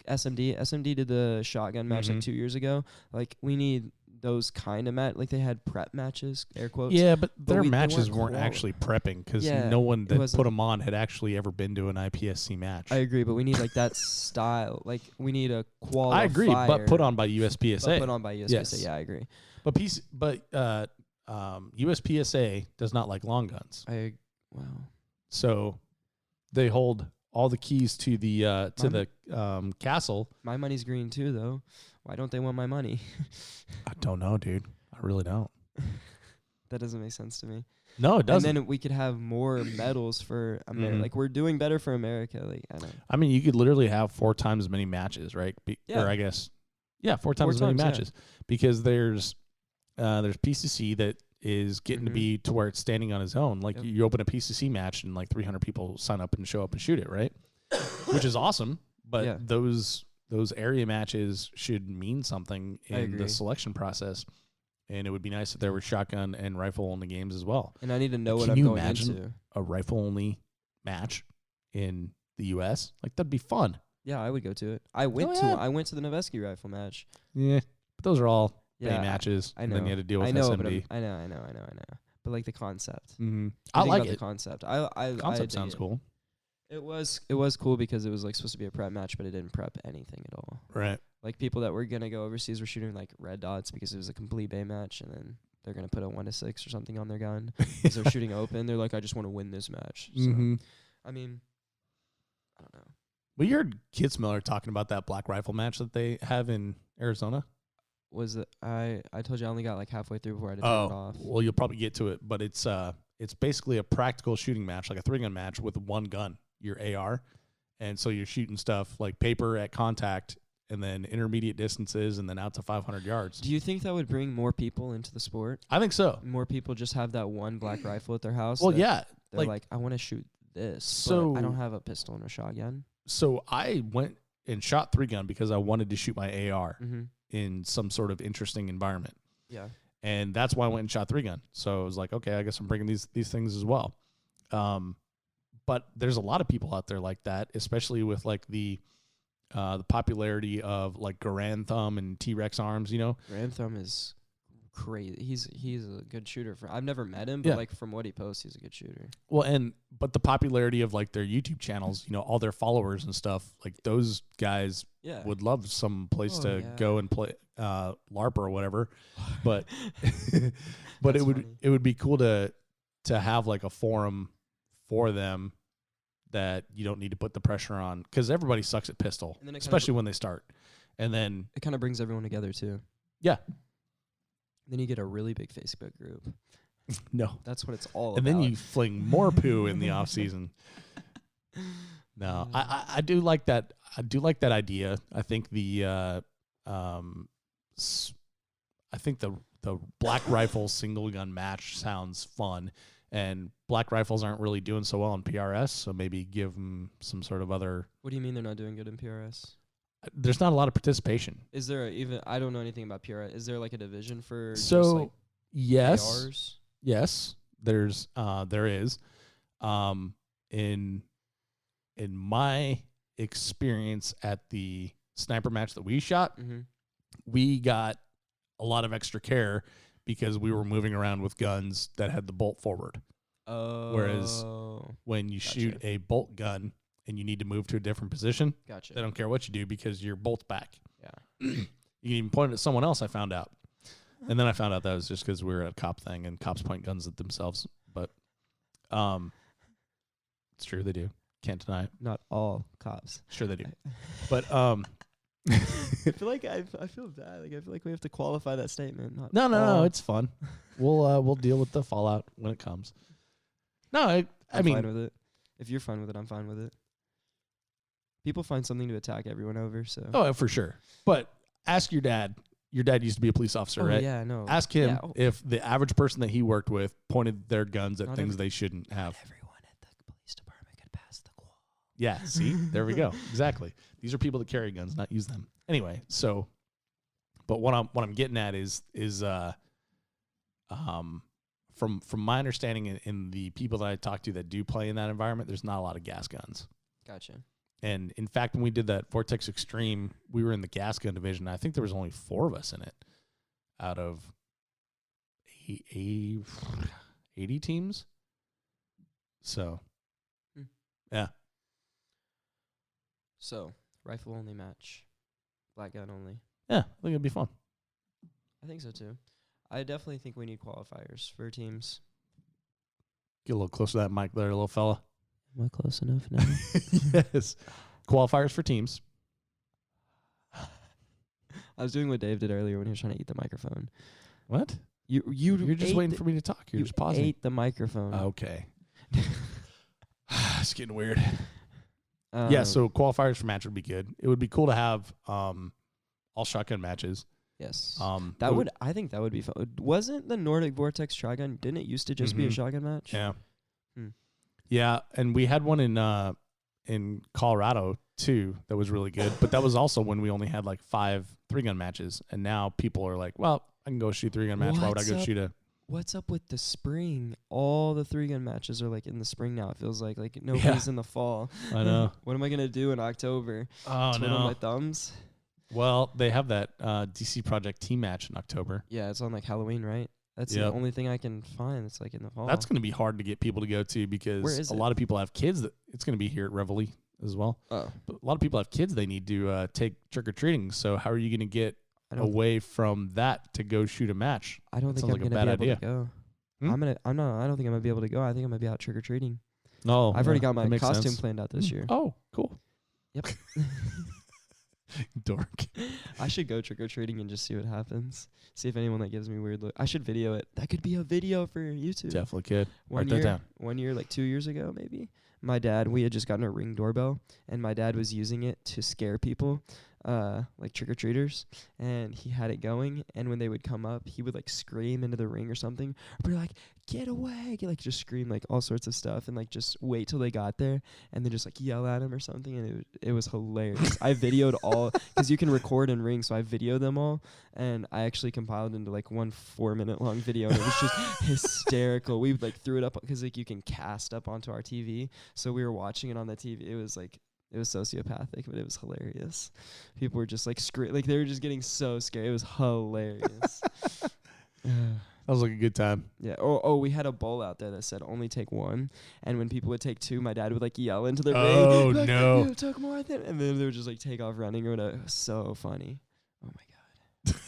SMD. SMD did the shotgun match like 2 years ago. Like, we need those kind of like they had prep matches, air quotes. Yeah, but their matches weren't actually prepping because no one that put them on had actually ever been to an IPSC match. I agree, but we need like that style. Like, we need a qualifier. I agree, but put on by USPSA. Put on by USPSA. Yes. Yeah, I agree. But USPSA does not like long guns. Wow. So they hold all the keys to the castle. My money's green too, though. Why don't they want my money? I don't know, dude. I really don't. That doesn't make sense to me. No, it doesn't. And then we could have more medals for America. Like, we're doing better for America. Like, I mean, you could literally have 4 times as many matches, right? Or I guess, 4 times as many matches, because there's PCC that is getting to be to where it's standing on its own. Like, you open a PCC match and like 300 people sign up and show up and shoot it, right? Which is awesome. But those area matches should mean something in the selection process. And it would be nice if there were shotgun and rifle only games as well. And I need to know what I'm going into. Can you imagine a rifle only match in the US? Like, that'd be fun. Yeah, I would go to it. I went to the Noveski rifle match. Yeah, but those are all day matches. I know. And then you had to deal with SMD. I know. But like the concept. I like it. The concept. Concept sounds cool. It was cool because it was like supposed to be a prep match, but it didn't prep anything at all. Right. Like, people that were gonna go overseas were shooting like red dots because it was a complete bay match, and then they're gonna put a 1-6 or something on their gun because they're shooting open. They're like, I just want to win this match. So, I mean, I don't know. We heard Kitzmiller talking about that black rifle match that they have in Arizona. Was it? I told you I only got like halfway through before I had to turn it off. Well, you'll probably get to it, but it's basically a practical shooting match, like a 3-gun match with one gun, your AR, and so you're shooting stuff like paper at contact, and then intermediate distances, and then out to 500 yards. Do you think that would bring more people into the sport? I think so. More people just have that one black rifle at their house. Well, they're like, I want to shoot this, so but I don't have a pistol and a shotgun. So I went and shot 3-gun because I wanted to shoot my AR in some sort of interesting environment. Yeah. And that's why I went and shot 3-gun. So I was like, okay, I guess I'm bringing these things as well. But there's a lot of people out there like that, especially with like the popularity of like Garand Thumb and T-Rex arms, you know? Garand Thumb is crazy. He's a good shooter. I've never met him, but like from what he posts, he's a good shooter. Well, but the popularity of like their YouTube channels, you know, all their followers and stuff, like those guys would love some place to go and play LARP or whatever. But but it would be cool to have like a forum for them that you don't need to put the pressure on, because everybody sucks at pistol, especially when they start. And then it kind of brings everyone together too. Yeah. Then you get a really big Facebook group. No. That's what it's all about. And then you fling more poo in the off season. No, I do like that. I do like that idea. I think the black rifle single gun match sounds fun, and black rifles aren't really doing so well in PRS, so maybe give them some sort of other. What do you mean they're not doing good in PRS? There's not a lot of participation. Is there I don't know anything about PRS. Is there like a division for yes. ARs? Yes, there is. In my experience at the sniper match that we shot, we got a lot of extra care because we were moving around with guns that had the bolt forward. Oh. Whereas when you shoot a bolt gun and you need to move to a different position, Gotcha. they don't care what you do because your bolt's back. Yeah. You can even point it at someone else, I found out. And then I found out that was just because we were at a cop thing and cops point guns at themselves. But it's true, they do. Can't deny it. Not all cops. Sure they do. But I feel like I feel bad. Like I feel like we have to qualify that statement. Not no, it's fun. We'll deal with the fallout when it comes. No, I I'm mean, fine with it. If you're fine with it, I'm fine with it. People find something to attack everyone over, so. oh, for sure. But ask your dad. Your dad used to be a police officer, right? Yeah, no. Ask him Yeah. if the average person that he worked with pointed their guns at Not things every- they shouldn't have. Everyone at the police department could pass the qual. Yeah, see? There we go. Exactly. These are people that carry guns, not use them. Anyway, so but what I'm getting at is from my understanding in the people that I talk to that do play in that environment, there's not a lot of gas guns. Gotcha. And in fact, when we did that Vortex Extreme, we were in the gas gun division. I think there was only 4 of us in it out of 80 teams. So, yeah. So, rifle only match. Black gun only. Yeah, I think it'd be fun. I think so too. I definitely think we need qualifiers for teams. Get a little closer to that mic there, little fella. Am I close enough now? Yes. Qualifiers for teams. I was doing what Dave did earlier when he was trying to eat the microphone. What? You're just waiting for me to talk. You're just pausing. Ate the microphone. Okay. It's getting weird. Yeah, so qualifiers for match would be good. It would be cool to have all shotgun matches. yes. I think that would be fun. Wasn't the Nordic Vortex shotgun, didn't it used to just be a shotgun match? Yeah. Hmm. Yeah, and we had one in Colorado too that was really good, but that was also when we only had like 5 3-gun matches, and now people are like, well, I can go shoot 3-gun match. Why would I go shoot a... What's up with the spring? All the 3-gun matches are like in the spring now. It feels like nobody's in the fall. I know. What am I gonna do in October? Oh, Twiddle my thumbs. Well, they have that DC Project team match in October. Yeah, it's on like Halloween, right? That's the only thing I can find. It's like in the fall. That's going to be hard to get people to go to because a lot of people have kids. It's going to be here at Reveille as well. Oh. But a lot of people have kids they need to take trick-or-treating. So how are you going to get away from that to go shoot a match? I don't think I'm going to be able to go. I don't think I'm going to be able to go. I think I'm going to be out trick-or-treating. No. I've already got my costume planned out this year. Oh, cool. Yep. Dork. I should go trick-or-treating and just see what happens. See if anyone that gives me weird look. I should video it. That could be a video for YouTube. Definitely could. Write that down. 1 year, like 2 years ago, maybe. My dad, we had just gotten a Ring doorbell, and my dad was using it to scare people, like trick-or-treaters, and he had it going, and when they would come up, he would, like, scream into the Ring or something, or be like, get away, like, just scream, like, all sorts of stuff, and, like, just wait till they got there, and then just, like, yell at him or something, and it was hilarious. I videoed all, because you can record in Ring, so I videoed them all, and I actually compiled into, like, 1 4-minute long video, and it was just hysterical. We, like, threw it up, because, like, you can cast up onto our TV, so we were watching it on the TV. It was, like, it was sociopathic, but it was hilarious. People were just like like they were just getting so scared. It was hilarious. That was like a good time. Yeah. Oh, we had a bowl out there that said only take 1, and when people would take 2, my dad would like yell into the ring. Oh like, no! You took more than, and then they would just like take off running or whatever. It was so funny. Oh my god.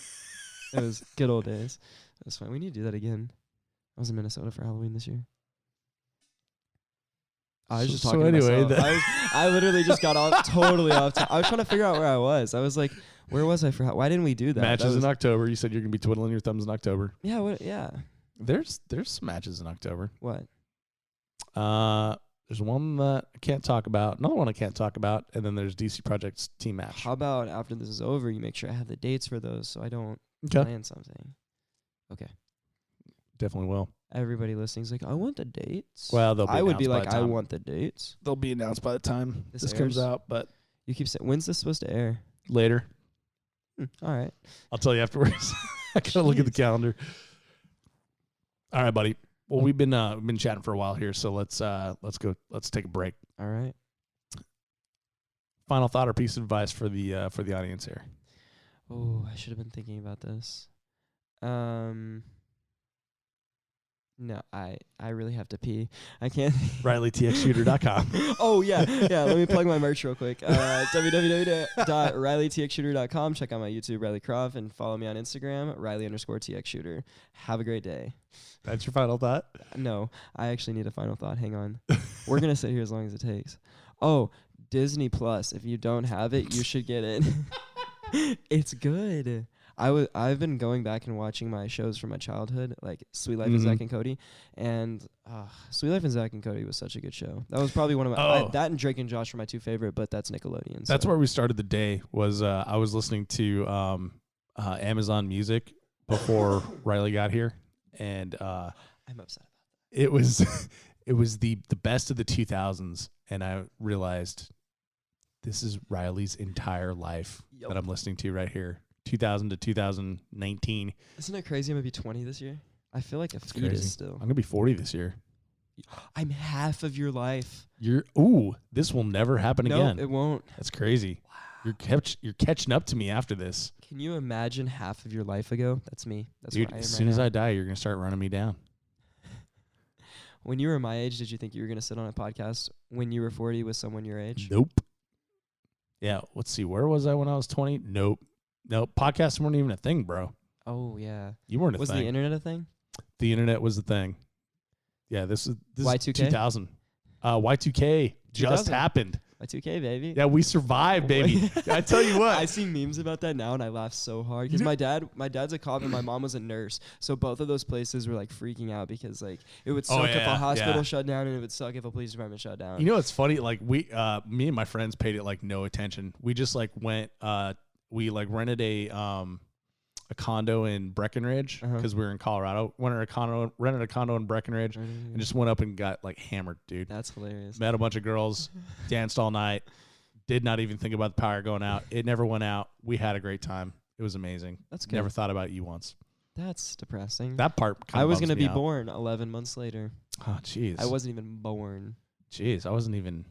It was good old days. It was fun. We need to do that again. I was in Minnesota for Halloween this year. I was just talking to myself. I literally just got totally off. I was trying to figure out where I was. I was like, where was I for? Why didn't we do that? Matches in October. You said you're gonna be twiddling your thumbs in October. Yeah. Yeah. There's some matches in October. What? There's one that I can't talk about. Another one I can't talk about, and then there's DC Project's team match. How about after this is over, you make sure I have the dates for those, so I don't plan something. Okay. Definitely will. Everybody listening's like, I want the dates. Well, I would be like, I want the dates. They'll be announced by the time this airs? comes out, but You keep saying, when's this supposed to air? later. All right. I'll tell you afterwards. I gotta look at the calendar. All right, buddy. Well, we've been chatting for a while here, so let's take a break. All right. Final thought or piece of advice for the audience here. Oh, I should have been thinking about this. No, I really have to pee. I can't. RileyTXShooter.com. Oh, yeah. Let me plug my merch real quick. www.RileyTXShooter.com. Check out my YouTube, Riley Kropff, and follow me on Instagram, Riley_TXShooter. Have a great day. That's your final thought? No, I actually need a final thought. Hang on. We're going to sit here as long as it takes. Oh, Disney Plus. If you don't have it, you should get it. It's good. I've been going back and watching my shows from my childhood, like Sweet Life of Zach and Cody, and Sweet Life and Zach and Cody was such a good show. That was probably one of my that and Drake and Josh were my two favorite, but that's Nickelodeon. That's where we started the day. Was I was listening to Amazon Music before Riley got here, and I'm upset about that. It was it was the best of the 2000s, and I realized this is Riley's entire life that I'm listening to right here. 2000 to 2019. Isn't it crazy? I'm gonna be 20 this year. I feel like a fetus crazy. still. I'm gonna be 40 this year. I'm half of your life. This will never happen again. No, it won't. That's crazy. Wow. You're catching up to me after this. Can you imagine half of your life ago? That's me. That's Dude, where I am as right soon as now. I die, you're gonna start running me down. When you were my age, did you think you were gonna sit on a podcast when you were 40 with someone your age? Nope. Yeah, let's see. Where was I when I was 20? Nope. Podcasts weren't even a thing, bro. Oh yeah. You weren't a Was thing. the internet a thing? The internet was the thing. Yeah, this is Y2K? 2000. Y2K just 2000. happened. Y2K, baby. Yeah, we survived, baby. I tell you what. I see memes about that now, and I laugh so hard because my dad's a cop and my mom was a nurse, so both of those places were like freaking out because like it would suck if a hospital shut down, and it would suck if a police department shut down. You know what's funny? Like me and my friends paid it like no attention. We just like went. We like rented a condo in Breckenridge because we were in Colorado. Rented a condo in Breckenridge and just went up and got like hammered, dude. That's hilarious. Met a bunch of girls, danced all night. Did not even think about the power going out. It never went out. We had a great time. It was amazing. That's good. Never thought about you once. That's depressing. That part. I was going to be born 11 months later. Oh, jeez. I wasn't even born. Jeez, I wasn't even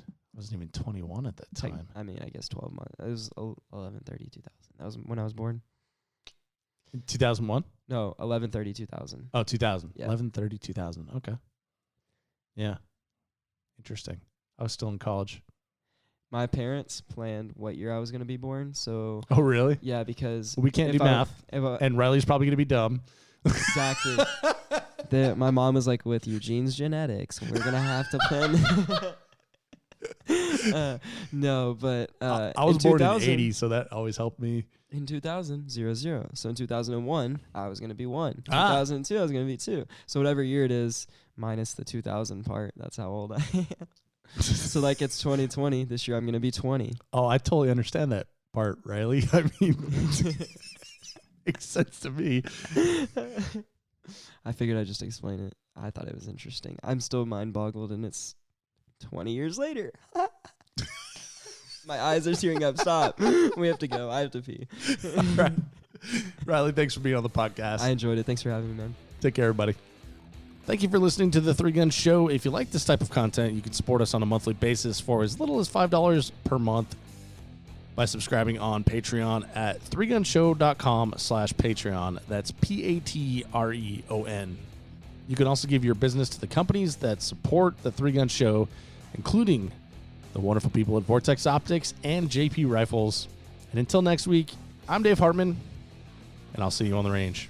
21 at that time. I mean, I guess 12 months. It was 11/30/2000. That was when I was born. 2001? No, 11/30/2000. Oh, 2000. Yeah. 11/30/2000. Okay. Yeah. Interesting. I was still in college. My parents planned what year I was going to be born, so Oh, really? yeah, because We can't do math, and Riley's probably going to be dumb. Exactly. My mom was like, with Eugene's genetics, we're going to have to plan. No, but I was born in 80, so that always helped me. In 2000, 0. So in 2001, I was going to be 1. 2002, I was going to be 2. So whatever year it is, minus the 2000 part, that's how old I am. So like it's 2020. This year I'm going to be 20. Oh, I totally understand that part, Riley. I mean, makes sense to me. I figured I'd just explain it. I thought it was interesting. I'm still mind-boggled, and it's 20 years later. My eyes are tearing up. Stop. We have to go. I have to pee. All right. Riley, thanks for being on the podcast. I enjoyed it. Thanks for having me, man. Take care, everybody. Thank you for listening to The Three Gun Show. If you like this type of content, you can support us on a monthly basis for as little as $5 per month by subscribing on Patreon at threegunshow.com/Patreon. That's Patreon. You can also give your business to the companies that support The Three Gun Show, including the wonderful people at Vortex Optics and JP Rifles. And until next week, I'm Dave Hartman, and I'll see you on the range.